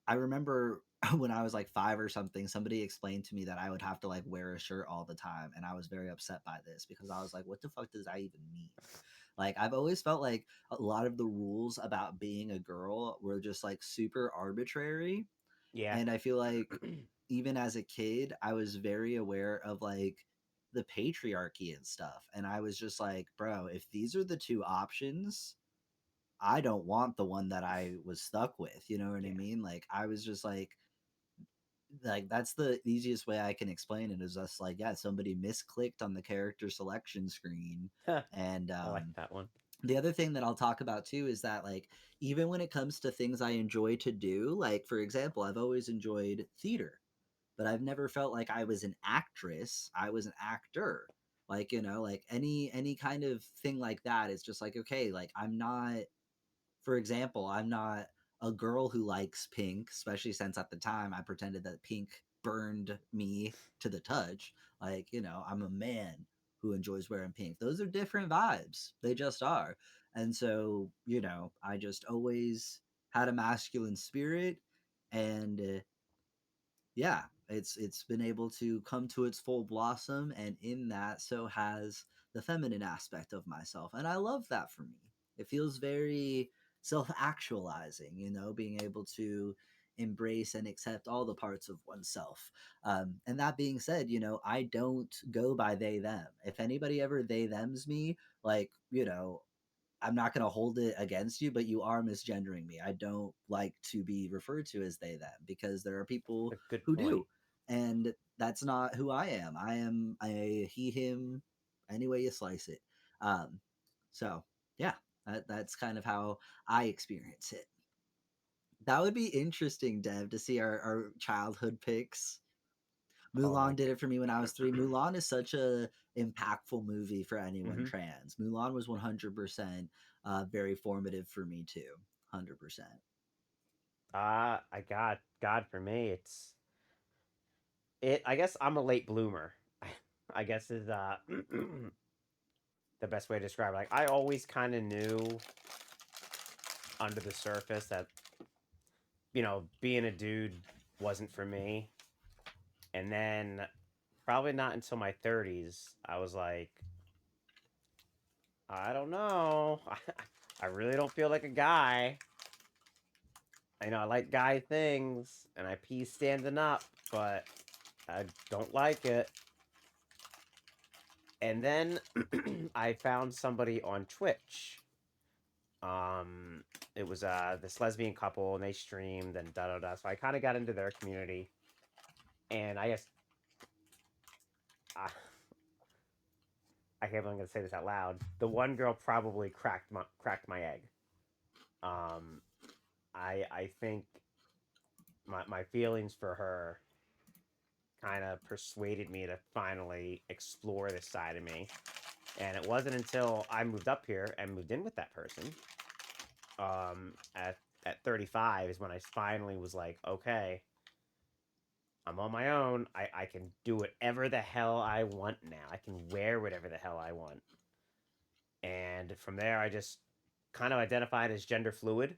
S2: I remember when I was like 5 or something, somebody explained to me that I would have to like wear a shirt all the time, and I was very upset by this because I was like, what the fuck does that even mean? Like I've always felt like a lot of the rules about being a girl were just like super arbitrary,
S4: Yeah.
S2: and I feel like even as a kid, I was very aware of like the patriarchy and stuff. And I was just like, bro, if these are the two options, I don't want the one that I was stuck with. You know what I
S4: Yeah.
S2: mean? Like I was just like that's the easiest way I can explain it, is just like, yeah, somebody misclicked on the character selection screen. And
S4: I like that one.
S2: the other thing that I'll talk about too is that like even when it comes to things I enjoy to do, like for example, I've always enjoyed theater, but I've never felt like I was an actress. I was an actor. Like, like any kind of thing like that is just like, okay, like I'm not for example, I'm not a girl who likes pink, especially since at the time I pretended that pink burned me to the touch. Like, I'm a man who enjoys wearing pink. Those are different vibes. They just are. And so, I just always had a masculine spirit, and yeah, it's been able to come to its full blossom, and in that so has the feminine aspect of myself, and I love that for me. It feels very self-actualizing, being able to embrace and accept all the parts of oneself. And that being said, I don't go by they them. If anybody ever they thems me, like, I'm not going to hold it against you, but you are misgendering me. I don't like to be referred to as they them, because there are people
S4: A good
S2: who
S4: point.
S2: do, and that's not who I am. I am a he him, any way you slice it. So yeah, that's kind of how I experience it. That would be interesting, Dev, to see our childhood pics.
S4: Oh my.
S2: Mulan did it for me when I was 3. Mulan is such a impactful movie for anyone
S4: Mm-hmm.
S2: trans. Mulan was 100% very formative for me too. 100%.
S4: I got God for me. It. I guess I'm a late bloomer. I guess is the best way to describe it. Like I always kind of knew under the surface that being a dude wasn't for me, and then probably not until my 30s I was like, I don't know. I really don't feel like a guy. I like guy things, and I pee standing up, but I don't like it. And then I found somebody on Twitch. Um, it was this lesbian couple, and they streamed and da da da. So I kind of got into their community, and I guess uh, I can't believe I'm gonna say this out loud. The one girl probably cracked my egg. Um, I think my feelings for her kind of persuaded me to finally explore this side of me. And it wasn't until I moved up here and moved in with that person, at 35 is when I finally was like, okay, I'm on my own. I can do whatever the hell I want now. I can wear whatever the hell I want. And from there, I just kind of identified as gender fluid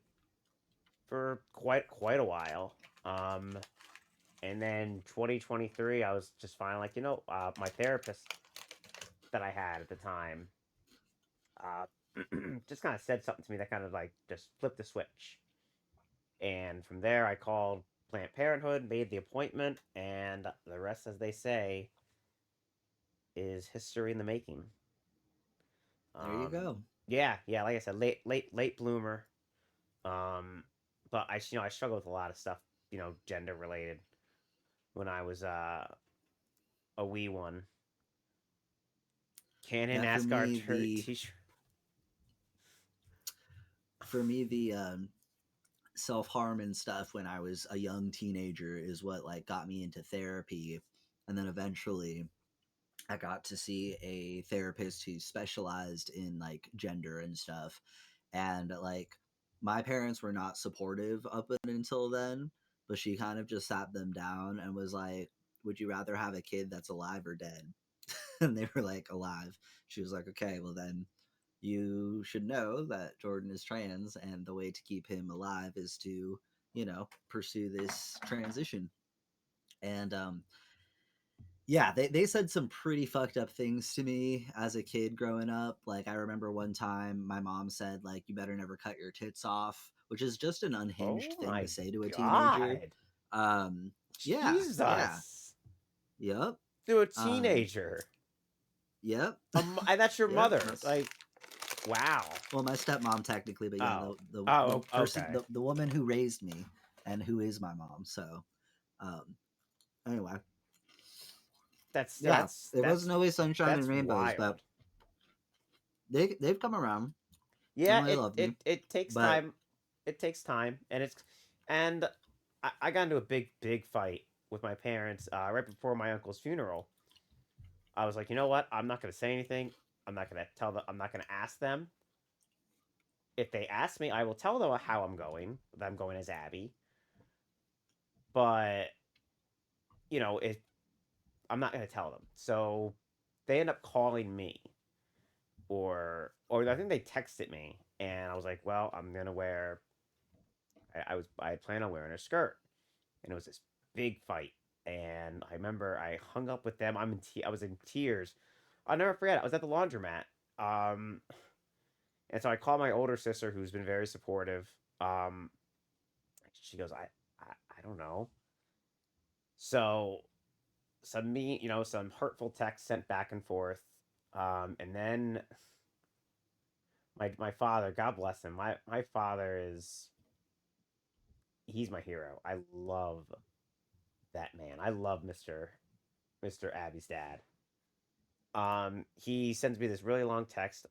S4: for quite a while. And then 2023, I was just finally like, my therapist that I had at the time, uh, just kind of said something to me that kind of like just flipped the switch. And from there, I called Planned Parenthood, made the appointment, and the rest, as they say, is history in the making.
S2: There you go.
S4: Yeah, yeah. Like I said, late bloomer. But I struggled with a lot of stuff, gender related, when I was a wee one. Canon
S2: Yeah,
S4: NASCAR t-shirt.
S2: for me the self-harm and stuff when I was a young teenager is what like got me into therapy, and then eventually I got to see a therapist who specialized in like gender and stuff. And like my parents were not supportive up until then, but she kind of just sat them down and was like, would you rather have a kid that's alive or dead? And they were like, alive. She was like, okay, well then you should know that Jordan is trans, and the way to keep him alive is to, pursue this transition. And yeah, they said some pretty fucked up things to me as a kid growing up. Like I remember one time my mom said like, you better never cut your tits off, which is just an unhinged
S4: Oh
S2: thing to
S4: my
S2: say to a teenager.
S4: god!
S2: Yeah, yeah,
S4: Jesus!
S2: yep,
S4: To a teenager.
S2: Yep.
S4: And that's your
S2: Yep,
S4: mother.
S2: that's-
S4: Like, wow.
S2: well, my stepmom technically, but yeah,
S4: Oh.
S2: the
S4: Oh,
S2: person,
S4: okay.
S2: the woman who raised me and who is my mom. So, anyway, yeah, it wasn't always sunshine and rainbows,
S4: wild.
S2: but they've come around.
S4: Yeah,
S2: And they love me.
S4: it takes
S2: but
S4: time. It takes time, and I got into a big fight with my parents right before my uncle's funeral. I was like, you know what? I'm not gonna say anything. I'm not gonna tell them. I'm not gonna ask them. if they ask me, I will tell them how I'm going. That I'm going as Abby. But if I'm not going to tell them, so they end up calling me, or I think they texted me, and I was like, well, I'm gonna wear. I plan on wearing a skirt, and it was this big fight, and I remember I hung up with them. I was in tears. I'll never forget. I was at the laundromat. Um, and so I called my older sister, who's been very supportive. Um, she goes, I don't know. So some hurtful texts sent back and forth. And then my father, God bless him, my father he's my hero. I love that man. I love Mr. Abby's dad. He sends me this really long text,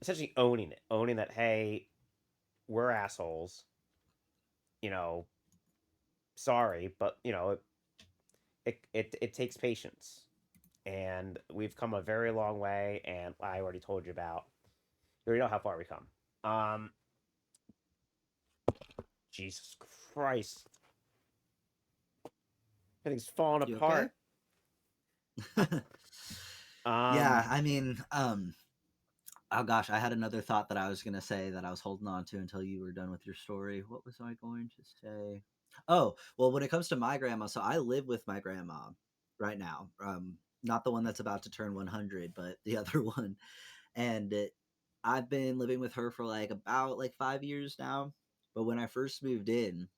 S4: essentially owning that, hey, we're assholes, you know, sorry, but it takes patience, and we've come a very long way, and I already told you about. You already know how far we come. Um, Jesus Christ, everything's falling
S2: You okay?
S4: apart.
S2: Yeah, I mean, oh gosh, I had another thought that I was gonna say that I was holding on to until you were done with your story. What was I going to say? Oh, well, when it comes to my grandma, so I live with my grandma right now. Not the one that's about to turn 100, but the other one. And I've been living with her for like about like 5 years now. But when I first moved in,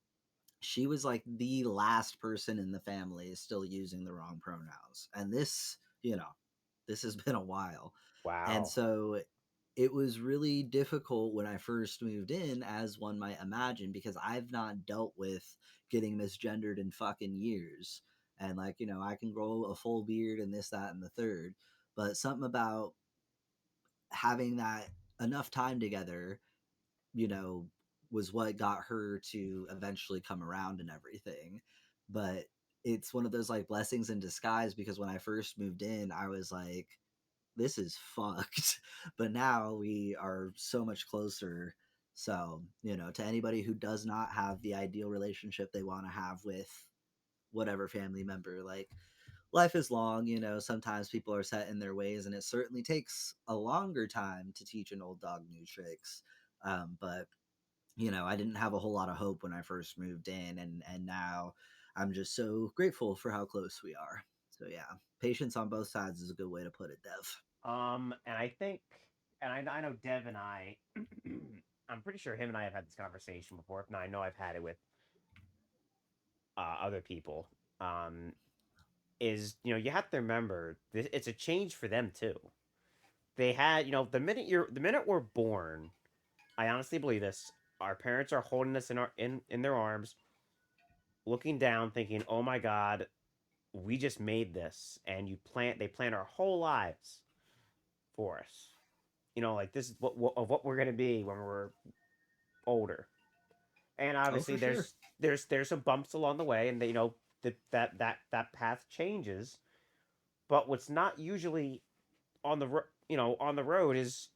S2: she was like the last person in the family still using the wrong pronouns. And this has been a while. And
S4: Wow.
S2: so it was really difficult when I first moved in, as one might imagine, because I've not dealt with getting misgendered in fucking years. And like, I can grow a full beard and this, that, and the third. But something about having that enough time together, you know, was what got her to eventually come around and everything. But it's one of those like blessings in disguise, because when I first moved in, I was like, this is fucked. But now we are so much closer. So, to anybody who does not have the ideal relationship they want to have with whatever family member, like, life is long, sometimes people are set in their ways, and it certainly takes a longer time to teach an old dog new tricks. But I didn't have a whole lot of hope when I first moved in, and now I'm just so grateful for how close we are. So yeah, patience on both sides is a good way to put it, Dev.
S4: And I think, and I know Dev and I, I'm pretty sure him and I have had this conversation before. If not, I know I've had it with other people. Um, is you have to remember this, it's a change for them too. They had the minute we're born, I honestly believe this. Our parents are holding us in their arms, looking down, thinking, "Oh my God, we just made this," and they plan our whole lives for us. Like this is what we're gonna be when we're older. And
S2: Oh,
S4: obviously,
S2: for sure.
S4: there's some bumps along the way, and that path changes. But what's not usually on the road is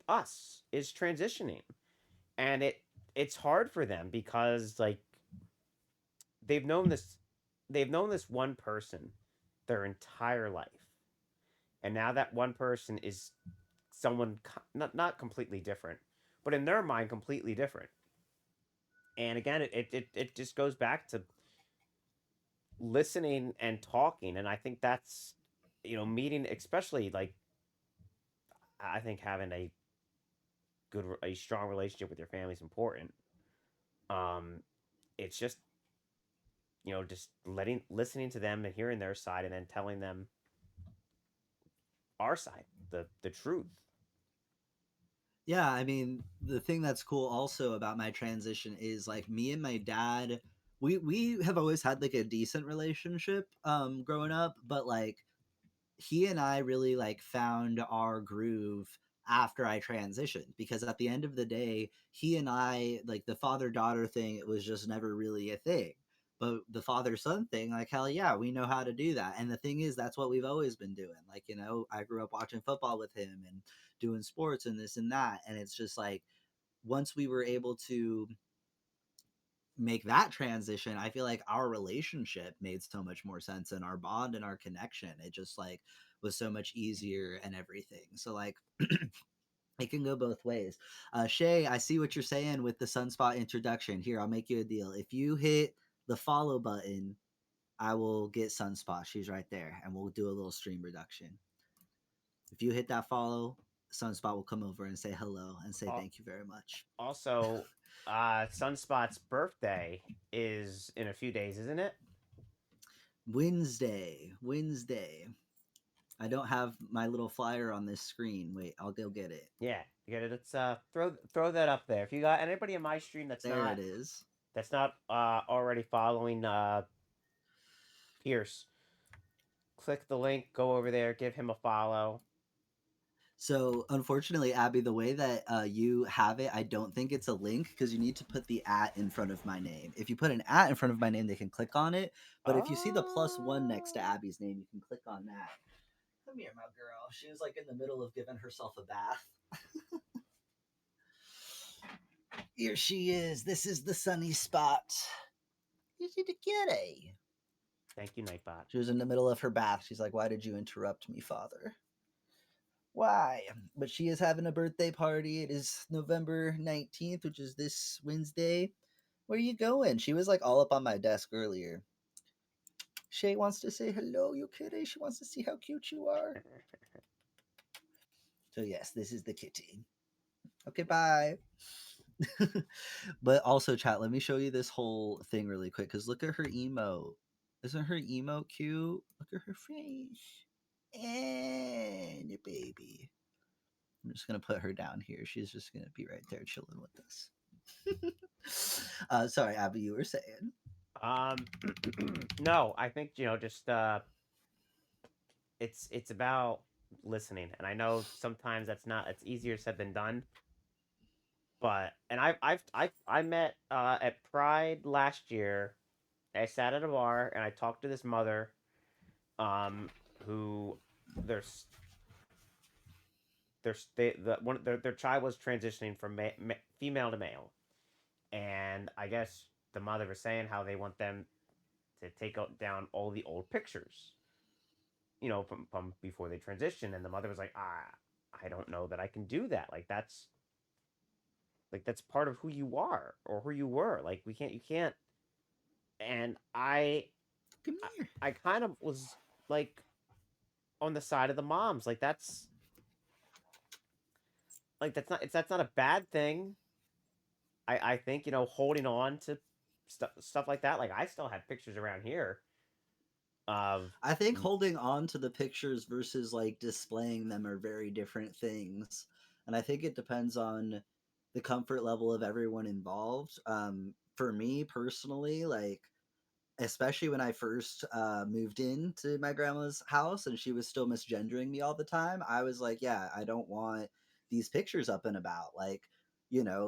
S4: transitioning, and it's hard for them because like they've known this they've known this one person their entire life, and now that one person is someone not completely different, but in their mind completely different. And again, it just goes back to listening and talking, and I think that's meeting, especially like I think having a strong relationship with your family is important. um it's just listening to them and hearing their side, and then telling them our side, the truth.
S2: Yeah, I mean, the thing that's cool also about my transition is like me and my dad, we have always had like a decent relationship growing up, but like he and I really like found our groove after I transitioned, because at the end of the day, he and I, like, the father daughter thing, it was just never really a thing. But the father son thing, like, hell yeah, we know how to do that. And the thing is, that's what we've always been doing. Like, I grew up watching football with him and doing sports and this and that. And it's just like, once we were able to make that transition, I feel like our relationship made so much more sense, and our bond and our connection, it just like was so much easier and everything. So like it can go both ways. Shay, I see what you're saying with the Sunspot introduction. Here, I'll make you a deal. If you hit the follow button, I will get Sunspot. She's right there, and we'll do a little stream reduction. If you hit that follow, Sunspot will come over and say hello and say thank you very much.
S4: Also, Sunspot's birthday is in a few days, isn't it?
S2: Wednesday. I don't have my little flyer on this screen. Wait, I'll go get it.
S4: Yeah, you get it. Let's throw that up there. If you got anybody in my stream that's
S2: there,
S4: not,
S2: it is.
S4: That's not already following Pierce, click the link, go over there, give him a follow.
S2: So unfortunately, Abby, the way that you have it, I don't think it's a link, because you need to put the @ in front of my name. If you put an @ in front of my name, they can click on it. But if you see the +1 next to Abby's name, you can click on that. Come here, my girl. She was like in the middle of giving herself a bath. Here she is. This is the sunny spot. Easy to get a.
S4: Thank you, Nightbot.
S2: She was in the middle of her bath. She's like, "Why did you interrupt me, father?" Why? But she is having a birthday party. It is November 19th, which is this Wednesday. Where are you going? She was like all up on my desk earlier. Shay wants to say hello, you kitty. She wants to see how cute you are. So yes, this is the kitty. Okay, bye. But also, chat, let me show you this whole thing really quick, because look at her emote. Isn't her emote cute? Look at her face. And your baby. I'm just going to put her down here. She's just going to be right there chilling with us. Sorry, Abby, you were saying.
S4: No, I think, just it's about listening. And I know sometimes it's easier said than done. But I met at Pride last year. I sat at a bar and I talked to this mother, who their child was transitioning from female to male, and I guess the mother was saying how they want them to take down all the old pictures, from before they transition, and the mother was like, I don't know that I can do that. That's part of who you are or who you were. You can't. And I kind of was like on the side of the moms. That's not a bad thing. I think, holding on to stuff like that. I still have pictures around here of.
S2: I think holding on to the pictures versus like displaying them are very different things. And I think it depends on the comfort level of everyone involved. For me personally, especially when I first moved into my grandma's house and she was still misgendering me all the time, I was like, yeah, I don't want these pictures up and about.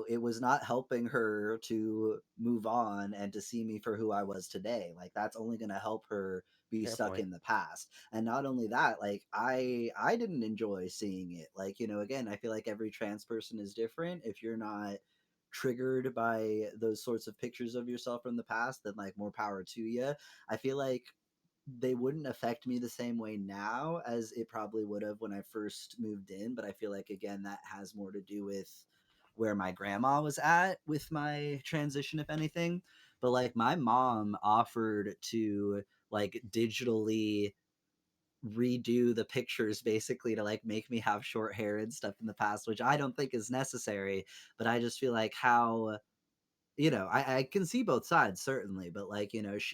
S2: It was not helping her to move on and to see me for who I was today. That's only going to help her be
S4: Fair
S2: stuck
S4: point.
S2: in the past. And not only that, I didn't enjoy seeing it. Again, I feel like every trans person is different. If you're not triggered by those sorts of pictures of yourself from the past, then more power to you. I feel like they wouldn't affect me the same way now as it probably would have when I first moved in, but I feel like again that has more to do with where my grandma was at with my transition, if anything. But my mom offered to digitally redo the pictures basically to make me have short hair and stuff in the past, which I don't think is necessary. But I just feel like how I can see both sides certainly, but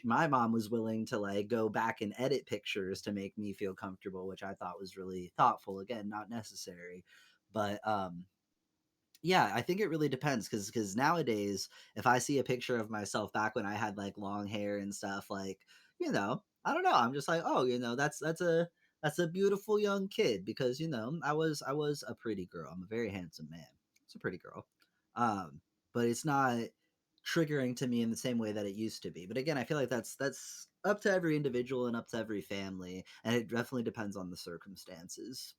S2: my mom was willing to go back and edit pictures to make me feel comfortable, which I thought was really thoughtful. Again, not necessary, but yeah, I think it really depends, because nowadays, if I see a picture of myself back when I had long hair and stuff, I don't know, I'm just like, oh, that's a beautiful young kid, because I was a pretty girl. I'm a very handsome man. It's a pretty girl, but it's not triggering to me in the same way that it used to be. But again, I feel like that's up to every individual and up to every family, and it definitely depends on the circumstances.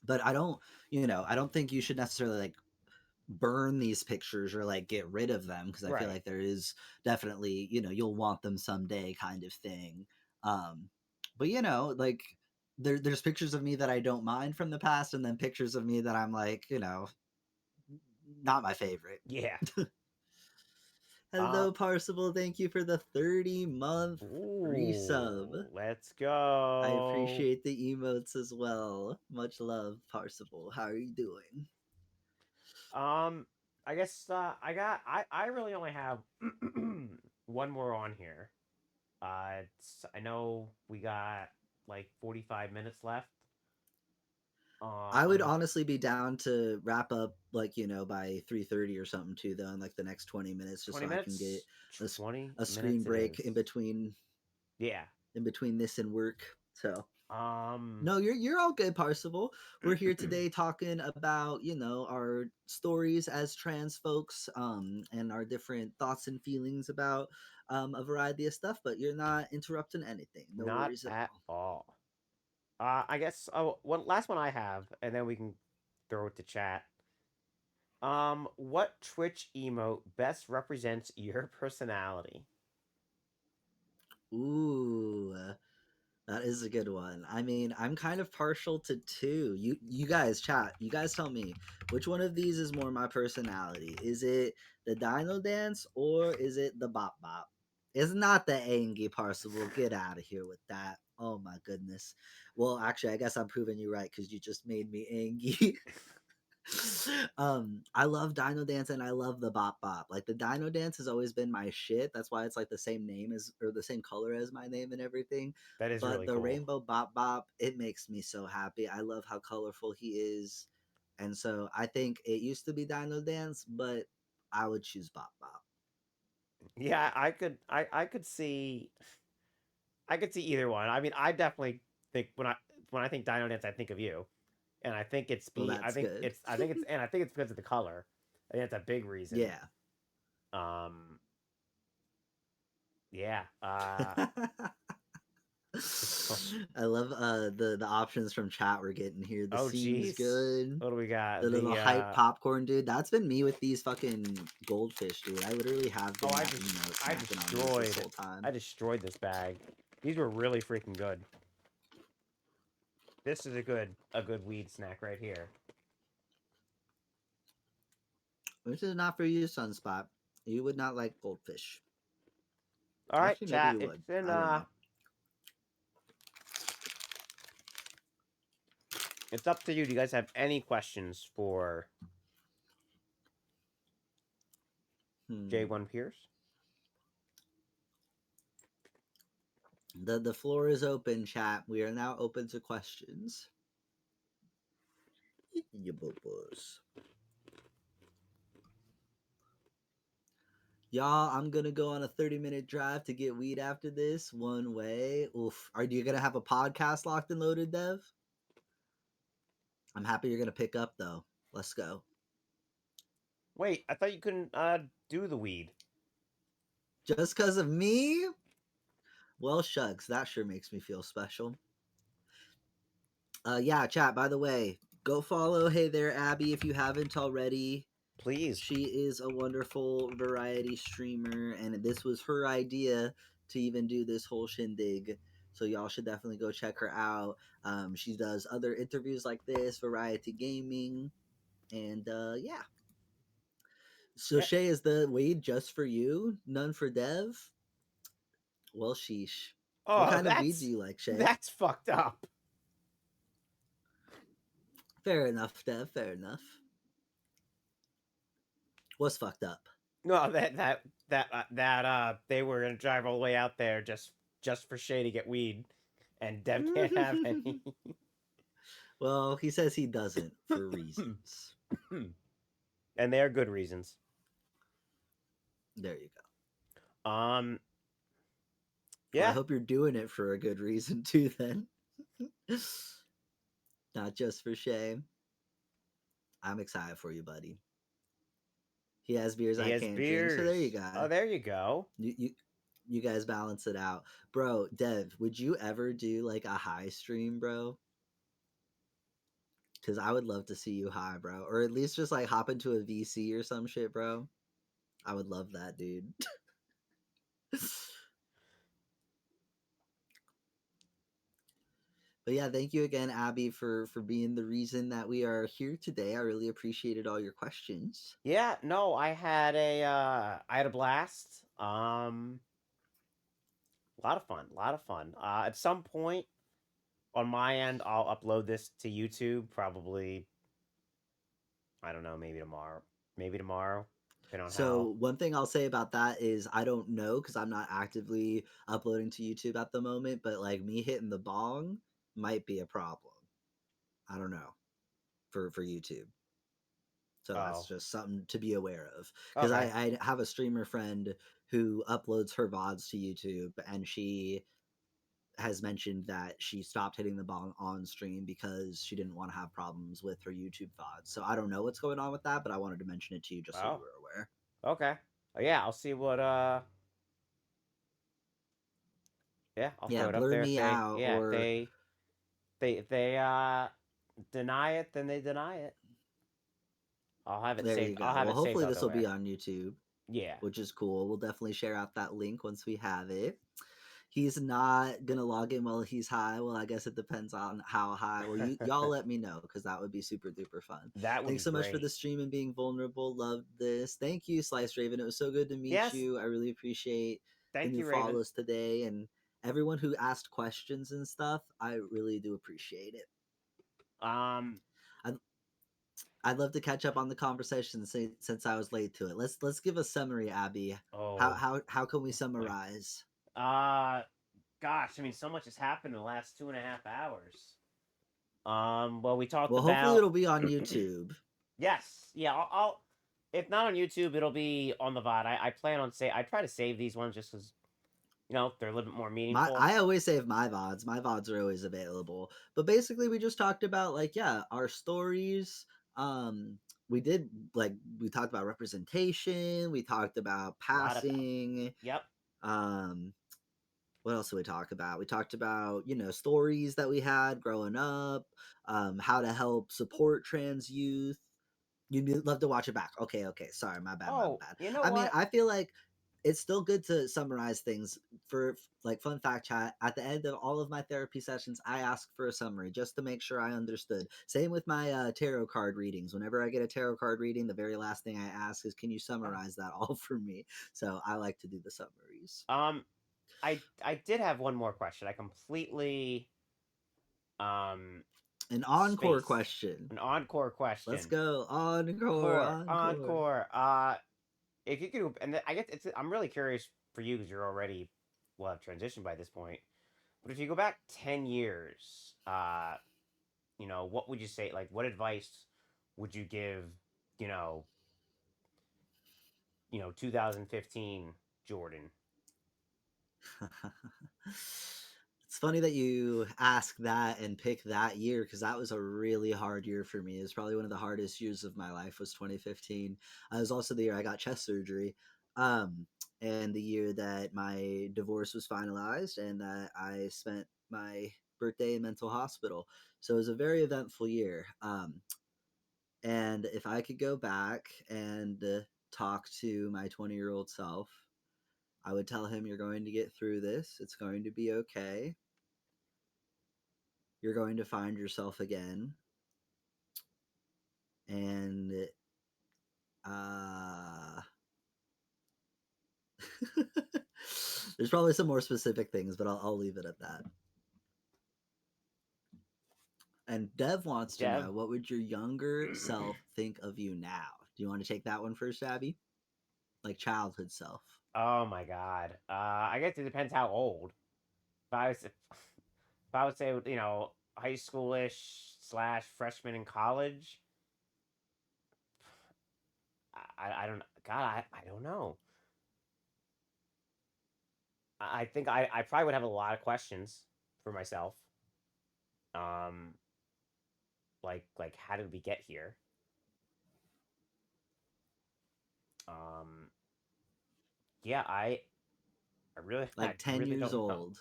S2: But I don't, I don't think you should necessarily like burn these pictures or like get rid of them, because I feel
S4: Right.
S2: like there is definitely, you'll want them someday kind of thing. But like there's pictures of me that I don't mind from the past, and then pictures of me that I'm like, not my favorite.
S4: Yeah.
S2: Hello, Parsible. Thank you for the 30-month resub.
S4: Let's go.
S2: I appreciate the emotes as well. Much love, Parsible. How are you doing?
S4: I guess I really only have one more on here. I know we got like 45 minutes left.
S2: I would honestly be down to wrap up like by 3:30 or something too, though, in like the next 20 minutes, just
S4: 20
S2: so I can get
S4: minutes. 20
S2: a screen
S4: minutes it
S2: break
S4: is.
S2: in between.
S4: Yeah.
S2: In between this and work. So
S4: no,
S2: you're all good, Parsible. We're here today talking about our stories as trans folks, and our different thoughts and feelings about a variety of stuff. But you're not interrupting anything. No
S4: not
S2: worries
S4: at all. I guess one last one I have, and then we can throw it to chat. What Twitch emote best represents your personality?
S2: Ooh, that is a good one. I mean, I'm kind of partial to two. You guys chat. You guys tell me which one of these is more my personality. Is it the Dino Dance or is it the Bop Bop? It's not the Angie Parsible. Get out of here with that. Oh my goodness. Well, actually, I guess I'm proving you right because you just made me Angie. I love Dino Dance and I love the Bop Bop. Like the Dino Dance has always been my shit. That's why it's like the same name as, or the same color as my name and everything.
S4: That is
S2: But
S4: really
S2: the
S4: cool.
S2: Rainbow Bop Bop, it makes me so happy. I love how colorful he is. And so I think it used to be Dino Dance, but I would choose Bop Bop.
S4: Yeah, I could see either one. I mean, I definitely think when I think Dino Dance, I think of you, and I think it's
S2: Well,
S4: I
S2: that's
S4: think
S2: good.
S4: it's I think it's and I think it's because of the color. I think that's a big reason.
S2: Yeah.
S4: Yeah.
S2: I love the options from chat we're getting here. The seems
S4: jeez.
S2: good.
S4: What do we got?
S2: The little hype popcorn, dude. That's been me with these fucking goldfish, dude. I literally have been
S4: I
S2: snacking on these this whole time.
S4: I destroyed this bag. These were really freaking good. This is a good weed snack right here.
S2: This is not for you, Sunspot. You would not like goldfish.
S4: All right,
S2: actually,
S4: chat.
S2: maybe you would.
S4: It's been
S2: I don't know.
S4: It's up to you. Do you guys have any questions for J1Pierce?
S2: The floor is open, chat. We are now open to questions. You boo-boos. Y'all, I'm gonna go on a 30-minute drive to get weed after this one way. Oof. Are you gonna have a podcast locked and loaded, Dev? I'm happy you're gonna pick up though. Let's go.
S4: Wait, I thought you couldn't do the weed.
S2: Just because of me? Well, shucks, that sure makes me feel special. Yeah, chat, by the way, go follow Hey There Abby if you haven't already.
S4: Please.
S2: She is a wonderful variety streamer, and this was her idea to even do this whole shindig. So y'all should definitely go check her out. She does other interviews like this, variety gaming, and yeah. So Shay, is the weed just for you? None for Dev? Well, sheesh.
S4: Oh,
S2: what kind of weed do you like, Shay?
S4: That's fucked up.
S2: Fair enough, Dev. Fair enough. What's fucked up?
S4: No, that they were gonna drive all the way out there just for Shay to get weed, and Dev can't have any.
S2: Well, he says he doesn't for reasons.
S4: And they are good reasons.
S2: There you
S4: go.
S2: Yeah. Well, I hope you're doing it for a good reason too, then. Not just for shame. I'm excited for you, buddy. He has beers I can't drink, so there you go.
S4: Oh, there you go.
S2: You guys balance it out. Bro, Dev, would you ever do like a high stream, bro? Because I would love to see you high, bro. Or at least just like hop into a VC or some shit, bro. I would love that, dude. But yeah, thank you again, Abby, for being the reason that we are here today. I really appreciated all your questions.
S4: Yeah, no, I had a blast. A lot of fun, a lot of fun. At some point on my end, I'll upload this to YouTube. Probably, I don't know, maybe tomorrow. Maybe tomorrow, depending on how.
S2: So one thing I'll say about that is I don't know because I'm not actively uploading to YouTube at the moment, but like me hitting the bong might be a problem. I don't know for YouTube. So that's
S4: Oh,
S2: just something to be aware of. Because
S4: okay.
S2: I have a streamer friend who uploads her VODs to YouTube, and she has mentioned that she stopped hitting the bong on stream because she didn't want to have problems with her YouTube VODs. So I don't know what's going on with that, but I wanted to mention it to you just so you
S4: Oh,
S2: were aware.
S4: okay. Oh, yeah, I'll see what. Yeah, I'll
S2: Yeah,
S4: throw it up
S2: blur
S4: there if
S2: me
S4: they.
S2: out
S4: Yeah,
S2: or
S4: if they deny it, then they deny it. I'll have it
S2: there you
S4: saved. I'll
S2: go.
S4: have
S2: Well,
S4: it saved
S2: hopefully this will be
S4: otherwhere.
S2: on YouTube,
S4: Yeah.
S2: which is cool. We'll definitely share out that link once we have it. He's not gonna log in while he's high. Well, I guess it depends on how high. Well, y'all let me know because that would be super duper fun.
S4: That would
S2: Thanks
S4: be
S2: so much for
S4: great.
S2: the stream and being vulnerable. Loved this. Thank you, Slice Raven. It was so good to meet
S4: Yes.
S2: you. I really appreciate the
S4: Thank
S2: new
S4: you, Raven.
S2: follows today and everyone who asked questions and stuff. I really do appreciate it. I'd love to catch up on the conversation since I was late to it. Let's give a summary, Abby.
S4: Oh.
S2: How can we summarize?
S4: Gosh, I mean, so much has happened in the last 2.5 hours. Well, we talked
S2: Well,
S4: about.
S2: hopefully it'll be on YouTube.
S4: Yes, yeah. I'll if not on YouTube, it'll be on the VOD. I plan on I try to save these ones just because they're a little bit more meaningful.
S2: I always save my VODs. My VODs are always available. But basically we just talked about like, yeah, our stories. We did like we talked about representation, we talked about passing.
S4: Yep.
S2: What else did we talk about? We talked about, stories that we had growing up, how to help support trans youth. You'd love to watch it back. Okay. Sorry, my bad, my
S4: Oh,
S2: bad.
S4: you know
S2: I mean,
S4: what?
S2: I feel like it's still good to summarize things for like fun fact chat. At the end of all of my therapy sessions, I ask for a summary just to make sure I understood. Same with my tarot card readings. Whenever I get a tarot card reading, the very last thing I ask is, can you summarize that all for me? So I like to do the summaries.
S4: I did have one more question. I completely
S2: An encore
S4: spaced.
S2: question.
S4: An encore question.
S2: Let's go. Encore.
S4: If you could, and I guess I'm really curious for you because you're already well have transitioned by this point. But if you go back 10 years, what would you say? Like, what advice would you give? You know, 2015 Jordan.
S2: It's funny that you ask that and pick that year because that was a really hard year for me. It was probably one of the hardest years of my life was 2015. It was also the year I got chest surgery, and the year that my divorce was finalized and that I spent my birthday in mental hospital. So it was a very eventful year. And if I could go back and talk to my 20-year-old self, I would tell him, you're going to get through this. It's going to be okay. You're going to find yourself again. And there's probably some more specific things, but I'll leave it at that. And Dev wants to know, what would your younger self think of you now? Do you want to take that one first, Abby? Like childhood self.
S4: Oh my god. I guess it depends how old. If I would say, high schoolish / freshman in college, I don't. God, I don't know. I think I probably would have a lot of questions for myself. Like how did we get here? Yeah, I really
S2: Like 10
S4: really
S2: years
S4: don't know.
S2: old.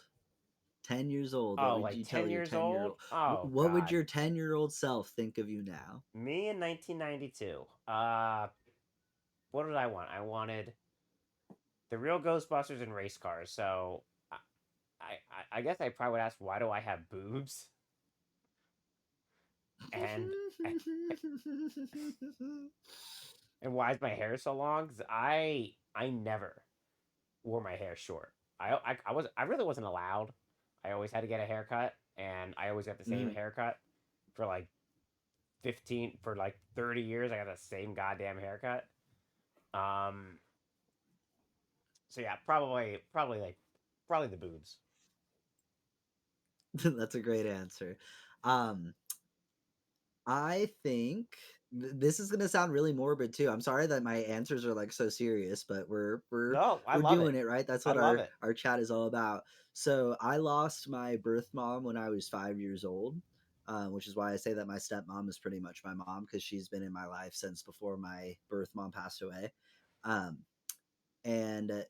S2: 10 years old.
S4: Oh,
S2: What would
S4: like
S2: you
S4: 10
S2: tell your
S4: years
S2: 10-year-old?
S4: old? Oh,
S2: What would
S4: God.
S2: your 10-year-old self think of you now?
S4: Me in 1992. What did I want? I wanted the real Ghostbusters and race cars. So I guess I probably would ask, why do I have boobs? And and why is my hair so long? 'Cause I never wore my hair short. I really wasn't allowed. I always had to get a haircut, and I always got the same haircut for like 15 for like 30 years. I got the same goddamn haircut. Um. So yeah, probably the boobs.
S2: That's a great answer. Um, I think this is gonna sound really morbid too. I'm sorry that my answers are like so serious, but
S4: No, I
S2: we're
S4: love
S2: doing
S4: it.
S2: it, right? That's
S4: I
S2: what
S4: love it.
S2: our chat is all about. So I lost my birth mom when I was 5 years old, which is why I say that my stepmom is pretty much my mom because she's been in my life since before my birth mom passed away. Um, and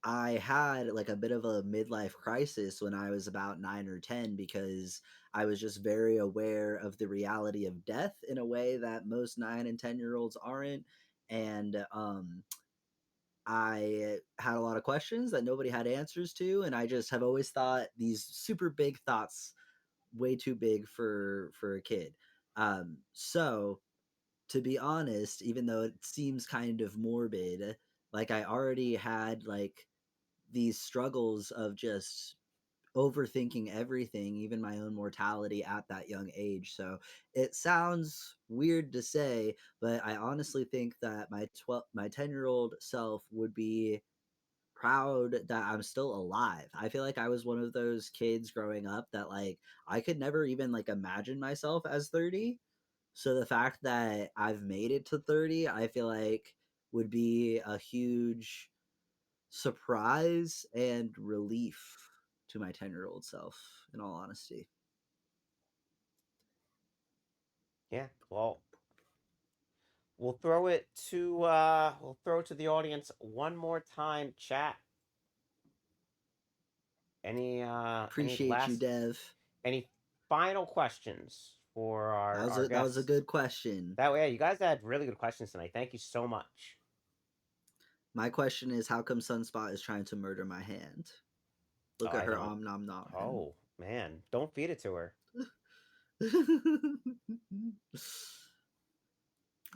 S2: I had like a bit of a midlife crisis when I was about 9 or 10 because I was just very aware of the reality of death in a way that most 9 and 10-year-olds aren't. And I had a lot of questions that nobody had answers to, and I just have always thought these super big thoughts, way too big for a kid. So to be honest, even though it seems kind of morbid, like I already had like these struggles of just overthinking everything, even my own mortality at that young age. So it sounds weird to say, but I honestly think that my 10-year-old self would be proud that I'm still alive. I feel like I was one of those kids growing up that like I could never even like imagine myself as 30. So the fact that I've made it to 30, I feel like would be a huge surprise and relief to my 10-year-old self, in all honesty.
S4: Yeah. Well, we'll throw it to the audience one more time. Chat. Any
S2: Appreciate you, Dev.
S4: any final questions for our
S2: That was a
S4: guests?
S2: good question.
S4: That way, you guys had really good questions tonight. Thank you so much.
S2: My question is, how come Sunspot is trying to murder my hand? Look at
S4: I
S2: her
S4: don't.
S2: nom nom.
S4: Oh man, don't feed it to her.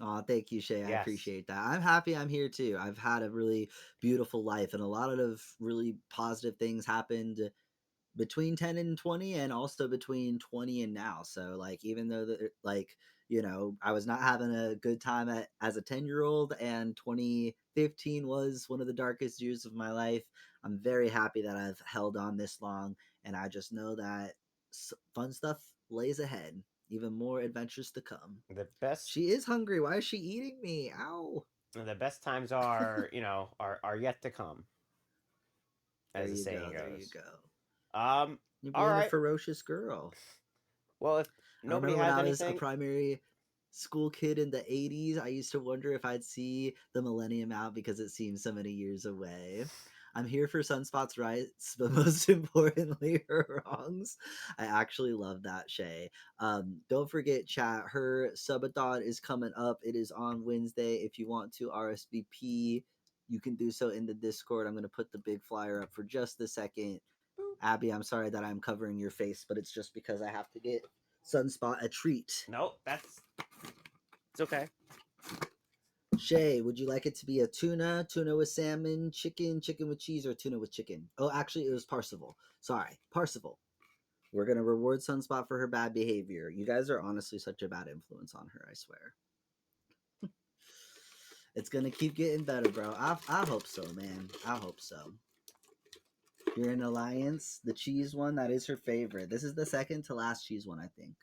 S2: Oh, thank you, Shay. I
S4: Yes.
S2: appreciate that. I'm happy I'm here too. I've had a really beautiful life, and a lot of really positive things happened between 10 and 20, and also between 20 and now. So like, even though like, I was not having a good time as a 10-year-old, and 2015 was one of the darkest years of my life, I'm very happy that I've held on this long, and I just know that fun stuff lays ahead, even more adventures to come.
S4: The best.
S2: She is hungry. Why is she eating me? Ow.
S4: The best times are are yet to come, as the saying
S2: There you
S4: goes.
S2: go. You're
S4: All
S2: being a
S4: right.
S2: ferocious girl.
S4: Well, if
S2: I
S4: nobody
S2: remember when
S4: has
S2: I was a
S4: anything,
S2: primary school kid in the 80s, I used to wonder if I'd see the millennium out because it seems so many years away. I'm here for Sunspot's rights, but most importantly, her wrongs. I actually love that, Shay. Don't forget, chat, her subathon is coming up. It is on Wednesday. If you want to RSVP, you can do so in the Discord. I'm going to put the big flyer up for just a second. Abby, I'm sorry that I'm covering your face, but it's just because I have to get Sunspot a treat.
S4: No, it's okay.
S2: Shay, would you like it to be a tuna with salmon, chicken with cheese, or tuna with chicken? Oh, actually, it was Parsival. Sorry, Parsival. We're going to reward Sunspot for her bad behavior. You guys are honestly such a bad influence on her, I swear. It's going to keep getting better, bro. I hope so, man. I hope so. You're in Alliance, the cheese one, that is her favorite. This is the second to last cheese one, I think.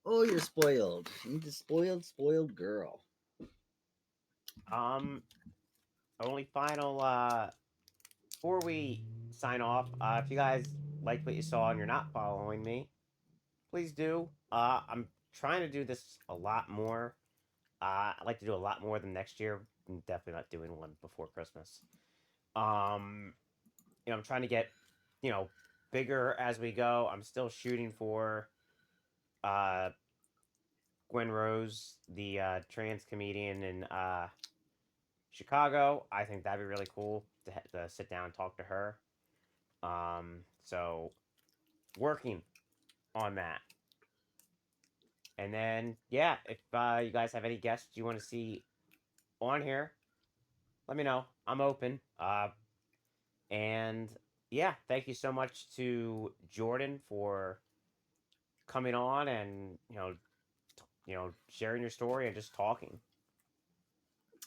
S2: Oh, you're spoiled. You're the spoiled girl.
S4: Only final before we sign off, if you guys liked what you saw and you're not following me, please do. I'm trying to do this a lot more. I'd like to do a lot more than next year. I'm definitely not doing one before Christmas. I'm trying to get, bigger as we go. I'm still shooting for Gwen Rose, the trans comedian in Chicago. I think that'd be really cool to sit down and talk to her. So working on that. And then, yeah, if you guys have any guests you want to see on here, let me know. I'm open. And yeah, thank you so much to Jordan for coming on and sharing your story and just talking.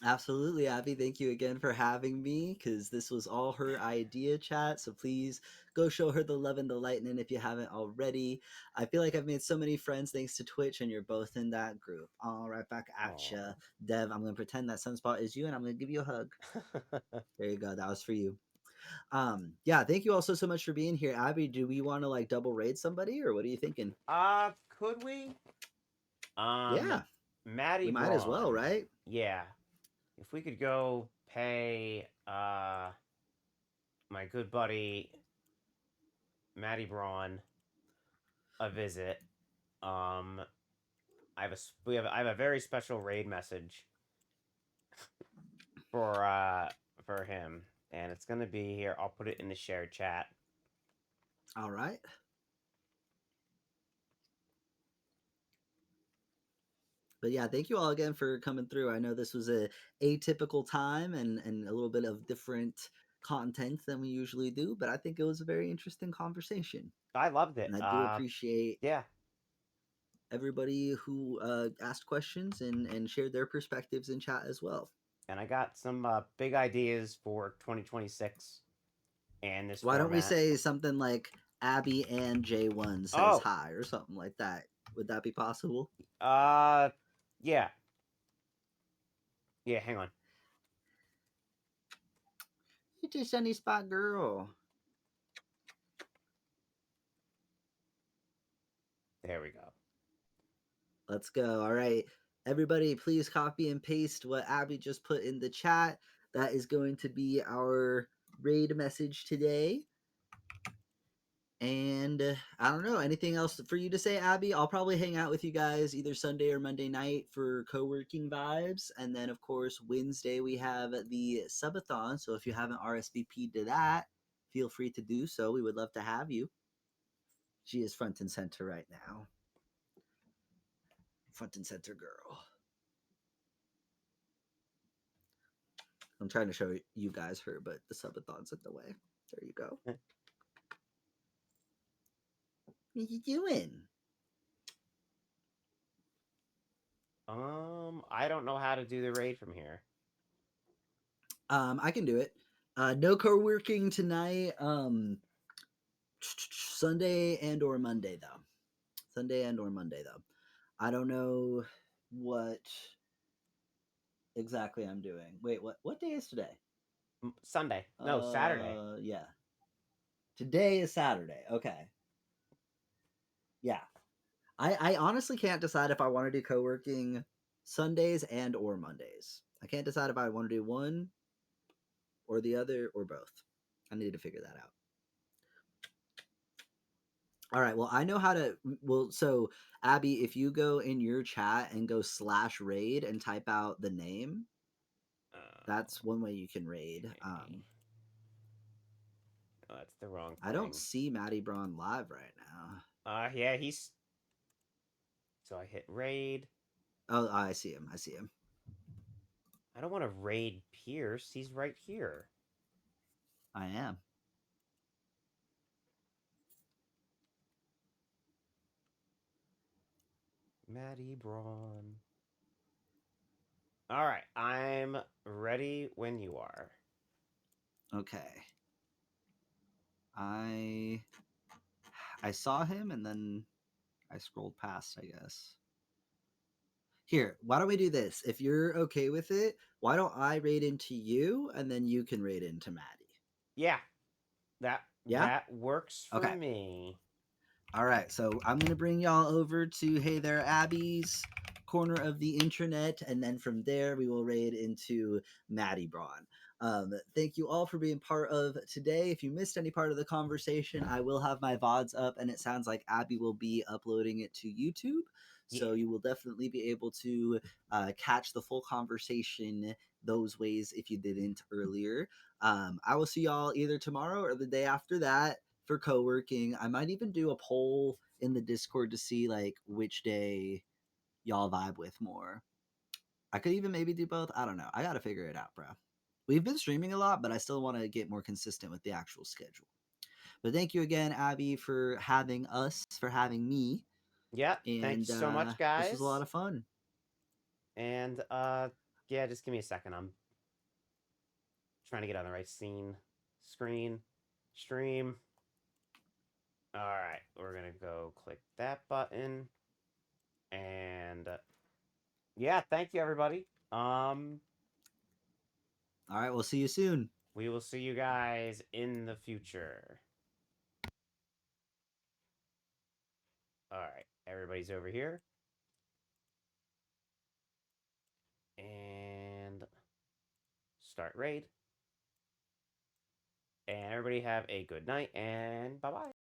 S2: Absolutely, Abby. Thank you again for having me, because this was all her idea, chat. So please go show her the love and the lightning if you haven't already. I feel like I've made so many friends thanks to Twitch, and you're both in that group. All right, back at ya. Dev, I'm going to pretend that Sunspot is you, and I'm going to give you a hug. There you go. That was for you. Yeah, thank you also so much for being here. Abby, do we want to like double raid somebody, or what are you thinking?
S4: Could we?
S2: Yeah.
S4: Maddie
S2: We might as well,
S4: Braun.
S2: right?
S4: Yeah. If we could go pay my good buddy Maddie Braun a visit. I have a very special raid message for him, and it's gonna be here. I'll put it in the shared chat.
S2: All right. But yeah, thank you all again for coming through. I know this was a atypical time and a little bit of different content than we usually do, but I think it was a very interesting conversation.
S4: I loved it.
S2: And I do appreciate everybody who asked questions and shared their perspectives in chat as well.
S4: And I got some big ideas for 2026 and this
S2: Why
S4: format.
S2: don't we say something like Abby and J1 says hi or something like that? Would that be possible?
S4: Yeah. Yeah, hang on.
S2: You're just sunny spot girl.
S4: There we go.
S2: Let's go. All right. Everybody, please copy and paste what Abby just put in the chat. That is going to be our raid message today. And I don't know, anything else for you to say, Abby? I'll probably hang out with you guys either Sunday or Monday night for co-working vibes. And then, of course, Wednesday we have the subathon. So if you haven't RSVP'd to that, feel free to do so. We would love to have you. She is front and center right now. Front and center girl. I'm trying to show you guys her, but the subathon's in the way. There you go. What are you doing?
S4: I don't know how to do the raid from here.
S2: I can do it. No co-working tonight. Sunday and or Monday though. Sunday and or Monday though. I don't know what exactly I'm doing. Wait, what day is today?
S4: Sunday. No, Saturday.
S2: Yeah. Today is Saturday. Okay. Yeah. I honestly can't decide if I want to do co-working Sundays and or Mondays. I can't decide if I want to do one or the other or both. I need to figure that out. All right. Well, I know how to. Well, so Abby, if you go in your chat and go /raid and type out the name, that's one way you can raid.
S4: Oh, that's the wrong thing.
S2: I don't see Maddie Braun live right now.
S4: Yeah, he's. So I hit raid.
S2: Oh, I see him. I see him.
S4: I don't want to raid Pierce. He's right here.
S2: I am.
S4: Maddie Braun. All right, I'm ready when you are.
S2: Okay. I saw him and then I scrolled past, I guess. Here, why don't we do this? If you're okay with it, why don't I raid into you and then you can raid into Maddie?
S4: Yeah. That works for me.
S2: All right, so I'm going to bring y'all over to Hey There Abby's corner of the intranet, and then from there we will raid into Maddie Braun. Thank you all for being part of today. If you missed any part of the conversation, I will have my VODs up, and it sounds like Abby will be uploading it to YouTube. So you will definitely be able to catch the full conversation those ways if you didn't earlier. I will see y'all either tomorrow or the day after that for co-working. I might even do a poll in the Discord to see like which day y'all vibe with more. I could even maybe do both. I don't know. I got to figure it out, bro. We've been streaming a lot, but I still want to get more consistent with the actual schedule. But thank you again, Abby, for having us, for having me.
S4: Yeah,
S2: and
S4: thank you so much, guys.
S2: This was a lot of fun.
S4: And yeah, just give me a second. I'm trying to get on the right scene, screen, stream. All right, we're gonna go click that button, and yeah, thank you, everybody.
S2: All right, we'll see you soon.
S4: We will see you guys in the future. All right, everybody's over here. And start raid. And everybody have a good night, and bye-bye.